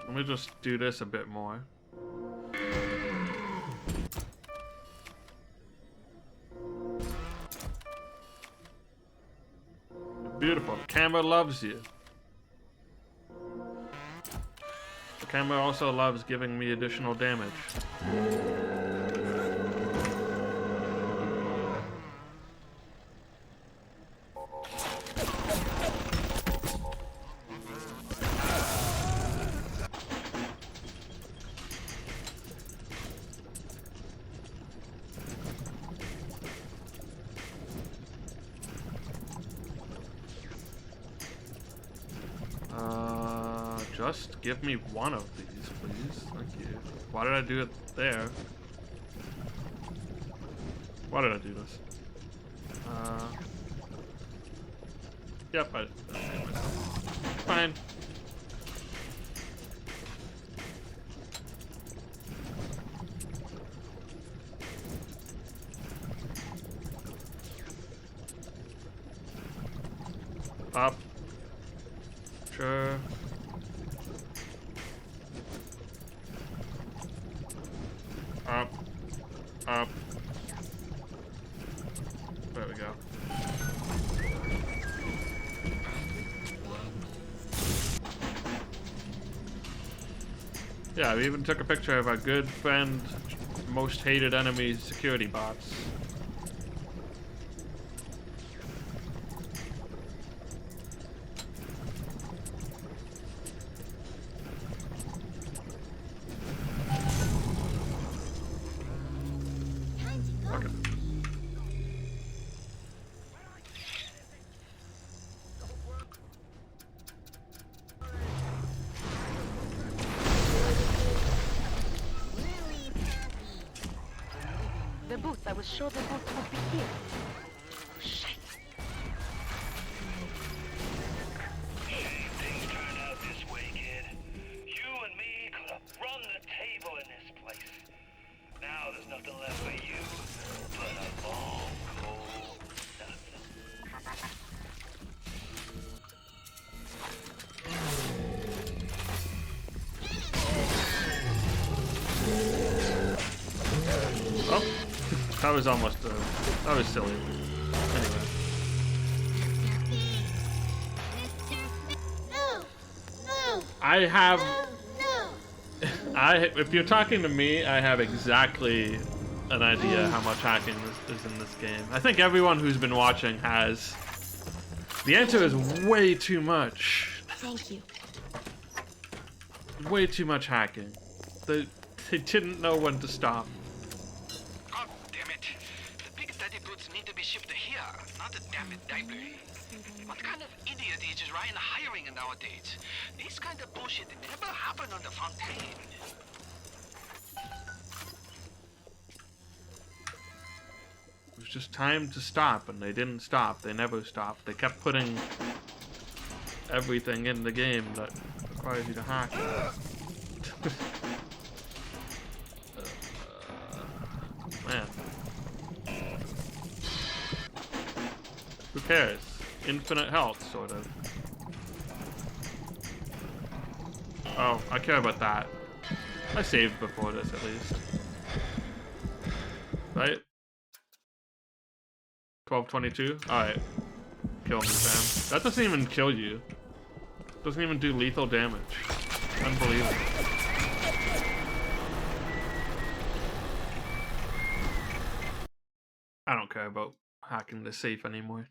Let me just do this a bit more. Beautiful. The camera loves you. The camera also loves giving me additional damage. Just give me one of these, please. Thank you. Why did I do it there? Why did I do this? Yep, I hit myself. Fine. Up. Sure. Up. Up. There we go. Yeah, we even took a picture of our good friend, most hated enemy's security bots. The boots. I was sure the boots would be here. Oh, shit. Things turned out this way, kid. You and me could have run the table in this place. Now there's nothing left for you but a long, cold nothing. Oh, that was almost, that was silly. Anyway. I have, if you're talking to me, I have exactly an idea how much hacking is in this game. I think everyone who's been watching has. The answer is way too much. Thank you. Way too much hacking. They didn't know when to stop. God damn it. The big daddy boots need to be shipped here, not the damn it library. What kind of idiot is Ryan hiring nowadays? This kind of bullshit never happened on the Fontaine. It was just time to stop, and they didn't stop. They never stopped. They kept putting everything in the game that requires you to hack. Man. Who cares? Infinite health, sort of. Oh, I care about that. I saved before this, at least. Right? 1222? Alright. Kill me, fam. That doesn't even kill you. Doesn't even do lethal damage. Unbelievable. I don't care about hacking the safe anymore.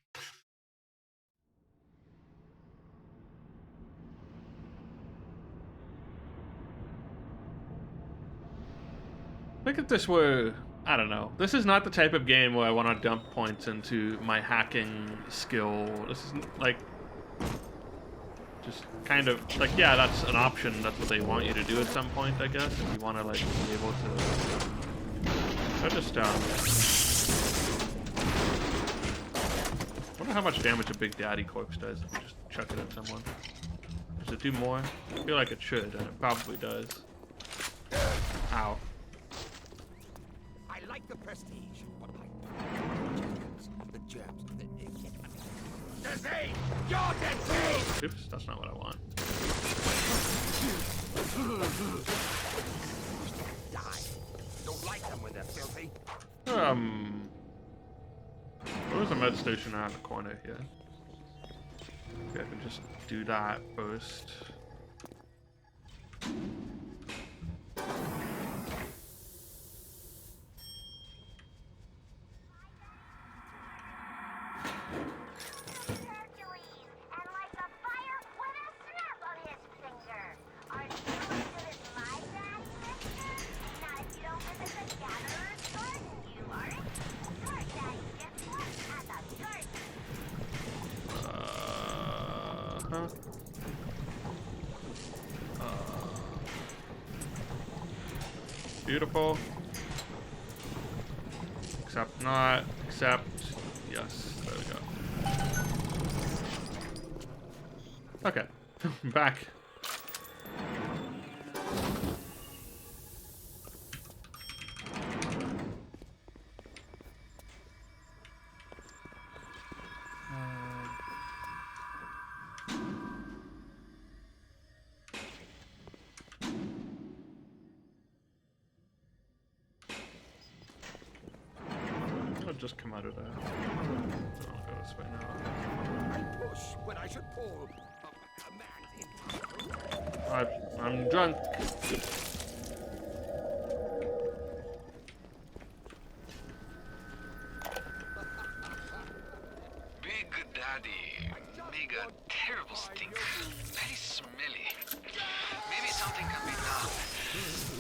Look at this where, I don't know. This is not the type of game where I want to dump points into my hacking skill. This is like, just kind of, like, yeah, that's an option. That's what they want you to do at some point, I guess. If you want to, like, be able to... I just, wonder how much damage a Big Daddy corpse does if you just chuck it at someone. Does it do more? I feel like it should, and it probably does. Ow. I like the prestige, but I the germs. Disease! You're disease! Oops, that's not what I want. Die. Don't like them when they're filthy. There's a med station around the corner here. Okay, I can just do that first. Beautiful. Except Not accept. Yes, there we go. Okay, back. I'll just come out of there. I'll go this way now. I push when I should pull. I'm drunk. Big Daddy. Mega terrible stink. Very smelly. Maybe something can be done.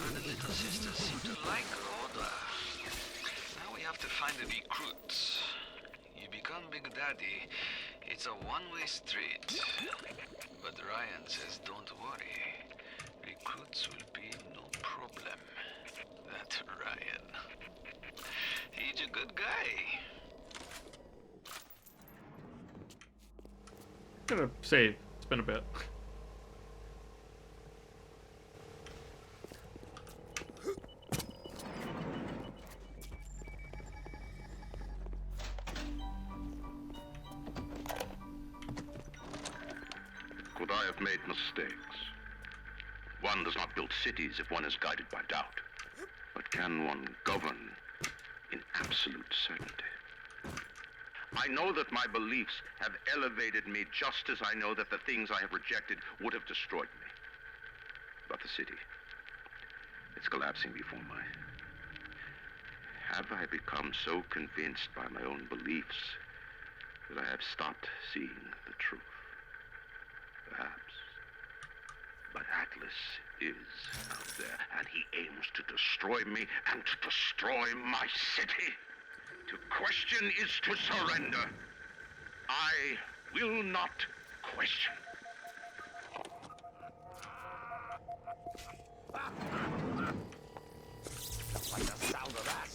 And the little sisters seem to like order. Now we have to find the recruits. You become Big Daddy, it's a one-way street. But Ryan says don't worry. Recruits will be no problem. That Ryan. He's a good guy. Gonna save. It's been a bit. Could I have made mistakes? One does not build cities if one is guided by doubt. But can one govern in absolute certainty? I know that my beliefs have elevated me just as I know that the things I have rejected would have destroyed me. But the city, it's collapsing before my... Have I become so convinced by my own beliefs that I have stopped seeing the truth? Perhaps. But Atlas is out there, and he aims to destroy me and to destroy my city. To question is to surrender. I will not question. Like the sound of that.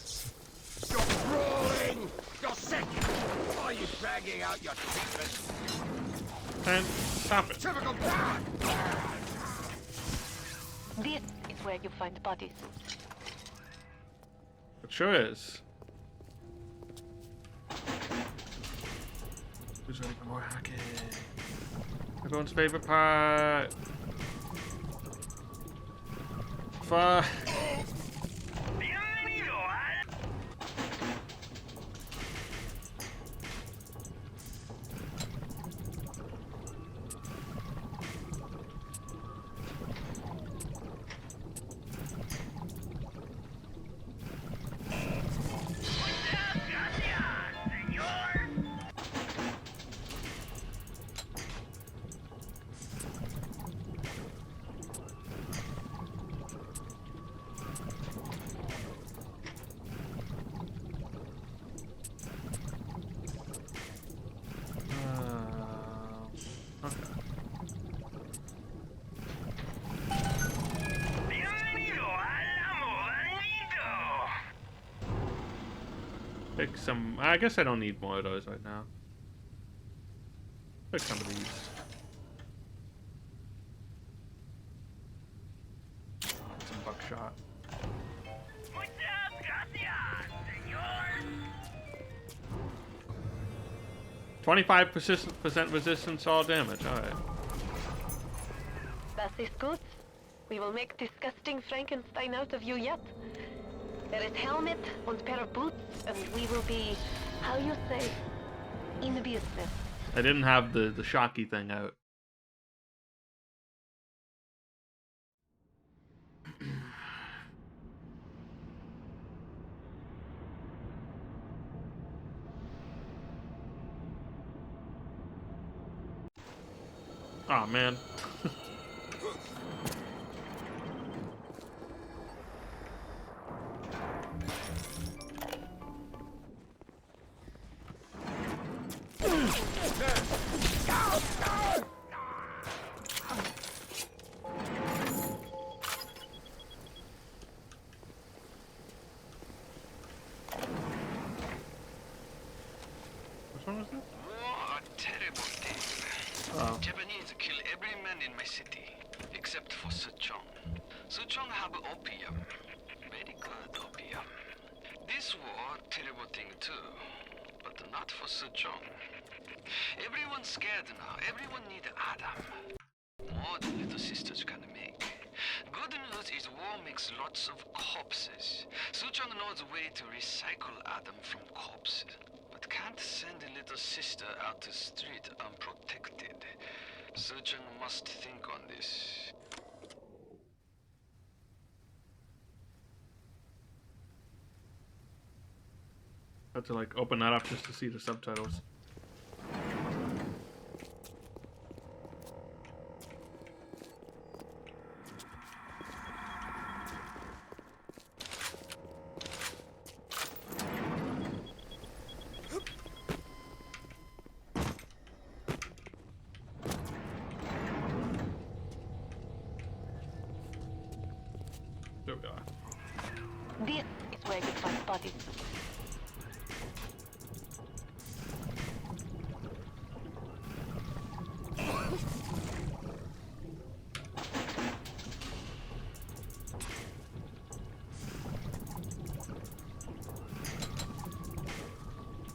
You're crawling! You're sick! Why are you dragging out your treatment? And stop it. Typical. This is where you find bodies. It sure is. Who's ready for more hacking? Everyone's favorite part. Fuck. Pick some. I guess I don't need more of those right now. Pick some of these. Some buckshot. 25% resistance to all damage. All right. That is good. We will make disgusting Frankenstein out of you yet. There is helmet and pair of boots, and we will be, how you say, in the business. I didn't have the shocky thing out. Oh man. one was this? War are terrible things. Oh. Japanese kill every man in my city, except for Suchong. Suchong have opium. Very good opium. This war, terrible thing too, but not for Suchong. Everyone's scared now. Everyone need Adam. More than little sisters can make. Good news is war makes lots of corpses. Suchong knows a way to recycle Adam from corpses, but can't send a little sister out to street unprotected. Suchong must think on this. I had to like open that up just to see the subtitles. There we are. This is where I get my body.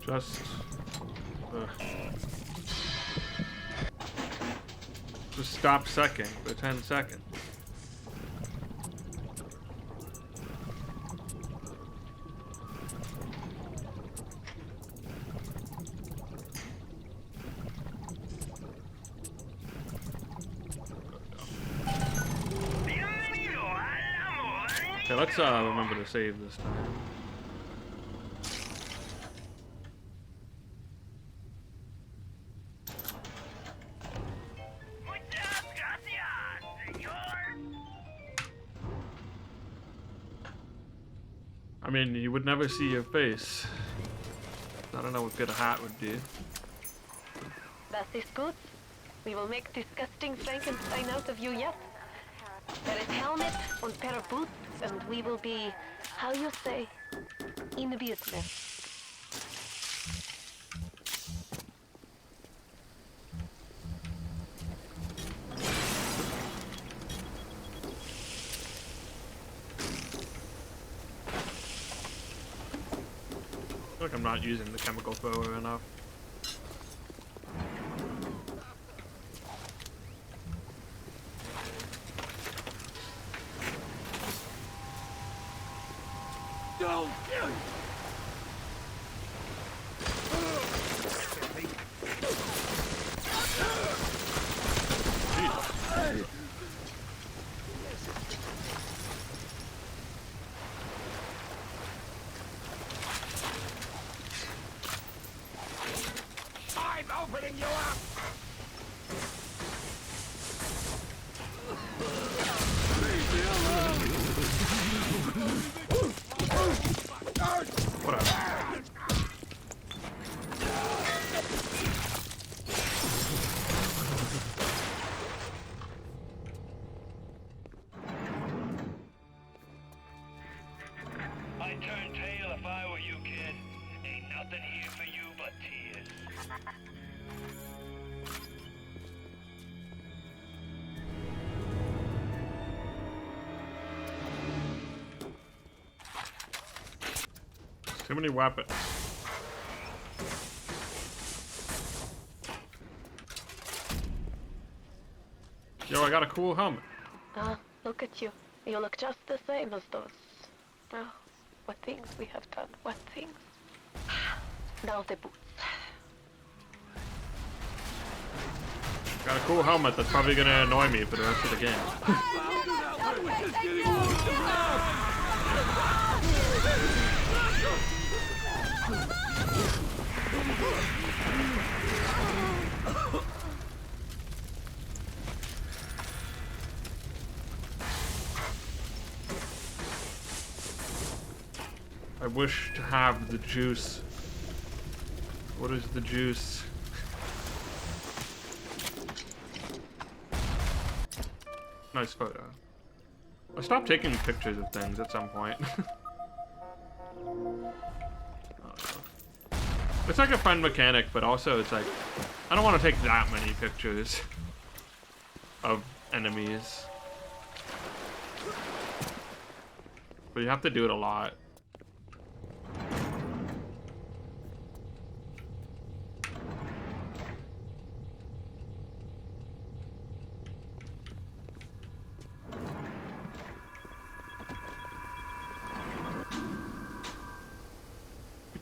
Just stop sucking for 10 seconds. Okay, let's remember to save this time. I mean, you would never see your face. I don't know what good a hat would do. That is good. We will make disgusting Frankenstein out of you yet. There is helmet and pair of boots, and we will be, how you say, in business. I feel like I'm not using the chemical thrower enough. Don't! I'm opening you up! I'd turn tail if I were you, kid. Ain't nothing here for you but tears. Too many weapons. Yo, I got a cool helmet. Ah, look at you. You look just the same as those. Oh, what things we have done. What things. Now the boots. Got a cool helmet that's probably gonna annoy me for the rest of the game. I wish to have the juice. What is the juice? Nice photo. I stopped taking pictures of things at some point. It's like a fun mechanic, but also it's like, I don't want to take that many pictures of enemies. But you have to do it a lot.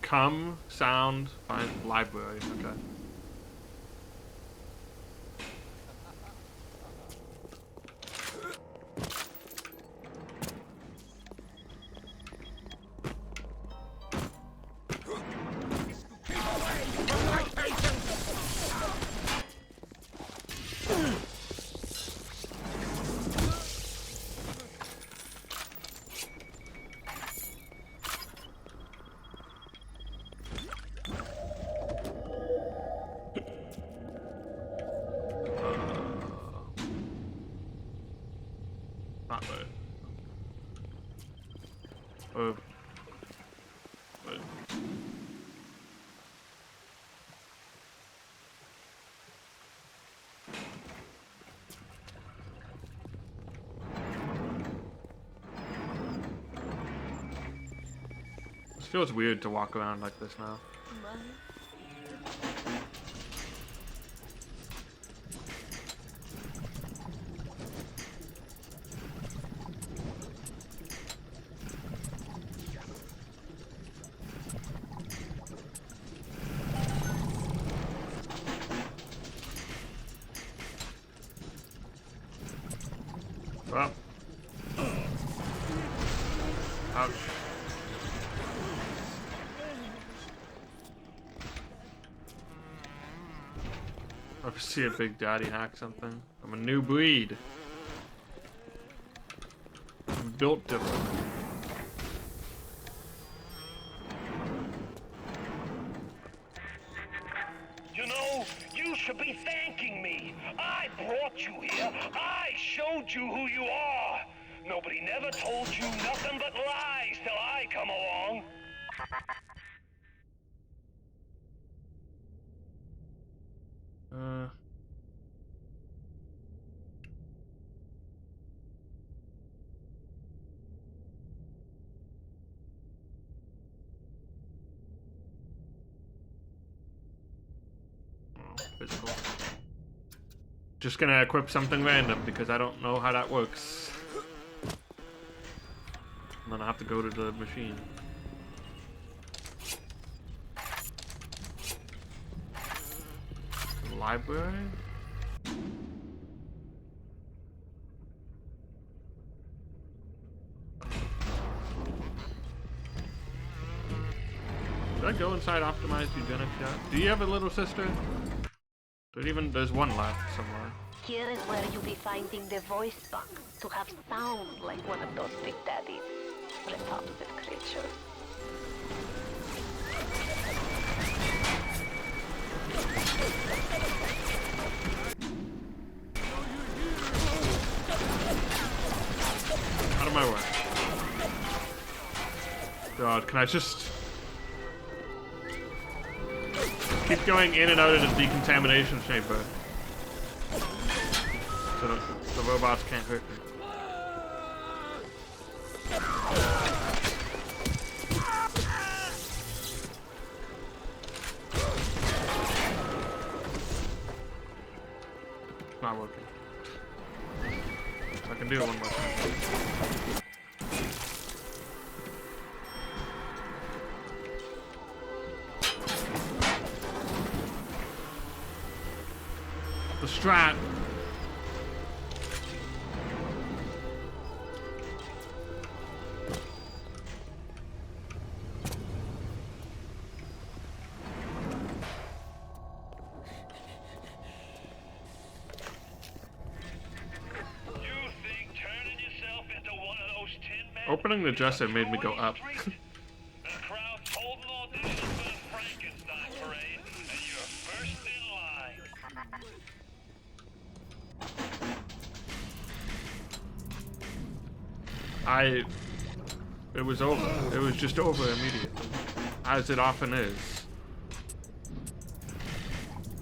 Come, sound, find library. Okay. It feels weird to walk around like this now. Well. Ouch. I see a Big Daddy hack something. I'm a new breed. I'm built different. You know, you should be thanking me. I brought you here. I showed you who you are. Nobody never told you nothing but lies till I come along. Physical. Just gonna equip something random because I don't know how that works. I'm gonna have to go to the machine. Library? Should I go inside optimized eugenics yet? Do you have a little sister? There's one left somewhere. Here is where you'll be finding the voice box to have sound like one of those Big Daddies. Repulsive creature. Out of my way. God, can I just keep going in and out of the decontamination chamber so the robots can't hurt me? It's not working. I can do it one more time. The strat. Opening the dresser made me go up. It was over. It was just over immediately. As it often is.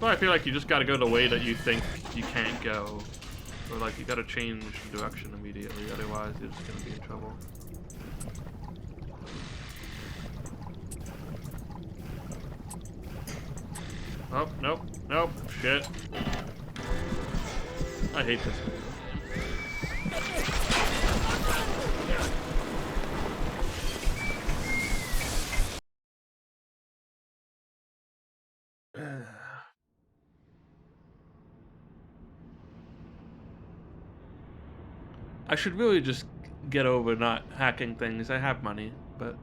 Well, I feel like you just gotta go the way that you think you can't go. Or like you gotta change direction immediately, otherwise you're just gonna be in trouble. Oh, nope, nope, shit. I hate this video. I should really just get over not hacking things. I have money, but...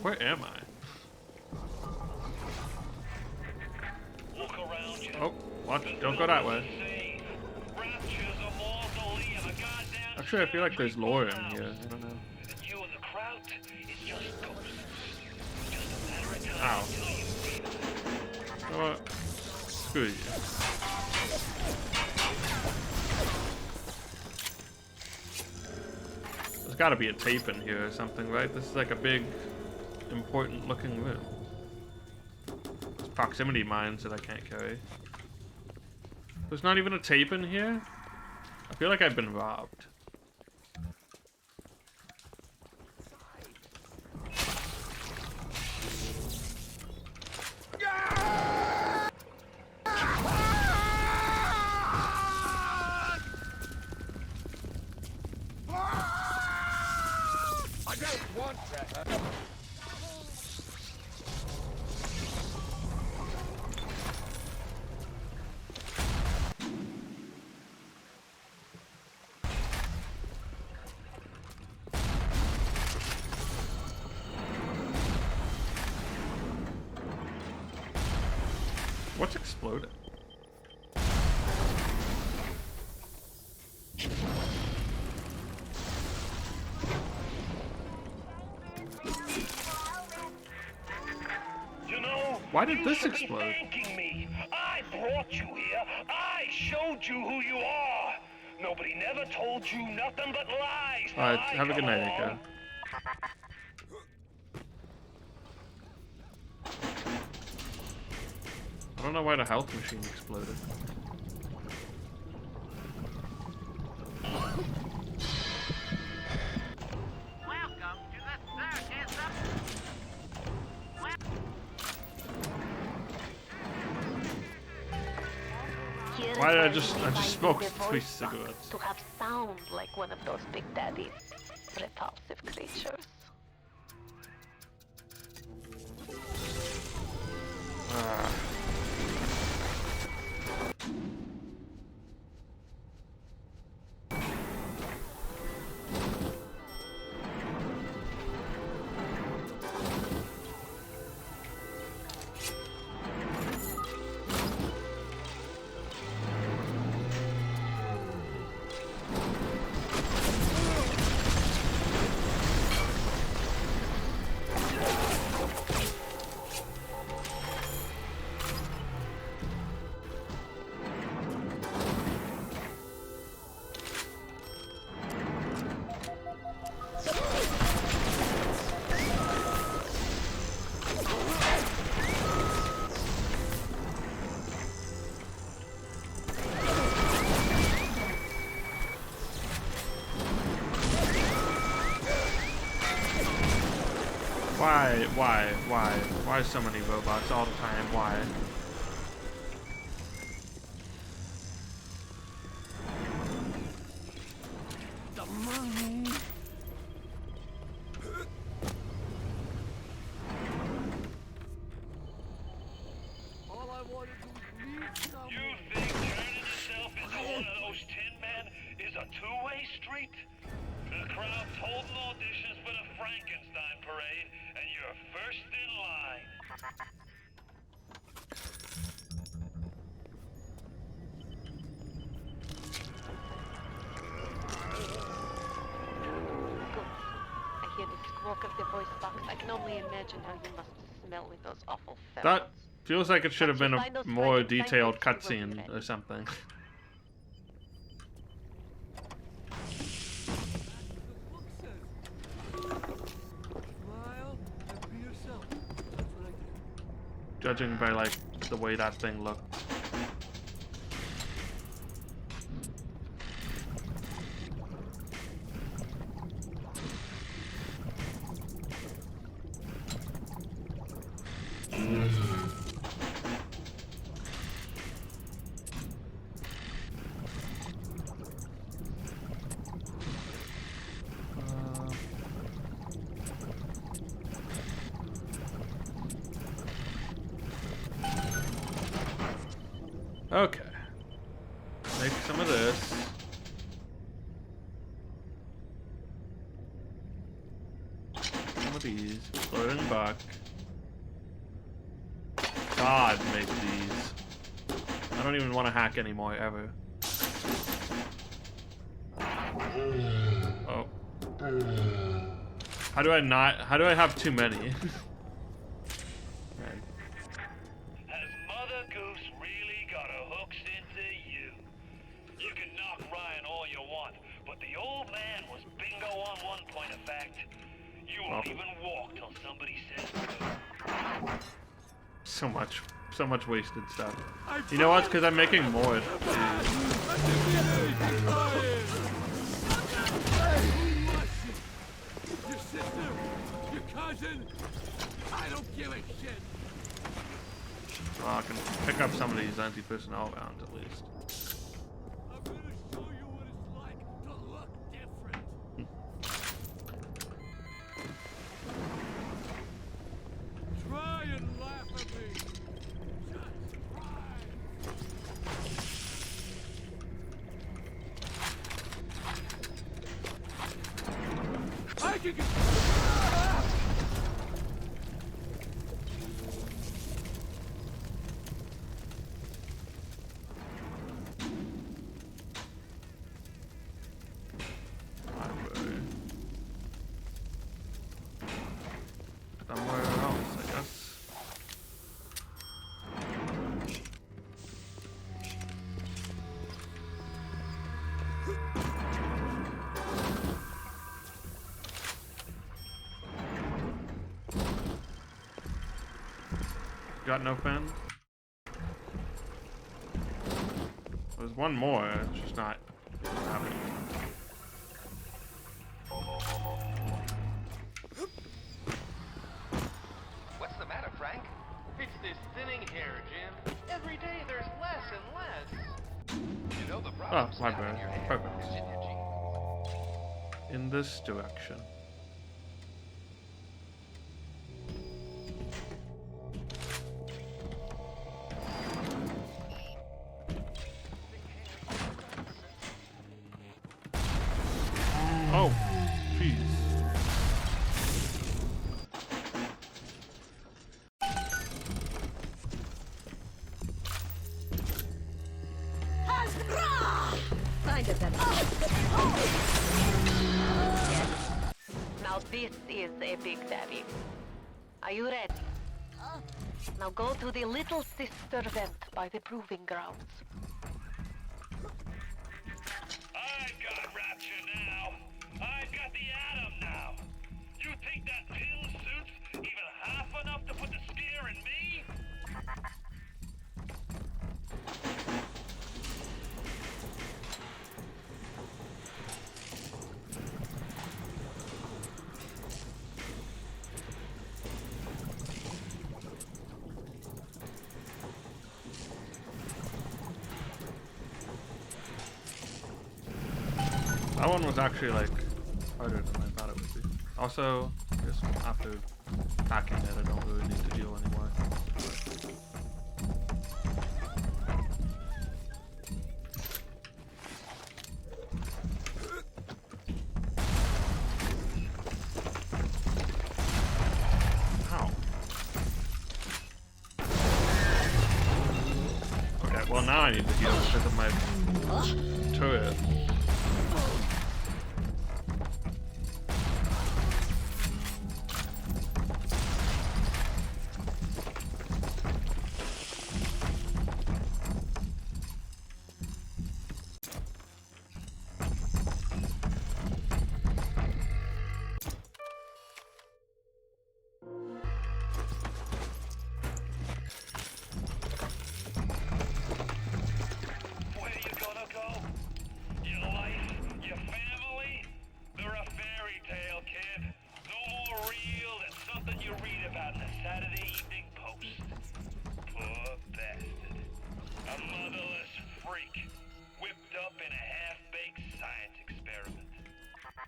Where am I? Oh, watch, don't go that way. Actually, I feel like there's lore in here. I don't know. Ow. You know what? Screw you. There's gotta be a tape in here or something, right? This is like a big, important looking room. There's proximity mines that I can't carry. There's not even a tape in here? I feel like I've been robbed. I don't want to. What's exploding? Why did this explode? Me. I brought you here. I showed you who you are. Nobody never told you nothing but lies. Alright, have a good night, Ika. I don't know why the health machine exploded. Welcome to the circus of... Why did I just smoked 3 cigarettes? To have sound like one of those Big Daddy's repulsive creatures. Why so many robots all the time? Why? The money. All I wanted to meet someone. You think turning yourself into one of those tin men is a two-way street? The crowd's holding auditions for the Frankenstein parade, and you're first in line. I hear the squawk of the voice box. I can only imagine how you must smell with those awful fellows. That feels like it should have been a more detailed cutscene or something. Judging by like the way that thing looked. Okay. Make some of this. Some of these. Throw it in the back. God, make these. I don't even want to hack anymore, ever. Oh. How do I have too many? So much wasted stuff. You know what? Because I'm making more. Your sister, your cousin, I don't give a shit. Well, I can pick up some of these anti-personnel rounds at least. I'm gonna show you what it's like to look different. Try and laugh at me. I can get... Somewhere else, I guess. Got no pen? There's one more, it's just not happening. What's the matter, Frank? It's this thinning hair, Jim. Every day there's less and less. You know the problem. Oh, library. Perfect. In this direction. Oh, jeez. Find a better. Now this is a big daddy. Are you ready? Now go to the Little Sister vent by the proving grounds. I've got Rapture now. I've got the Atom now. You think that pill suit's even half enough to put the scare in me? That one was actually like harder than I thought it would be. Also, just after packing it, I don't really need to heal anymore. Ow. Okay, well now I need to heal because of my turret.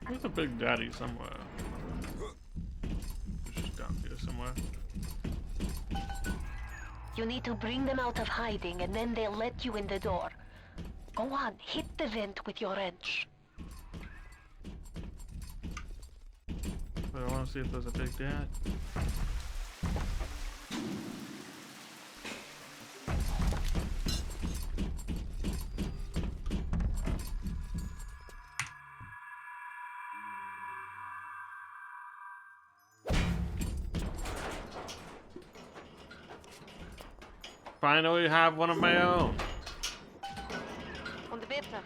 There's a Big Daddy somewhere. Just down here somewhere. You need to bring them out of hiding, and then they'll let you in the door. Go on, hit the vent with your wrench. But I want to see if there's a Big Dad. Finally have one of my own. Und bitte.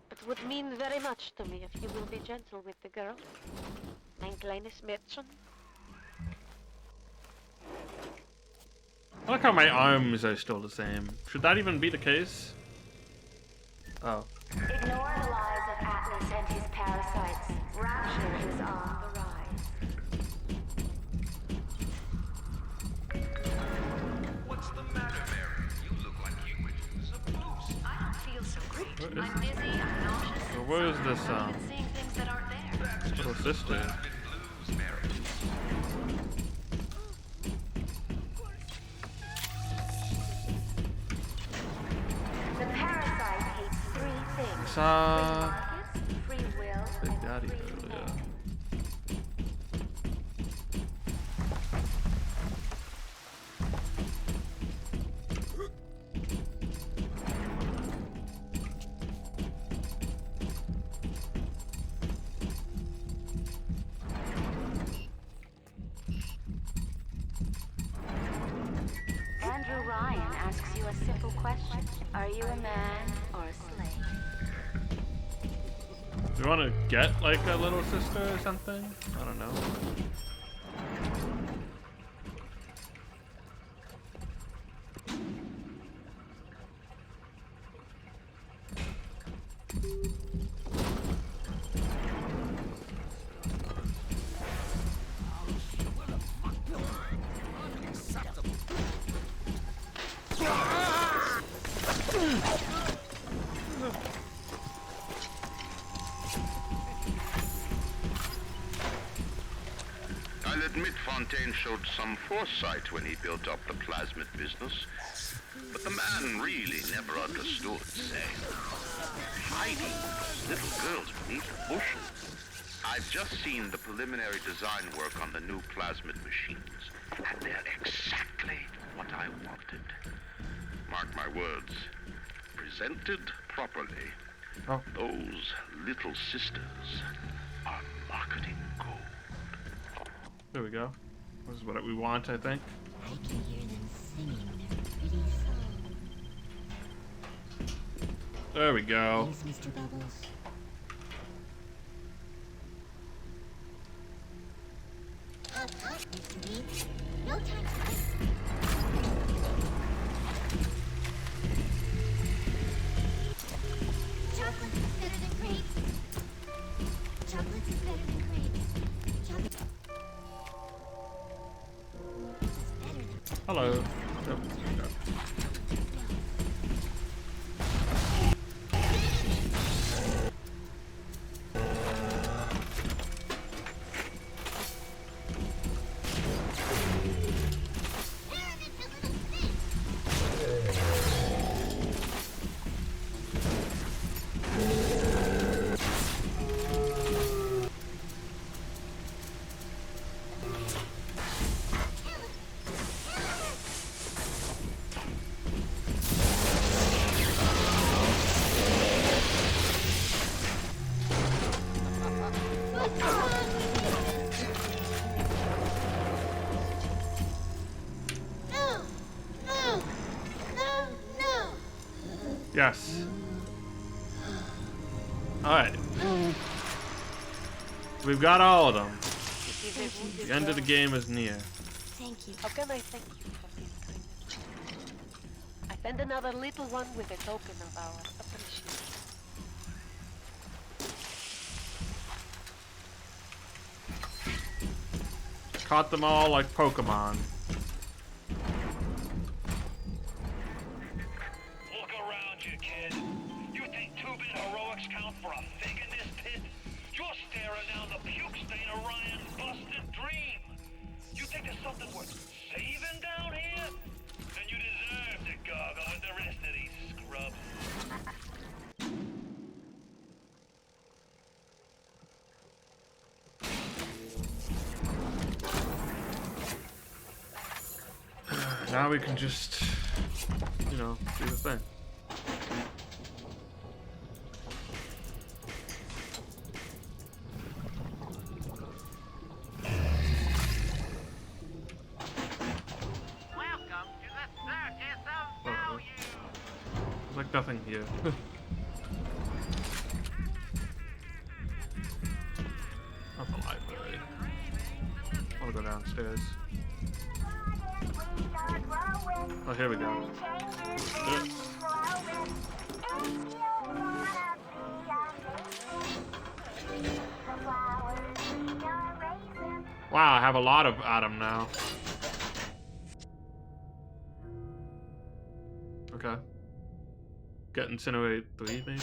It would mean very much to me if you will be gentle with the girl. Ein kleines Mädchen. I like how my arms are still the same. Should that even be the case? Oh. Ignore the lies of Atlas and his parasites. Rapture is on the rise. What's the matter, Mary? You look like you went through some blues. I don't feel so great. What is I'm dizzy, I'm nauseous. So where is this I'm seeing things that aren't there. little sister? Blues, Mary. The parasite hates three things. Saw Free will Big and Daddy free earlier. Andrew Ryan asks you a simple question. Are you a man or a slave? Do you want to get like a little sister or something? I don't know. I'll admit Fontaine showed some foresight when he built up the plasmid business, but the man really never understood, say, hiding those little girls beneath the bushes. I've just seen the preliminary design work on the new plasmid machines, and they're exactly what I wanted. Mark my words, presented properly, those little sisters are marketing gold. There we go. This is what we want, I think. I can hear them singing their pretty song. There we go. Thanks, Mr. Bubbles. Mr. Bean. No time to waste. Chocolate is better than grapes. Chocolate is better than grapes. Chocolate is better than... Hello. Yep. Yes. Alright. We've got all of them. The end of the game is near. Thank you. How can I thank you for this kindness? I send another little one with a token of our appreciation. Caught them all like Pokemon. Look around you, kid. You think two-bit heroics count for a fig in this pit? You're something worth saving down here? Then you deserve to gargle with the rest of these scrubs. Now we can just, you know, do the thing. Welcome to the circus of value. There's like nothing here. Not the library. I'll go downstairs. Oh, here we go. Yeah. Wow, I have a lot of Adam now. Okay. Get Incinerate 3 maybe?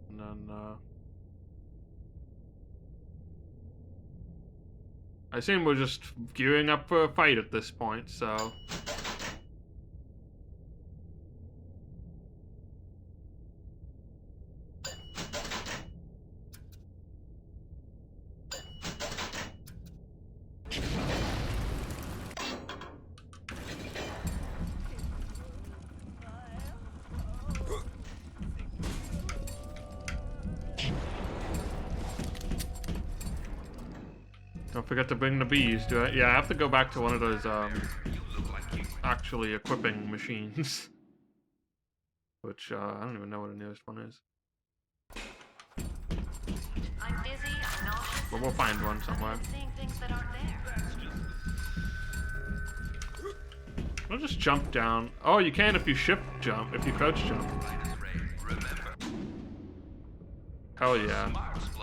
And then I assume we're just gearing up for a fight at this point, so don't forget to bring the bees. Do I? Yeah, I have to go back to one of those actually equipping machines, which I don't even know what the nearest one is. I'm busy, I'm nauseous, But we'll find one somewhere. seeing things that aren't there. I'll just jump down. Oh, you can if you shift jump, if you crouch jump. Hell yeah.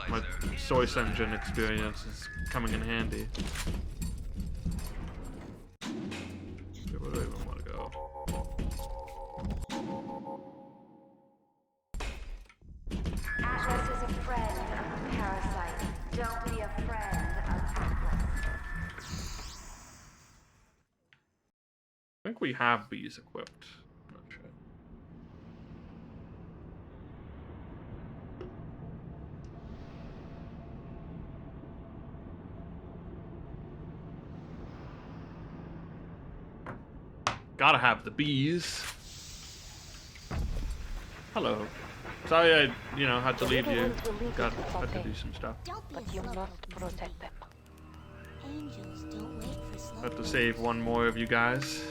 My Source Engine experience is coming in handy. Where do I even want to go? Atlas is a friend of the parasite. Don't be a friend of Atlas. I think we have bees equipped. I'm not sure. Gotta have the bees. Hello. Sorry I, had to leave you. Had to do some stuff. But you must protect them. Angels don't wait for slow. Have to save one more of you guys.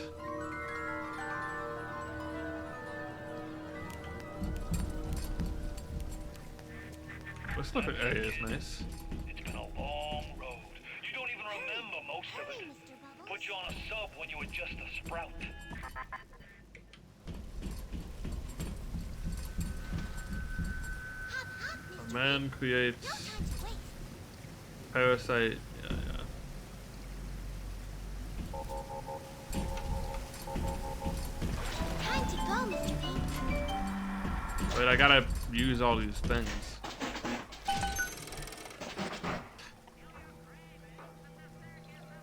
This little area is nice. It's been a long road. You don't even remember most of it. Put you on a sub when you were just a sprout. A man creates parasite. Yeah. Time to go, Mr. B. Wait, I gotta use all these things.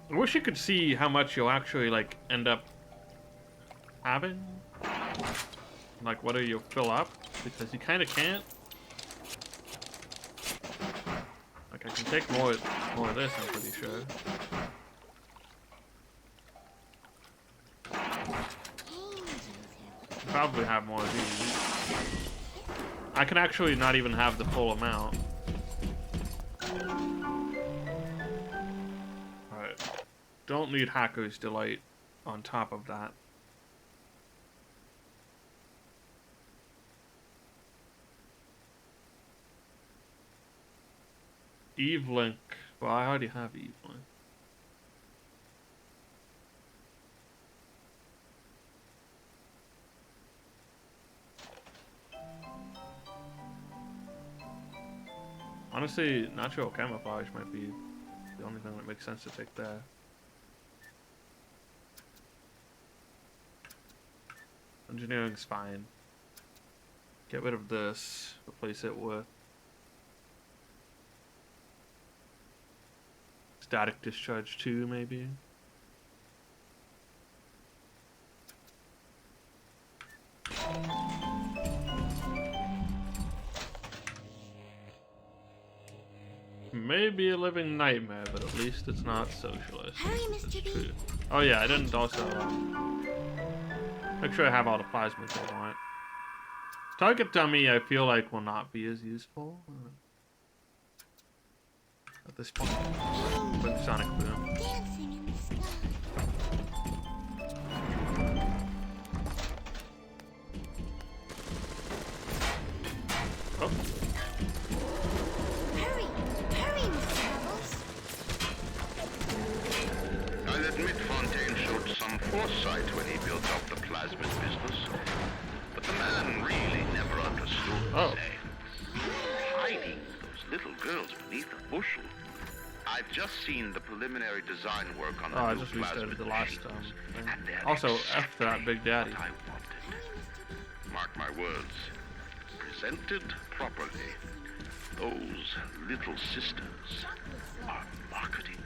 I wish you could see how much you'll actually end up having. Like whether you'll fill up, because you kind of can't. Like I can take more of this, I'm pretty sure. Probably have more of these. I can actually not even have the full amount. Alright. Don't need Hacker's Delight on top of that. Eve Link. Well, I already have Eve Link. Honestly, natural camouflage might be the only thing that makes sense to take there. Engineering's fine. Get rid of this, replace it with Static Discharge 2, maybe. Maybe a living nightmare, but at least it's not socialist. Hurry, Mr. B. Oh yeah, I didn't also make sure I have all the plasmas I want. Target dummy, I feel like will not be as useful at this point with Sonic Boom. Dancing in the sky. Oh. Hurry, Mr. Bubbles. I'll admit Fontaine showed some foresight when he built up the plasmid business, but the man really never understood things. Hiding those little girls beneath a bushel. I've just seen the preliminary design work on the I new just restarted plasmid the last machines, thing. and they're Also, F that Big Daddy. what I wanted. Mark my words. Presented properly, those little sisters are marketing.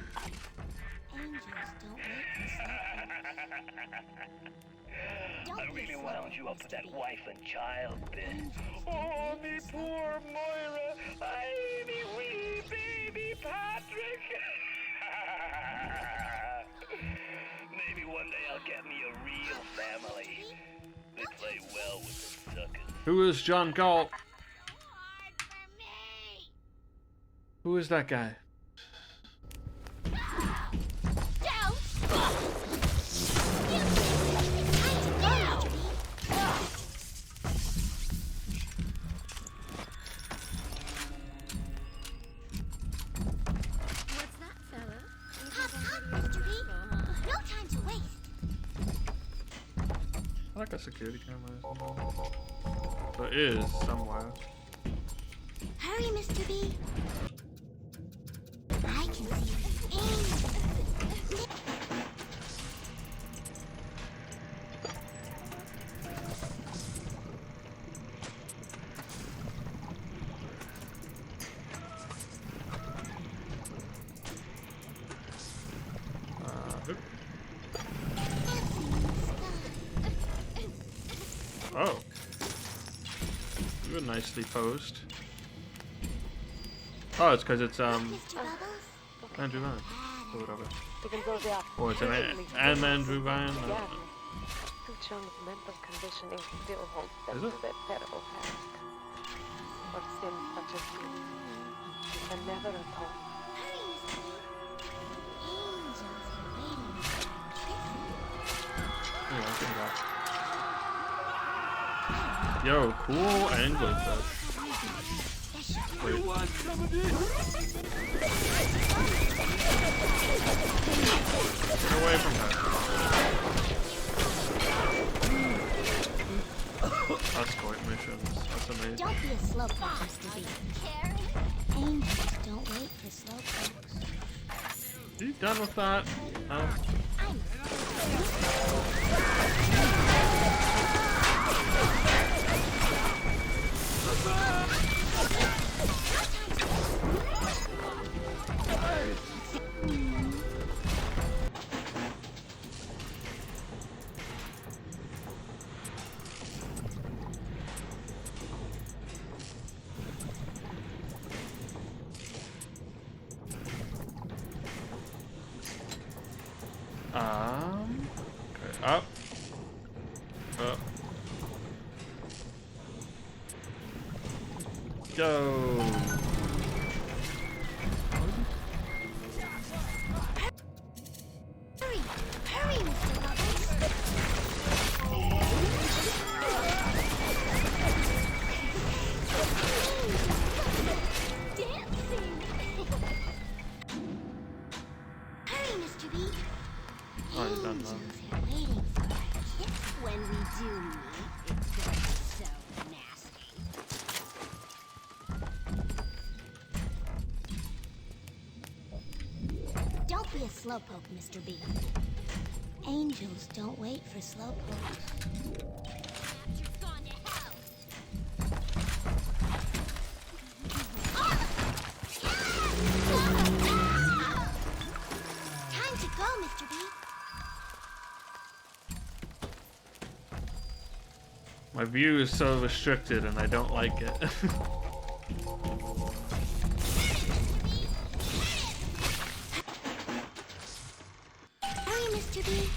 I really wound you up for that wife and child bit. Oh, me poor Moira. I me wee baby Patrick. Maybe one day I'll get me a real family. They play well with the suckers. Who is John Galt? Who is that guy? I like a security camera. There is somewhere. Hurry, Mr. B. I can see you. Oh. You were nicely posed. Oh, it's because it's, Andrew Vine. Or whatever. Or it's an Andrew Vine. Tuchong's mental conditioning still holds them Is to it? that terrible task. For sins such as these, you can never atone. Yeah, I think that. Yo, cool anglerfish. Wait. Get away from her. Escort missions. That's amazing. Don't be a slowpoke, Mr. B. Angels don't wait for slowpokes. Are you done with that? No? Okay, up. Up. Go. Hurry, Mr. Bubbles. Dancing. Hurry, Mr. B. Oh, you're done now. They're waiting for a kiss when we do meet. It's gonna be so nasty. Don't be a slowpoke, Mr. B. Angels don't wait for slowpokes. My view is so restricted and I don't like it. Hurry, Mr. B.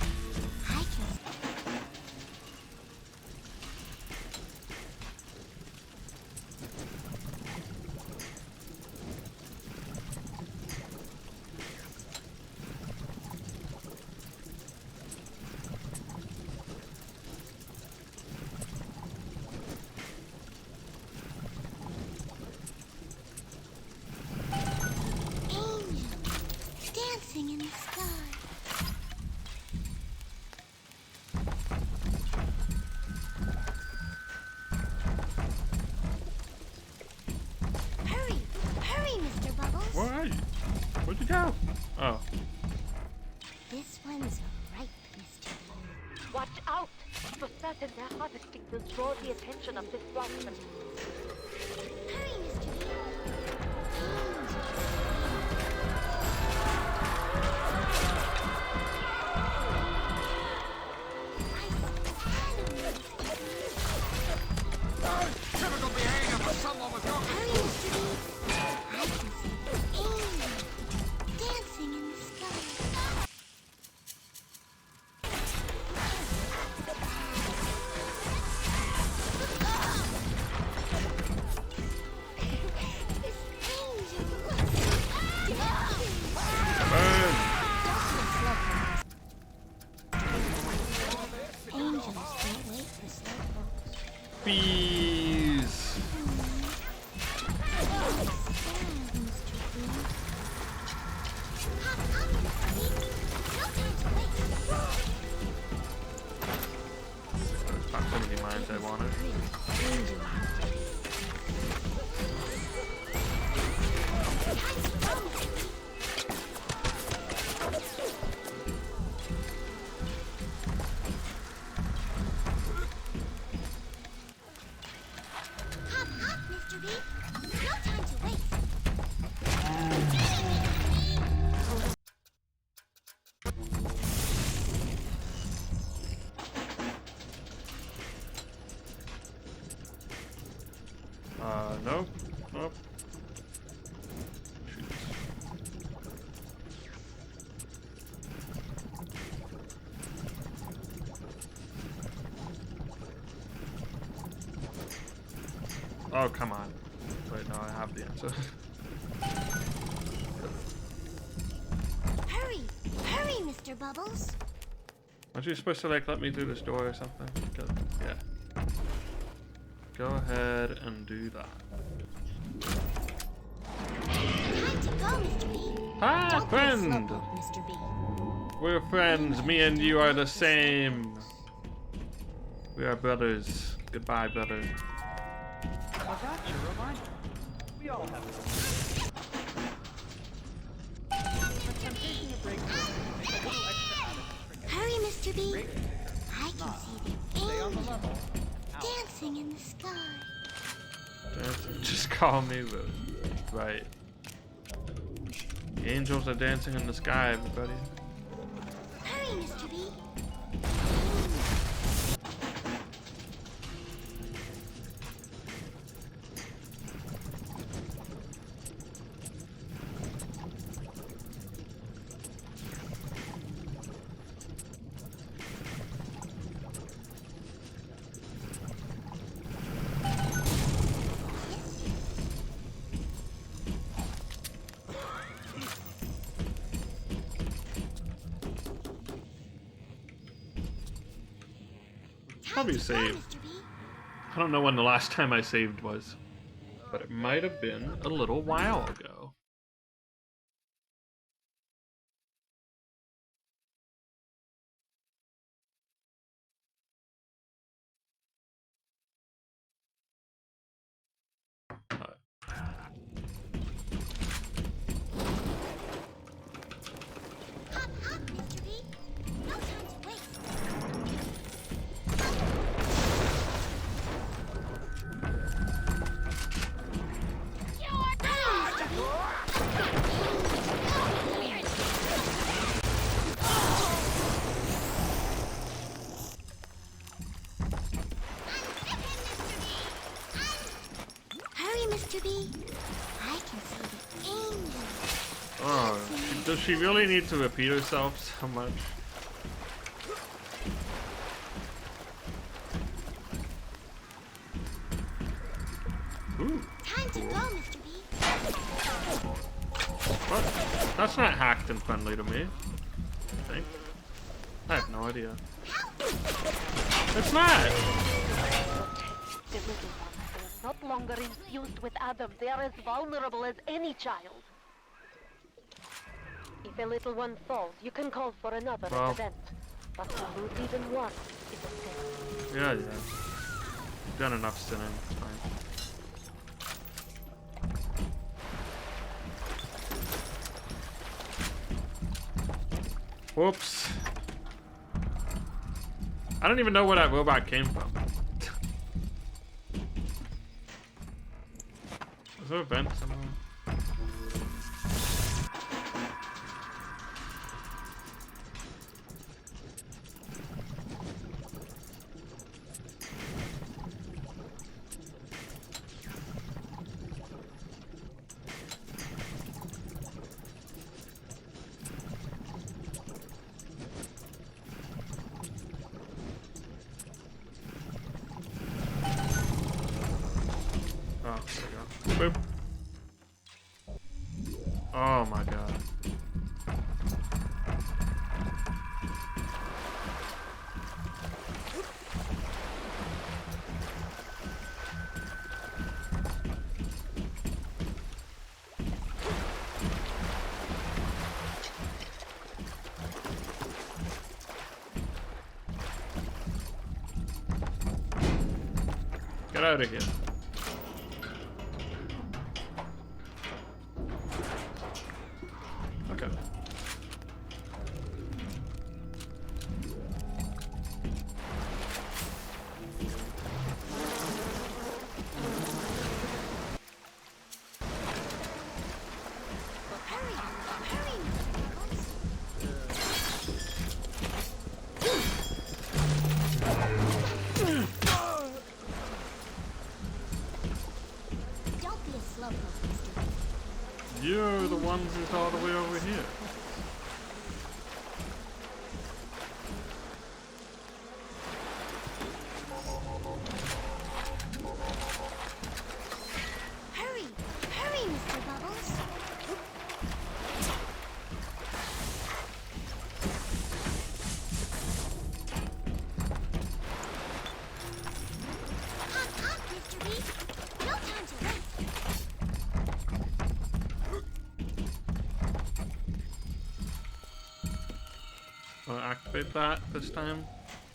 I can. Dancing in the sky. Hurry! Hurry, Mr. Bubbles! Where are you? Where'd you go? Oh. This one's ripe, Mr. B. Watch out! For certain, their harvesting will draw the attention of this blossom. Hurry, Mr. B. Typical behavior for someone with no... Hurry, Mr. B. I can see angels dancing in the sky. Angels don't wait for slowpokes. Bees. There's proximity mines I wanted. Hop, hop, Mr. B. No time to waste. Nope. Nope. Shoot. Oh, come on. Wait, no, I have the answer. Hurry! Hurry, Mr. Bubbles! Aren't you supposed to, like, let me through this door or something? 'Cause- yeah. Go ahead and do that. Time to go, Mr. B. Hi, Don't be a friend! slowpoke, Mr. B. We're friends. Me and you are the same. We are brothers. Goodbye, brother. Well, that's your reminder. We all have it. The temptation to break through makes a little extra out of it. Hurry, Mr. B. I can Nah, see stay on the the level. angels dancing in the sky. Just call me the right. The angels are dancing in the sky, everybody. Hurry, Mr. B. Probably save. I don't know when the last time I saved was, but it might have been a little while ago. Hop, hop, Mr. B. No time to waste. Mr. B. I can see the angel. Oh, does she really need to repeat herself so much? Ooh. Time to go, Mr. B. What? That's not hacked and friendly to me. I think. I have no idea. It's not! The little ones are not longer infused with Adam. They are as vulnerable as any child. If a little one falls, you can call for another Well. event. But to lose even one is a sin. Yeah. You've done enough sinning. It's fine. Whoops. I don't even know where that robot came from. Is there a vent somewhere? Oh, there we go. Boop. Oh my god. Get out of here. Okay. Hurry, hurry, Don't be a slowpoke, Mr. B. You're the ones who's all the way over here. Hurry, hurry, Mr. Bubbles. Up, Mr. B. No time to waste. I'll activate that this time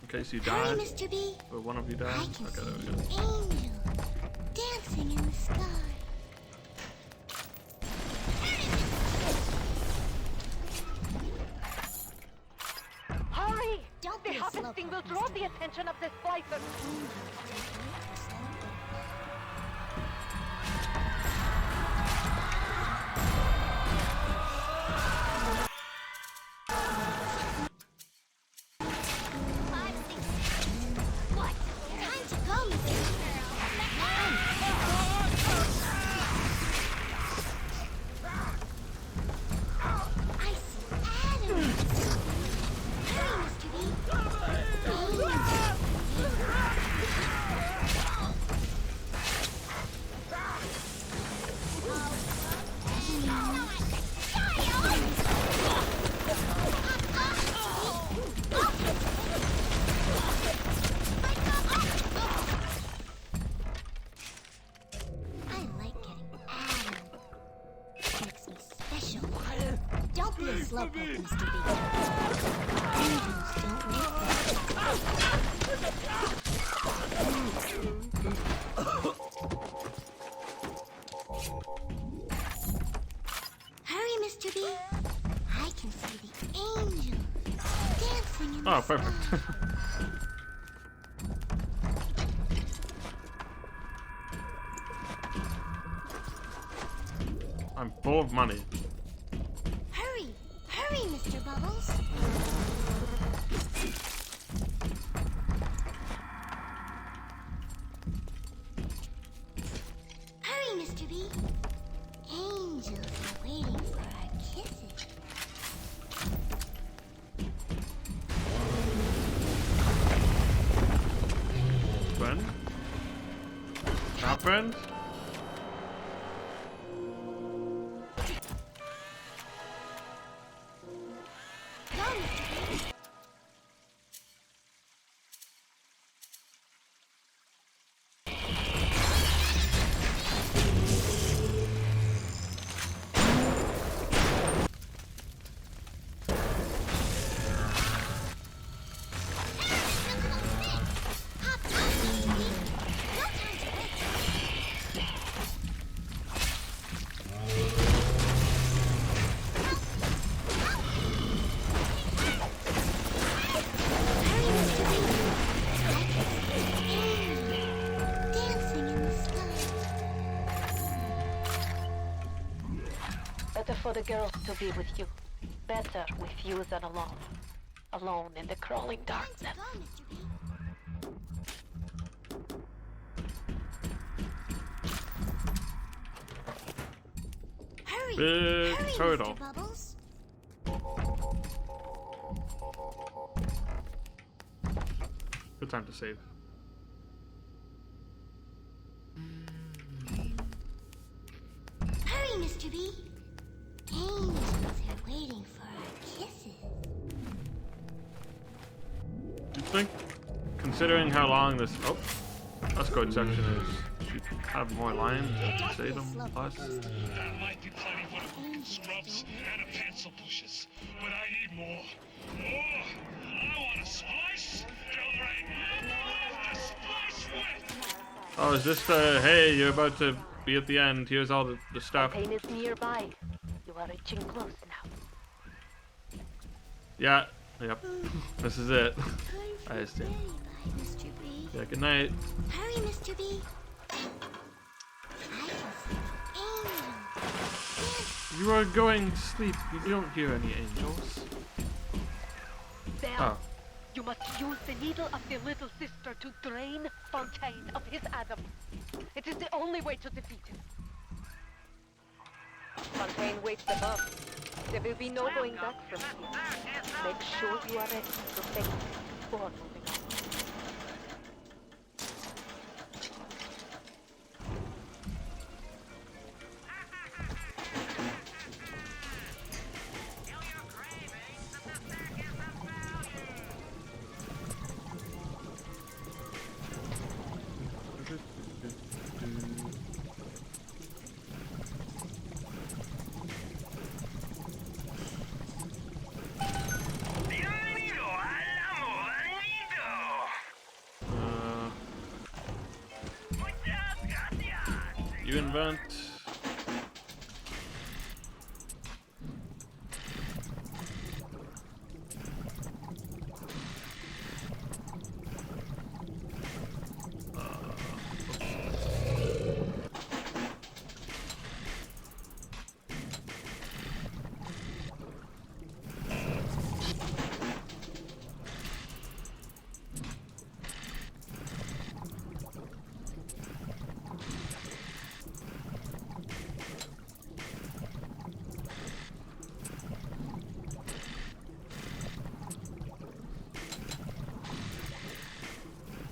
in case you Hurry, die. Mr. B. Or one of you I dies. can Okay, see there we the go. angel dancing in the sky. Hurry! Don't The be a harvesting will slowpoke, draw Mr. the attention of the splicer. What? Time to go, Mr. I see Adam. Hurry, Mr. B. I like getting Adam. Makes me special. Don't be a slowpoke, Mr. B. Angels don't live Hurry, Mr. B. I can see the angel dancing in the Oh, sky. perfect. I'm full of money. Hurry, hurry, Mr. Bubbles. Hurry, Mr. Mr. B. Angels are waiting for our kisses. Friend? Not friends? Better for the girls to be with you. Better with you than alone. Alone in the crawling darkness. Hurry! Big Hurry, turtle. Mr. Bubbles! Good time to save. Hurry, Mr. B. Angels are waiting for our kisses. Do you think, considering how long this escort section is, should have more lines and say them less? That might be plenty for the cooking scrubs and the pencil pushers, but I need more. More! I want a splice! Children! The splice with! Oh, is this the, hey, you're about to be at the end, here's all the stuff. Pain is nearby. You are reaching close now. Yeah, yep, this is it. I see. Bye, Mr. B. Yeah, good night. Hurry, Mr. B. I can see angels. You are going to sleep, you don't hear any angels. There. Oh. You must use the needle of the little sister to drain Fontaine of his Adam. It is the only way to defeat him. Fontaine waits above. There will be no going back from here. Make sure you are ready to take it before moving on. You invent.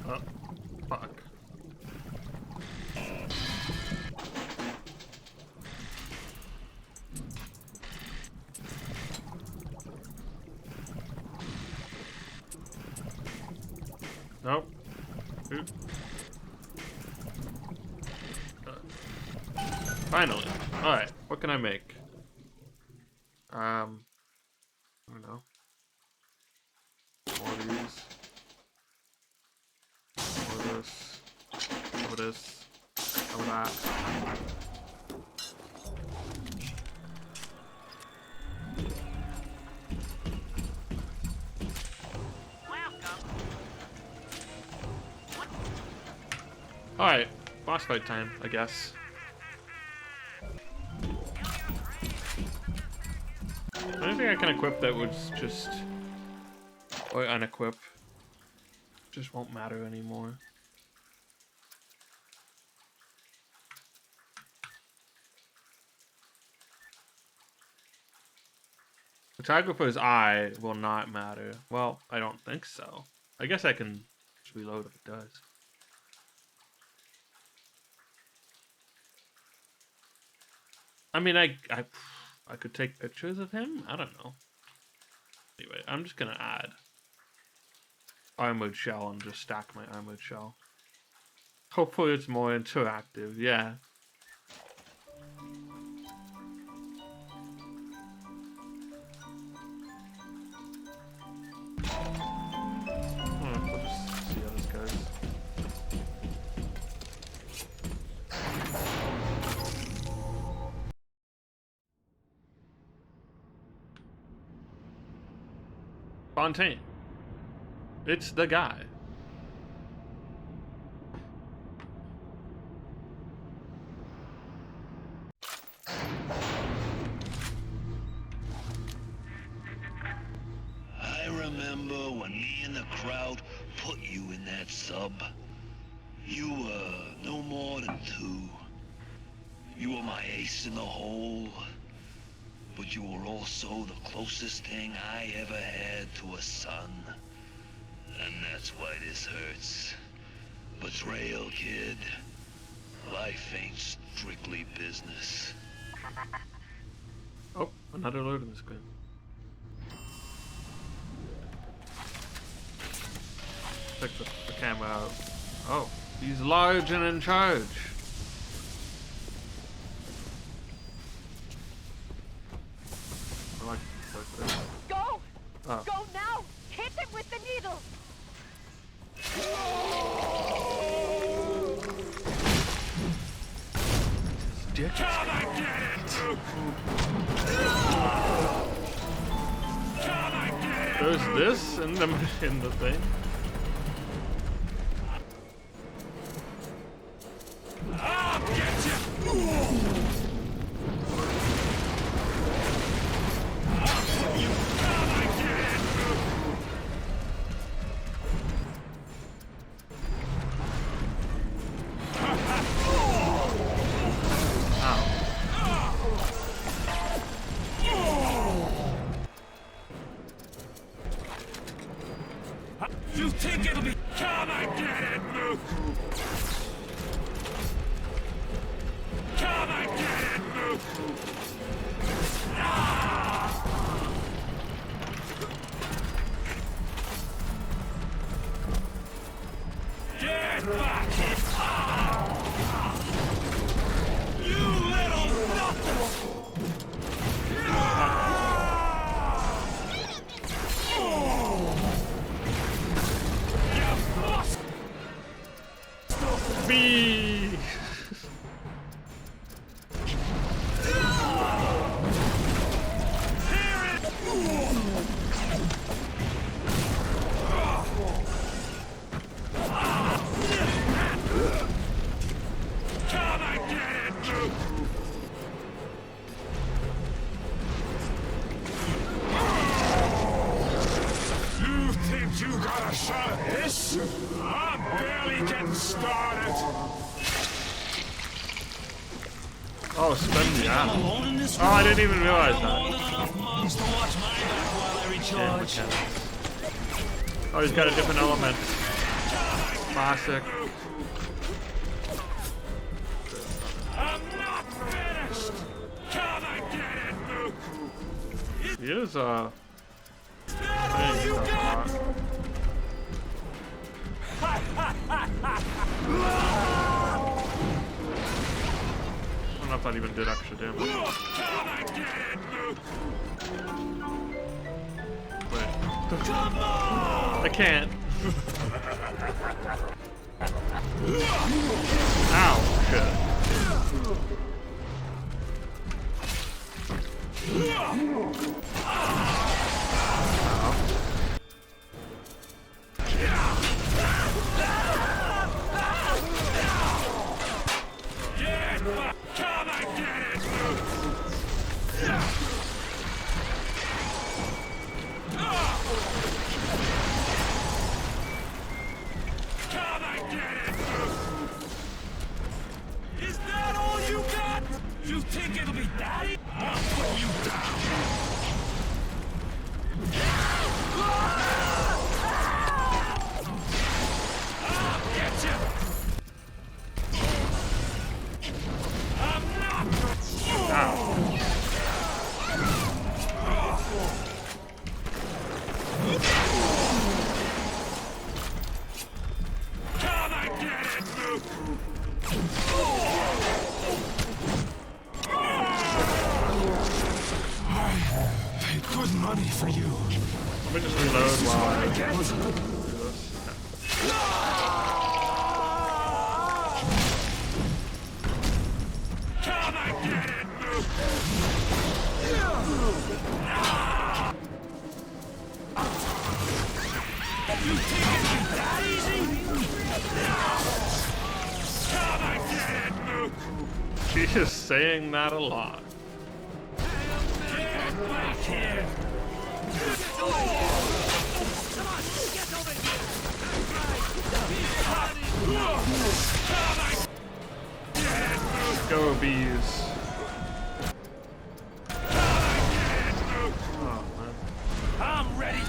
Oh, fuck. Nope. Oop. Finally. Alright, what can I make? I don't know. More of these. More of this. Some of this. Some of that. Alright, boss fight time, I guess. Anything I can equip that would just... or unequip. Just won't matter anymore. Photographer's eye will not matter. Well, I don't think so. I guess I can just reload if it does. I mean, I could take pictures of him. I don't know. Anyway, I'm just gonna add armored shell and just stack my armored shell. Hopefully it's more interactive. Yeah. We'll just see how this goes. Fontaine. It's the guy. I remember when me and the crowd put you in that sub. You were no more than 2. You were my ace in the hole. But you were also the closest thing I ever had to a son. And that's why this hurts. Betrayal, kid. Life ain't strictly business. Oh, another loading screen. Check the camera out. Oh, he's large and in charge. I like this. Go! Oh. Go now! Hit him with the needle! Dick. Come and get it! Come and get it! There's this in the thing. I'll get you! You think it'll be... Come and get it, Luke! Come and get it, Luke! Get back! You little nothing! B. Come and get it, Luke! You think you got a shot at this? I'm barely getting started. Oh, spend the ammo. Oh, I didn't even realize that. Yeah, okay. Oh, he's got a different element. Classic. I'm not finished. Come and get it, Luke. He is I don't know if that even did extra damage. Come and get it, Luke. Wait. Come on! I can't. Ow, shit. Come and get it, Luke. Come and get it, Luke. Is that all you got? You think it'll be that? I'll put you down. good money for you. Let me just reload while I do this. Come and get it, Mook! You think it'd be that easy? Come and get it, Mook! She is saying that a lot. Get back here! Go bees. Oh, man. I'm ready.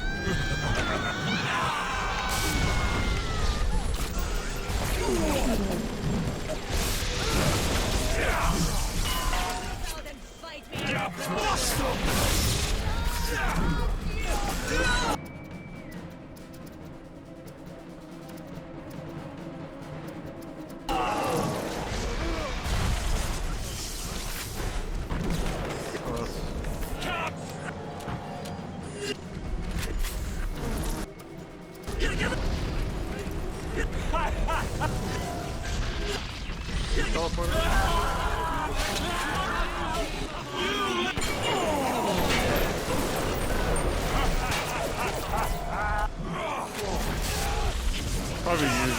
Probably use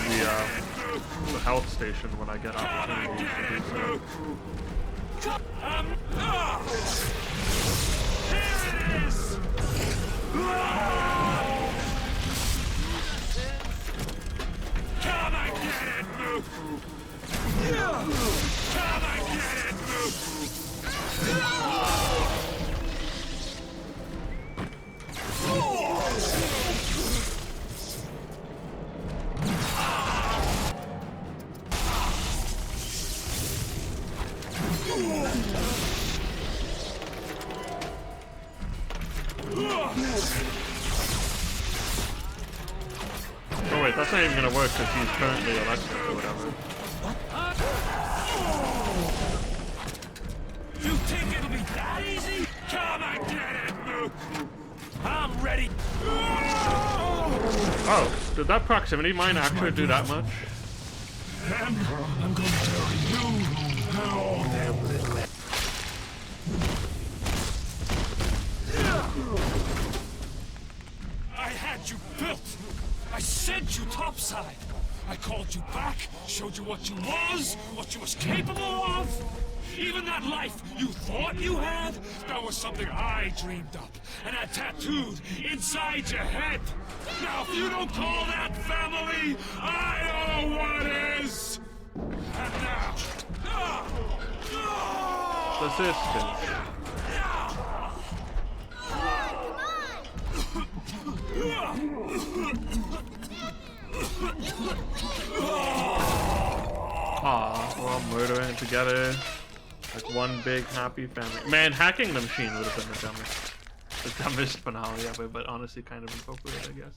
the health station when I get opportunities to do so. Here it is! Come and get it, Mook! Come and get it, Mook! Oh wait, that's not even gonna work because he's currently elected or whatever. You think it'll be that easy? Come and get it, Mook! I'm ready! Oh, did that proximity mine actually do that much? I'm gonna tell you and all them little... I had you built! I sent you topside! I called you back, showed you what you was capable of! Even that life you thought you had, that was something I dreamed up and had tattooed inside your head! Now if you don't call that family, I don't know what is! And now... Resistance. Aw, we're all murdering together. Like one big happy family. Man, hacking the machine would have been the dumbest finale ever, but honestly kind of appropriate, I guess.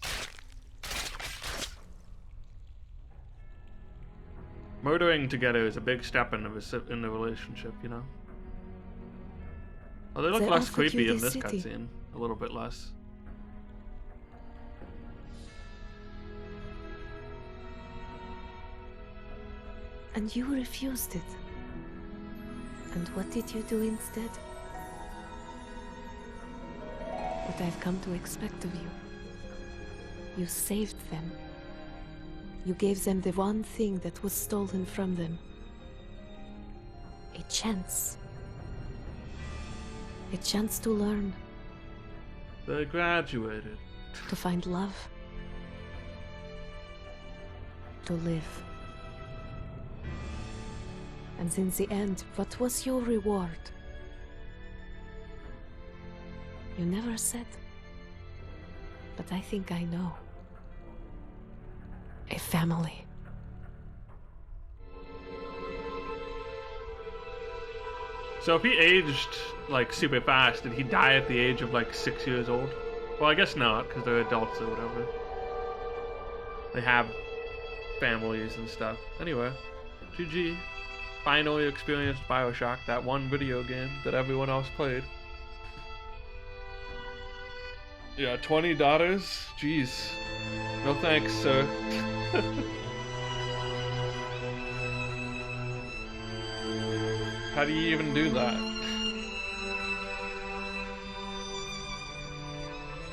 Murdering together is a big step in the relationship, you know? Oh, they look less creepy in this cutscene. A little bit less. And you refused it. And what did you do instead? What I've come to expect of you. You saved them. You gave them the one thing that was stolen from them. A chance. A chance to learn. They graduated. To find love. To live. And in the end, what was your reward? You never said. But I think I know. A family. So if he aged like super fast, did he die at the age of like 6 years old? Well, I guess not, because they're adults or whatever. They have families and stuff. Anyway, GG. Finally experienced Bioshock, that one video game that everyone else played. Yeah, 20 daughters? Jeez. No thanks, sir. How do you even do that?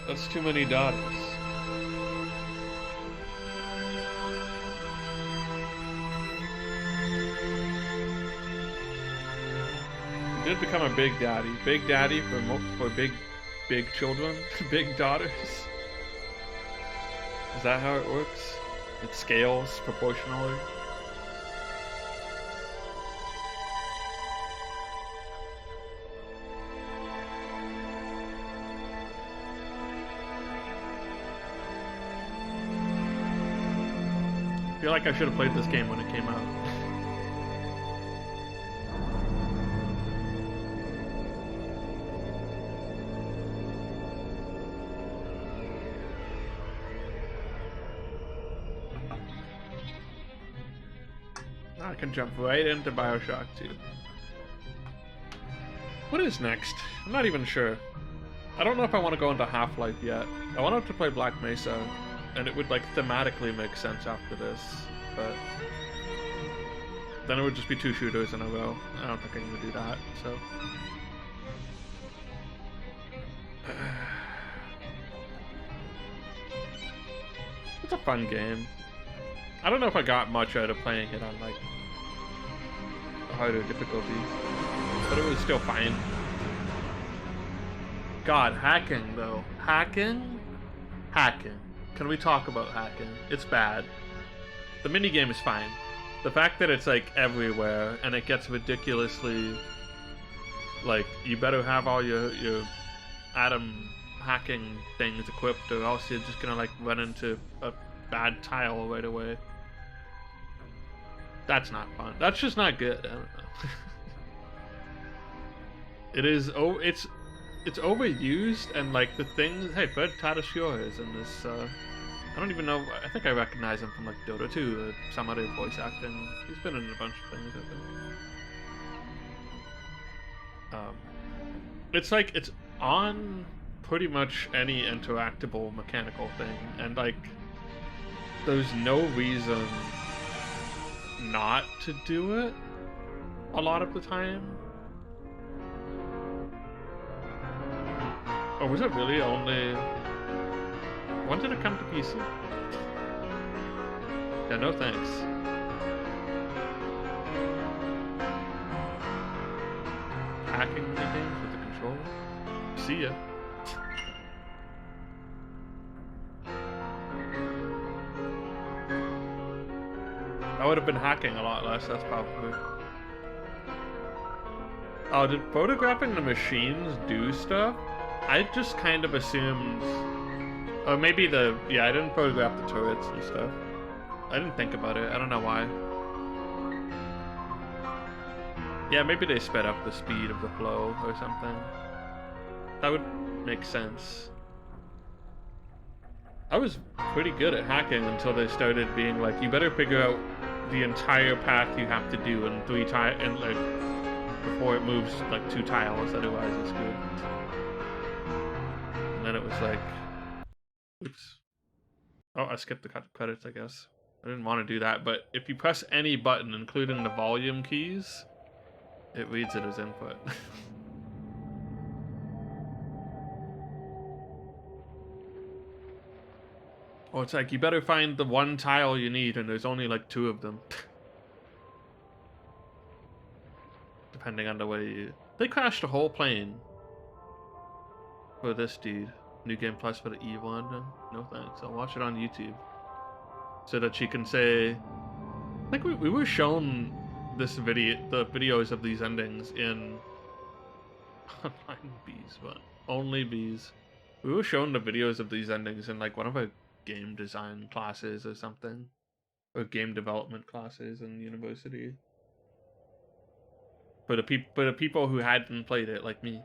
That's too many daughters. He did become a big daddy. Big daddy for big children? Big daughters? Is that how it works? It scales proportionally? I feel like I should have played this game when it came out. I can jump right into Bioshock 2. What is next? I'm not even sure. I don't know if I want to go into Half-Life yet. I wanted to play Black Mesa, and it would like thematically make sense after this, but then it would just be 2 shooters in a row. I don't think I'm gonna do that, so. It's a fun game. I don't know if I got much out of playing it on like a harder difficulty, but it was still fine. God, hacking though. Hacking? Hacking. Can we talk about hacking? It's bad. The minigame is fine. The fact that it's like everywhere and it gets ridiculously like you better have all your Atom hacking things equipped or else you're just gonna like run into a bad tile right away. That's not fun. That's just not good. I don't know. It is it's overused and like the things. Hey, Fred Tatasciore is in this. I don't even know. I think I recognize him from like Dota 2 or some other voice acting. He's been in a bunch of things, I think. It's like it's on pretty much any interactable mechanical thing, and like there's no reason not to do it a lot of the time. Or was it really only... When did it come to PC? Yeah, no thanks. Hacking the games with the controller? See ya. I would have been hacking a lot less, that's probably. Oh, did photographing the machines do stuff? I just kind of assumed... Or maybe yeah, I didn't photograph the turrets and stuff. I didn't think about it, I don't know why. Yeah, maybe they sped up the speed of the flow or something. That would make sense. I was pretty good at hacking until they started being like, you better figure out the entire path you have to do in 3 tiles, and like before it moves like 2 tiles, otherwise it's good. And then it was like, oops. Oh, I skipped the credits, I guess. I didn't want to do that, but if you press any button, including the volume keys, it reads it as input. Oh, it's like, you better find the 1 tile you need, and there's only like 2 of them. Depending on the way you... They crashed a whole plane. For this dude. New Game Plus for the Eve London. No thanks, I'll watch it on YouTube. So that she can say... I think we were shown this video, the videos of these endings in... Online bees, but only bees. We were shown the videos of these endings in like one of our game design classes or something, or game development classes in university. For the people who hadn't played it, like me.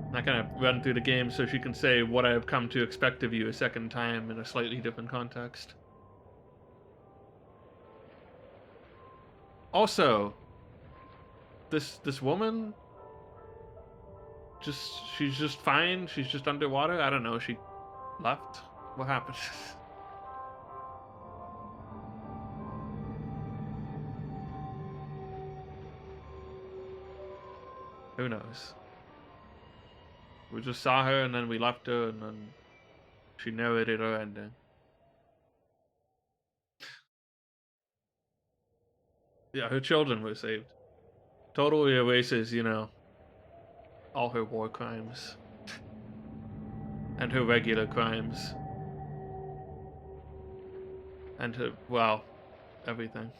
I'm not gonna run through the game so she can say what I have come to expect of you a second time in a slightly different context. Also, this woman, she's just fine. She's just underwater. I don't know. She left. What happened? Who knows? We just saw her and then we left her and then she narrated her ending. Yeah, her children were saved. Totally erases, you know, all her war crimes. And her regular crimes. And her, well, everything.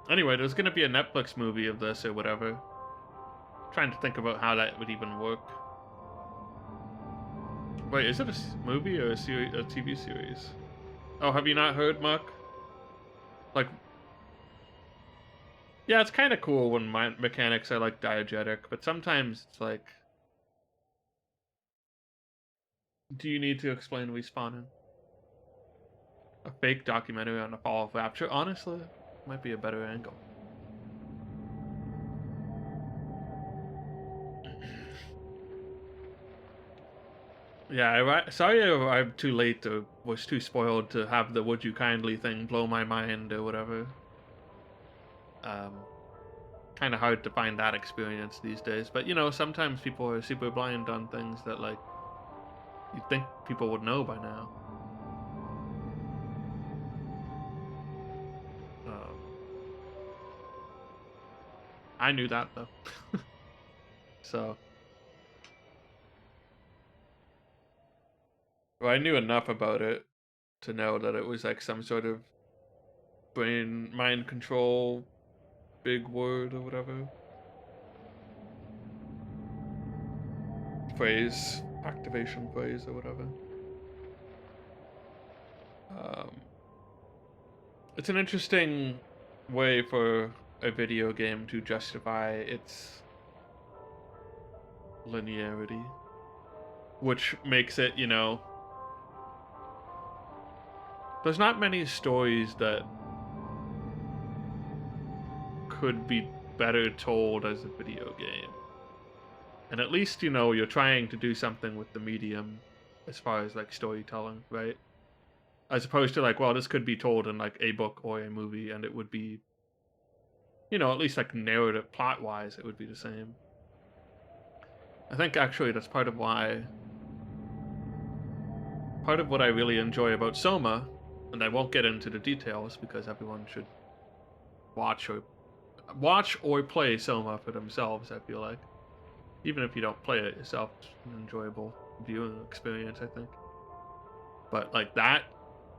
Anyway, there's gonna be a Netflix movie of this or whatever. I'm trying to think about how that would even work. Wait, is it a movie or a TV series? Oh, have you not heard, Mark? Like, yeah, it's kind of cool when my mechanics are like diegetic, but sometimes it's like, do you need to explain respawning? A fake documentary on the fall of Rapture? Honestly, might be a better angle. Yeah, sorry I arrived too late or was too spoiled to have the would you kindly thing blow my mind or whatever. Kind of hard to find that experience these days, but you know, sometimes people are super blind on things that like you'd think people would know by now. I knew that though. So well, I knew enough about it to know that it was like some sort of mind control big word or whatever. Phrase, activation phrase or whatever. It's an interesting way for a video game to justify its linearity, which makes it, you know, there's not many stories that could be better told as a video game. And at least, you know, you're trying to do something with the medium as far as like storytelling, right? As opposed to like, well, this could be told in like a book or a movie and it would be, you know, at least like narrative plot wise, it would be the same. I think actually that's part of what I really enjoy about Soma, and I won't get into the details because everyone should watch or play Soma for themselves, I feel like. Even if you don't play it yourself, it's an enjoyable viewing experience, I think. But like that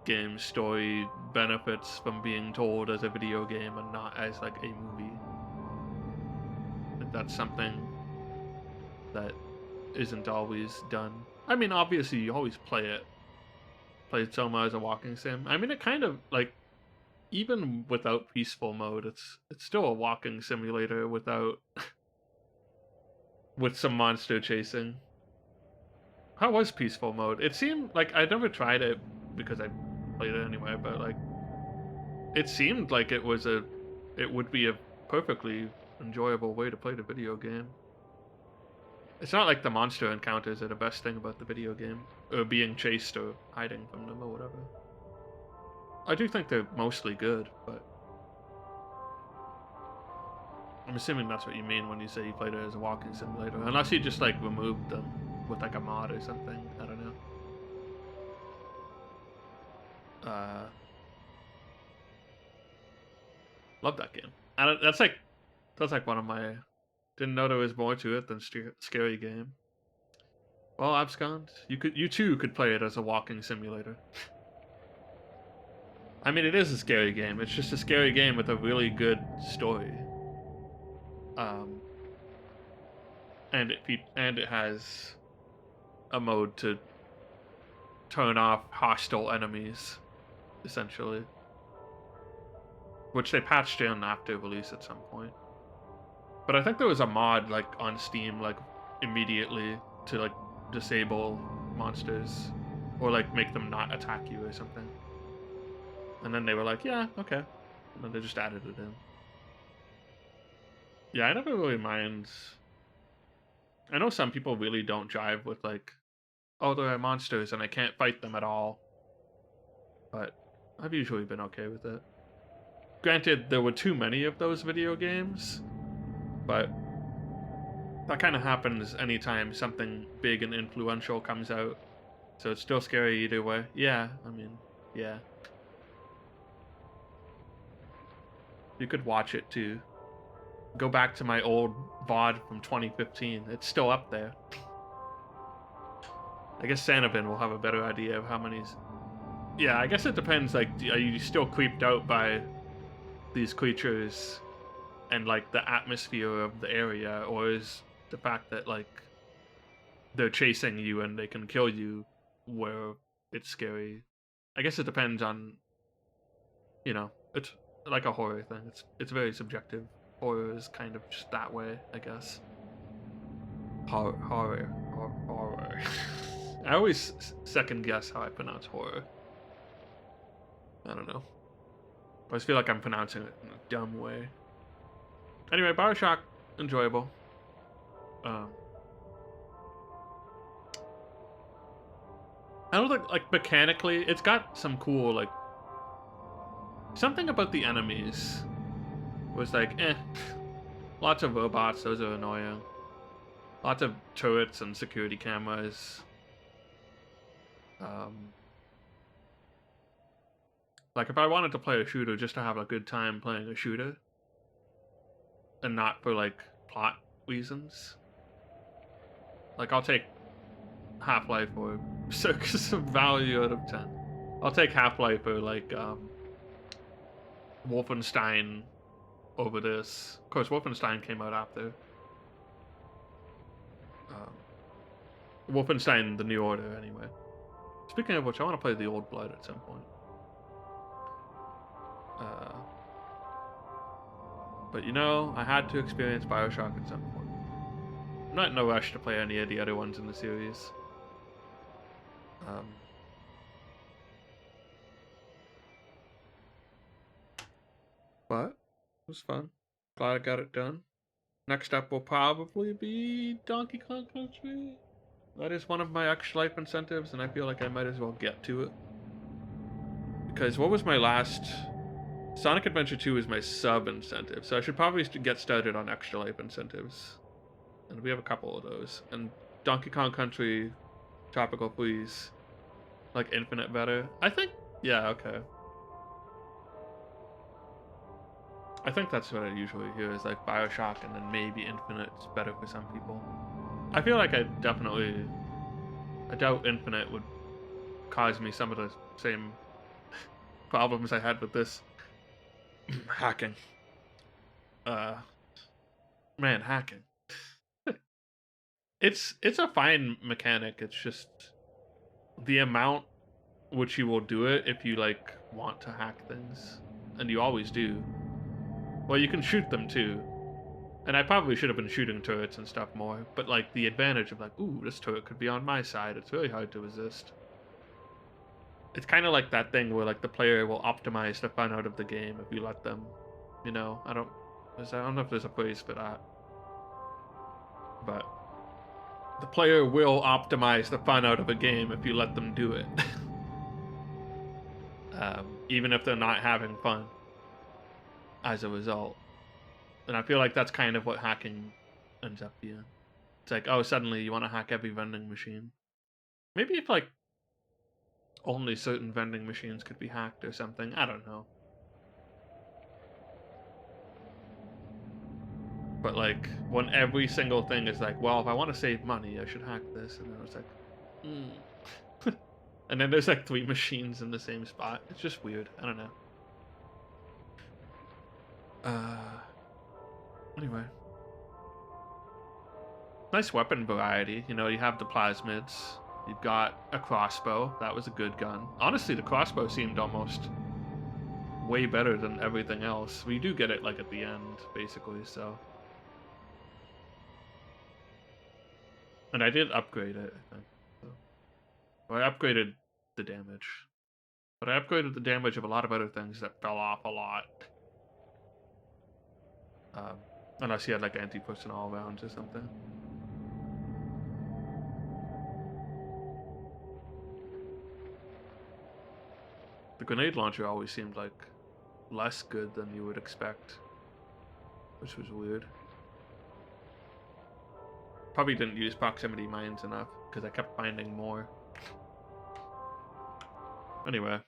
game's story benefits from being told as a video game and not as like a movie. That's something that isn't always done. I mean, obviously you always play Soma as a walking sim. I mean, it kind of like, even without peaceful mode, it's still a walking simulator without with some monster chasing. How was peaceful mode? It seemed like I never tried it because I played it anyway, but like it seemed like it would be a perfectly enjoyable way to play the video game. It's not like the monster encounters are the best thing about the video game, or being chased or hiding from them or whatever. I do think they're mostly good, but I'm assuming that's what you mean when you say you played it as a walking simulator, unless you just like removed them with like a mod or something. I don't know. Love that game. And that's like one of my. Didn't know there was more to it than scary game. Well, Abscond, you too could play it as a walking simulator. I mean, it is a scary game. It's just a scary game with a really good story. And it has a mode to turn off hostile enemies, essentially, which they patched in after release at some point. But I think there was a mod like on Steam like immediately to like disable monsters or like make them not attack you or something. And then they were like, yeah, okay. And then they just added it in. Yeah, I never really mind. I know some people really don't jive with like, oh, there are monsters and I can't fight them at all. But I've usually been okay with it. Granted, there were too many of those video games, but that kind of happens anytime something big and influential comes out. So it's still scary either way. Yeah, I mean, yeah. You could watch it too. Go back to my old VOD from 2015. It's still up there. I guess Sanabin will have a better idea of how many's... Yeah, I guess it depends, like, are you still creeped out by these creatures and, like, the atmosphere of the area, or is the fact that, like, they're chasing you and they can kill you where it's scary? I guess it depends on, you know, it's like a horror thing. It's very subjective. Horror is kind of just that way, I guess. Horror. I always second guess how I pronounce horror. I don't know. I always feel like I'm pronouncing it in a dumb way. Anyway, Bioshock, enjoyable. I don't think, like, mechanically, it's got some cool, like, something about the enemies was like, eh. Lots of robots, those are annoying. Lots of turrets and security cameras. Like, if I wanted to play a shooter just to have a good time playing a shooter, and not for, like, plot reasons, like, I'll take Half-Life or Circus of Value out of 10. I'll take Half-Life or, like, Wolfenstein over this. Of course, Wolfenstein came out after. Wolfenstein: The New Order, anyway. Speaking of which, I want to play The Old Blood at some point. But you know, I had to experience Bioshock at some point. I'm not in no rush to play any of the other ones in the series. But it was fun. Glad I got it done. Next up will probably be Donkey Kong Country. That is one of my extra life incentives, and I feel like I might as well get to it. Because what was my last... Sonic Adventure 2 is my sub incentive, so I should probably get started on extra life incentives. And we have a couple of those. And Donkey Kong Country, Tropical Freeze, like Infinite better. I think, yeah, okay. I think that's what I usually hear is like Bioshock and then maybe Infinite's better for some people. I feel like I doubt Infinite would cause me some of the same problems I had with this. Hacking. Man, hacking. It's a fine mechanic. It's just the amount which you will do it if you like want to hack things, and you always do. Well, you can shoot them too, and I probably should have been shooting turrets and stuff more. But like the advantage of like, ooh, this turret could be on my side. It's really hard to resist. It's kind of like that thing where like the player will optimize the fun out of the game if you let them. You know, I don't know if there's a phrase for that, but the player will optimize the fun out of a game if you let them do it. Even if they're not having fun as a result. And I feel like that's kind of what hacking ends up being. It's like, oh, suddenly you want to hack every vending machine. Maybe if like only certain vending machines could be hacked or something. I don't know. But like, when every single thing is like, well, if I want to save money, I should hack this. And then it's like, and then there's like 3 machines in the same spot. It's just weird. I don't know. Anyway. Nice weapon variety. You know, you have the plasmids. You've got a crossbow. That was a good gun. Honestly, the crossbow seemed almost way better than everything else. We do get it like at the end, basically, so. And I did upgrade it, I think. So. Well, I upgraded the damage. But I upgraded the damage of a lot of other things that fell off a lot. Unless you had like anti-personnel rounds or something. The grenade launcher always seemed like less good than you would expect, which was weird. Probably didn't use proximity mines enough because I kept finding more. Anyway,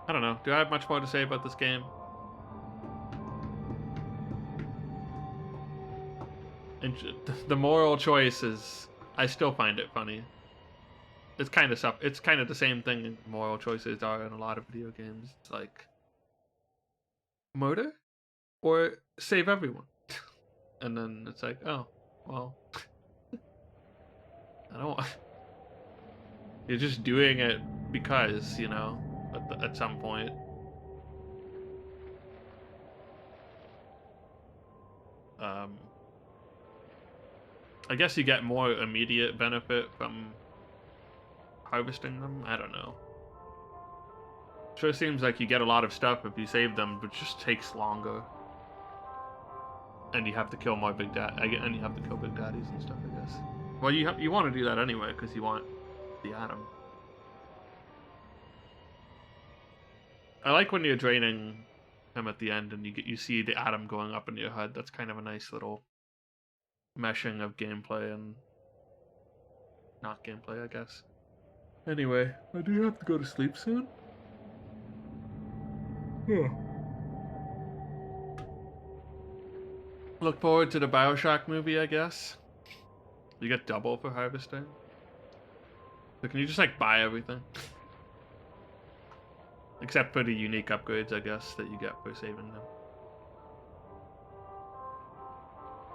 I don't know. Do I have much more to say about this game? And the moral choice is, I still find it funny. It's kind of the same thing moral choices are in a lot of video games. It's like murder or save everyone. And then it's like, oh, well, I don't want. You're just doing it because, you know, at some point. I guess you get more immediate benefit from harvesting them. I don't know. Sure seems like you get a lot of stuff if you save them, but it just takes longer. And you have to kill more big and you have to kill big daddies and stuff, I guess. Well, you want to do that anyway because you want the atom. I like when you're draining him at the end and you see the atom going up in your HUD. That's kind of a nice little meshing of gameplay and not gameplay, I guess. Anyway, I do have to go to sleep soon. Look forward to the BioShock movie, I guess. You get double for harvesting. So can you just like buy everything? Except for the unique upgrades, I guess, that you get for saving them.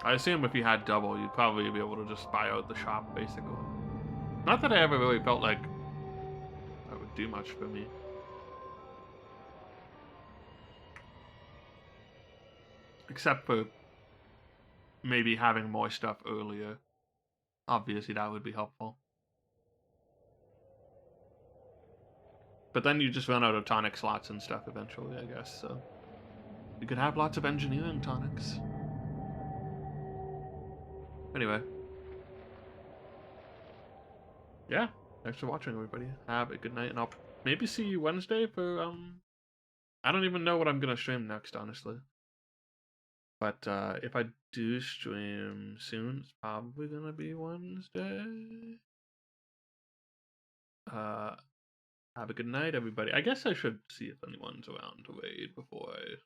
I assume if you had double, you'd probably be able to just buy out the shop, basically. Not that I ever really felt like that would do much for me. Except for maybe having more stuff earlier. Obviously, that would be helpful. But then you just run out of tonic slots and stuff eventually, I guess, so you could have lots of engineering tonics. Anyway. Yeah, thanks for watching, everybody. Have a good night, and I'll maybe see you Wednesday for, I don't even know what I'm gonna stream next, honestly. But, if I do stream soon, it's probably gonna be Wednesday. Have a good night, everybody. I guess I should see if anyone's around to raid before I just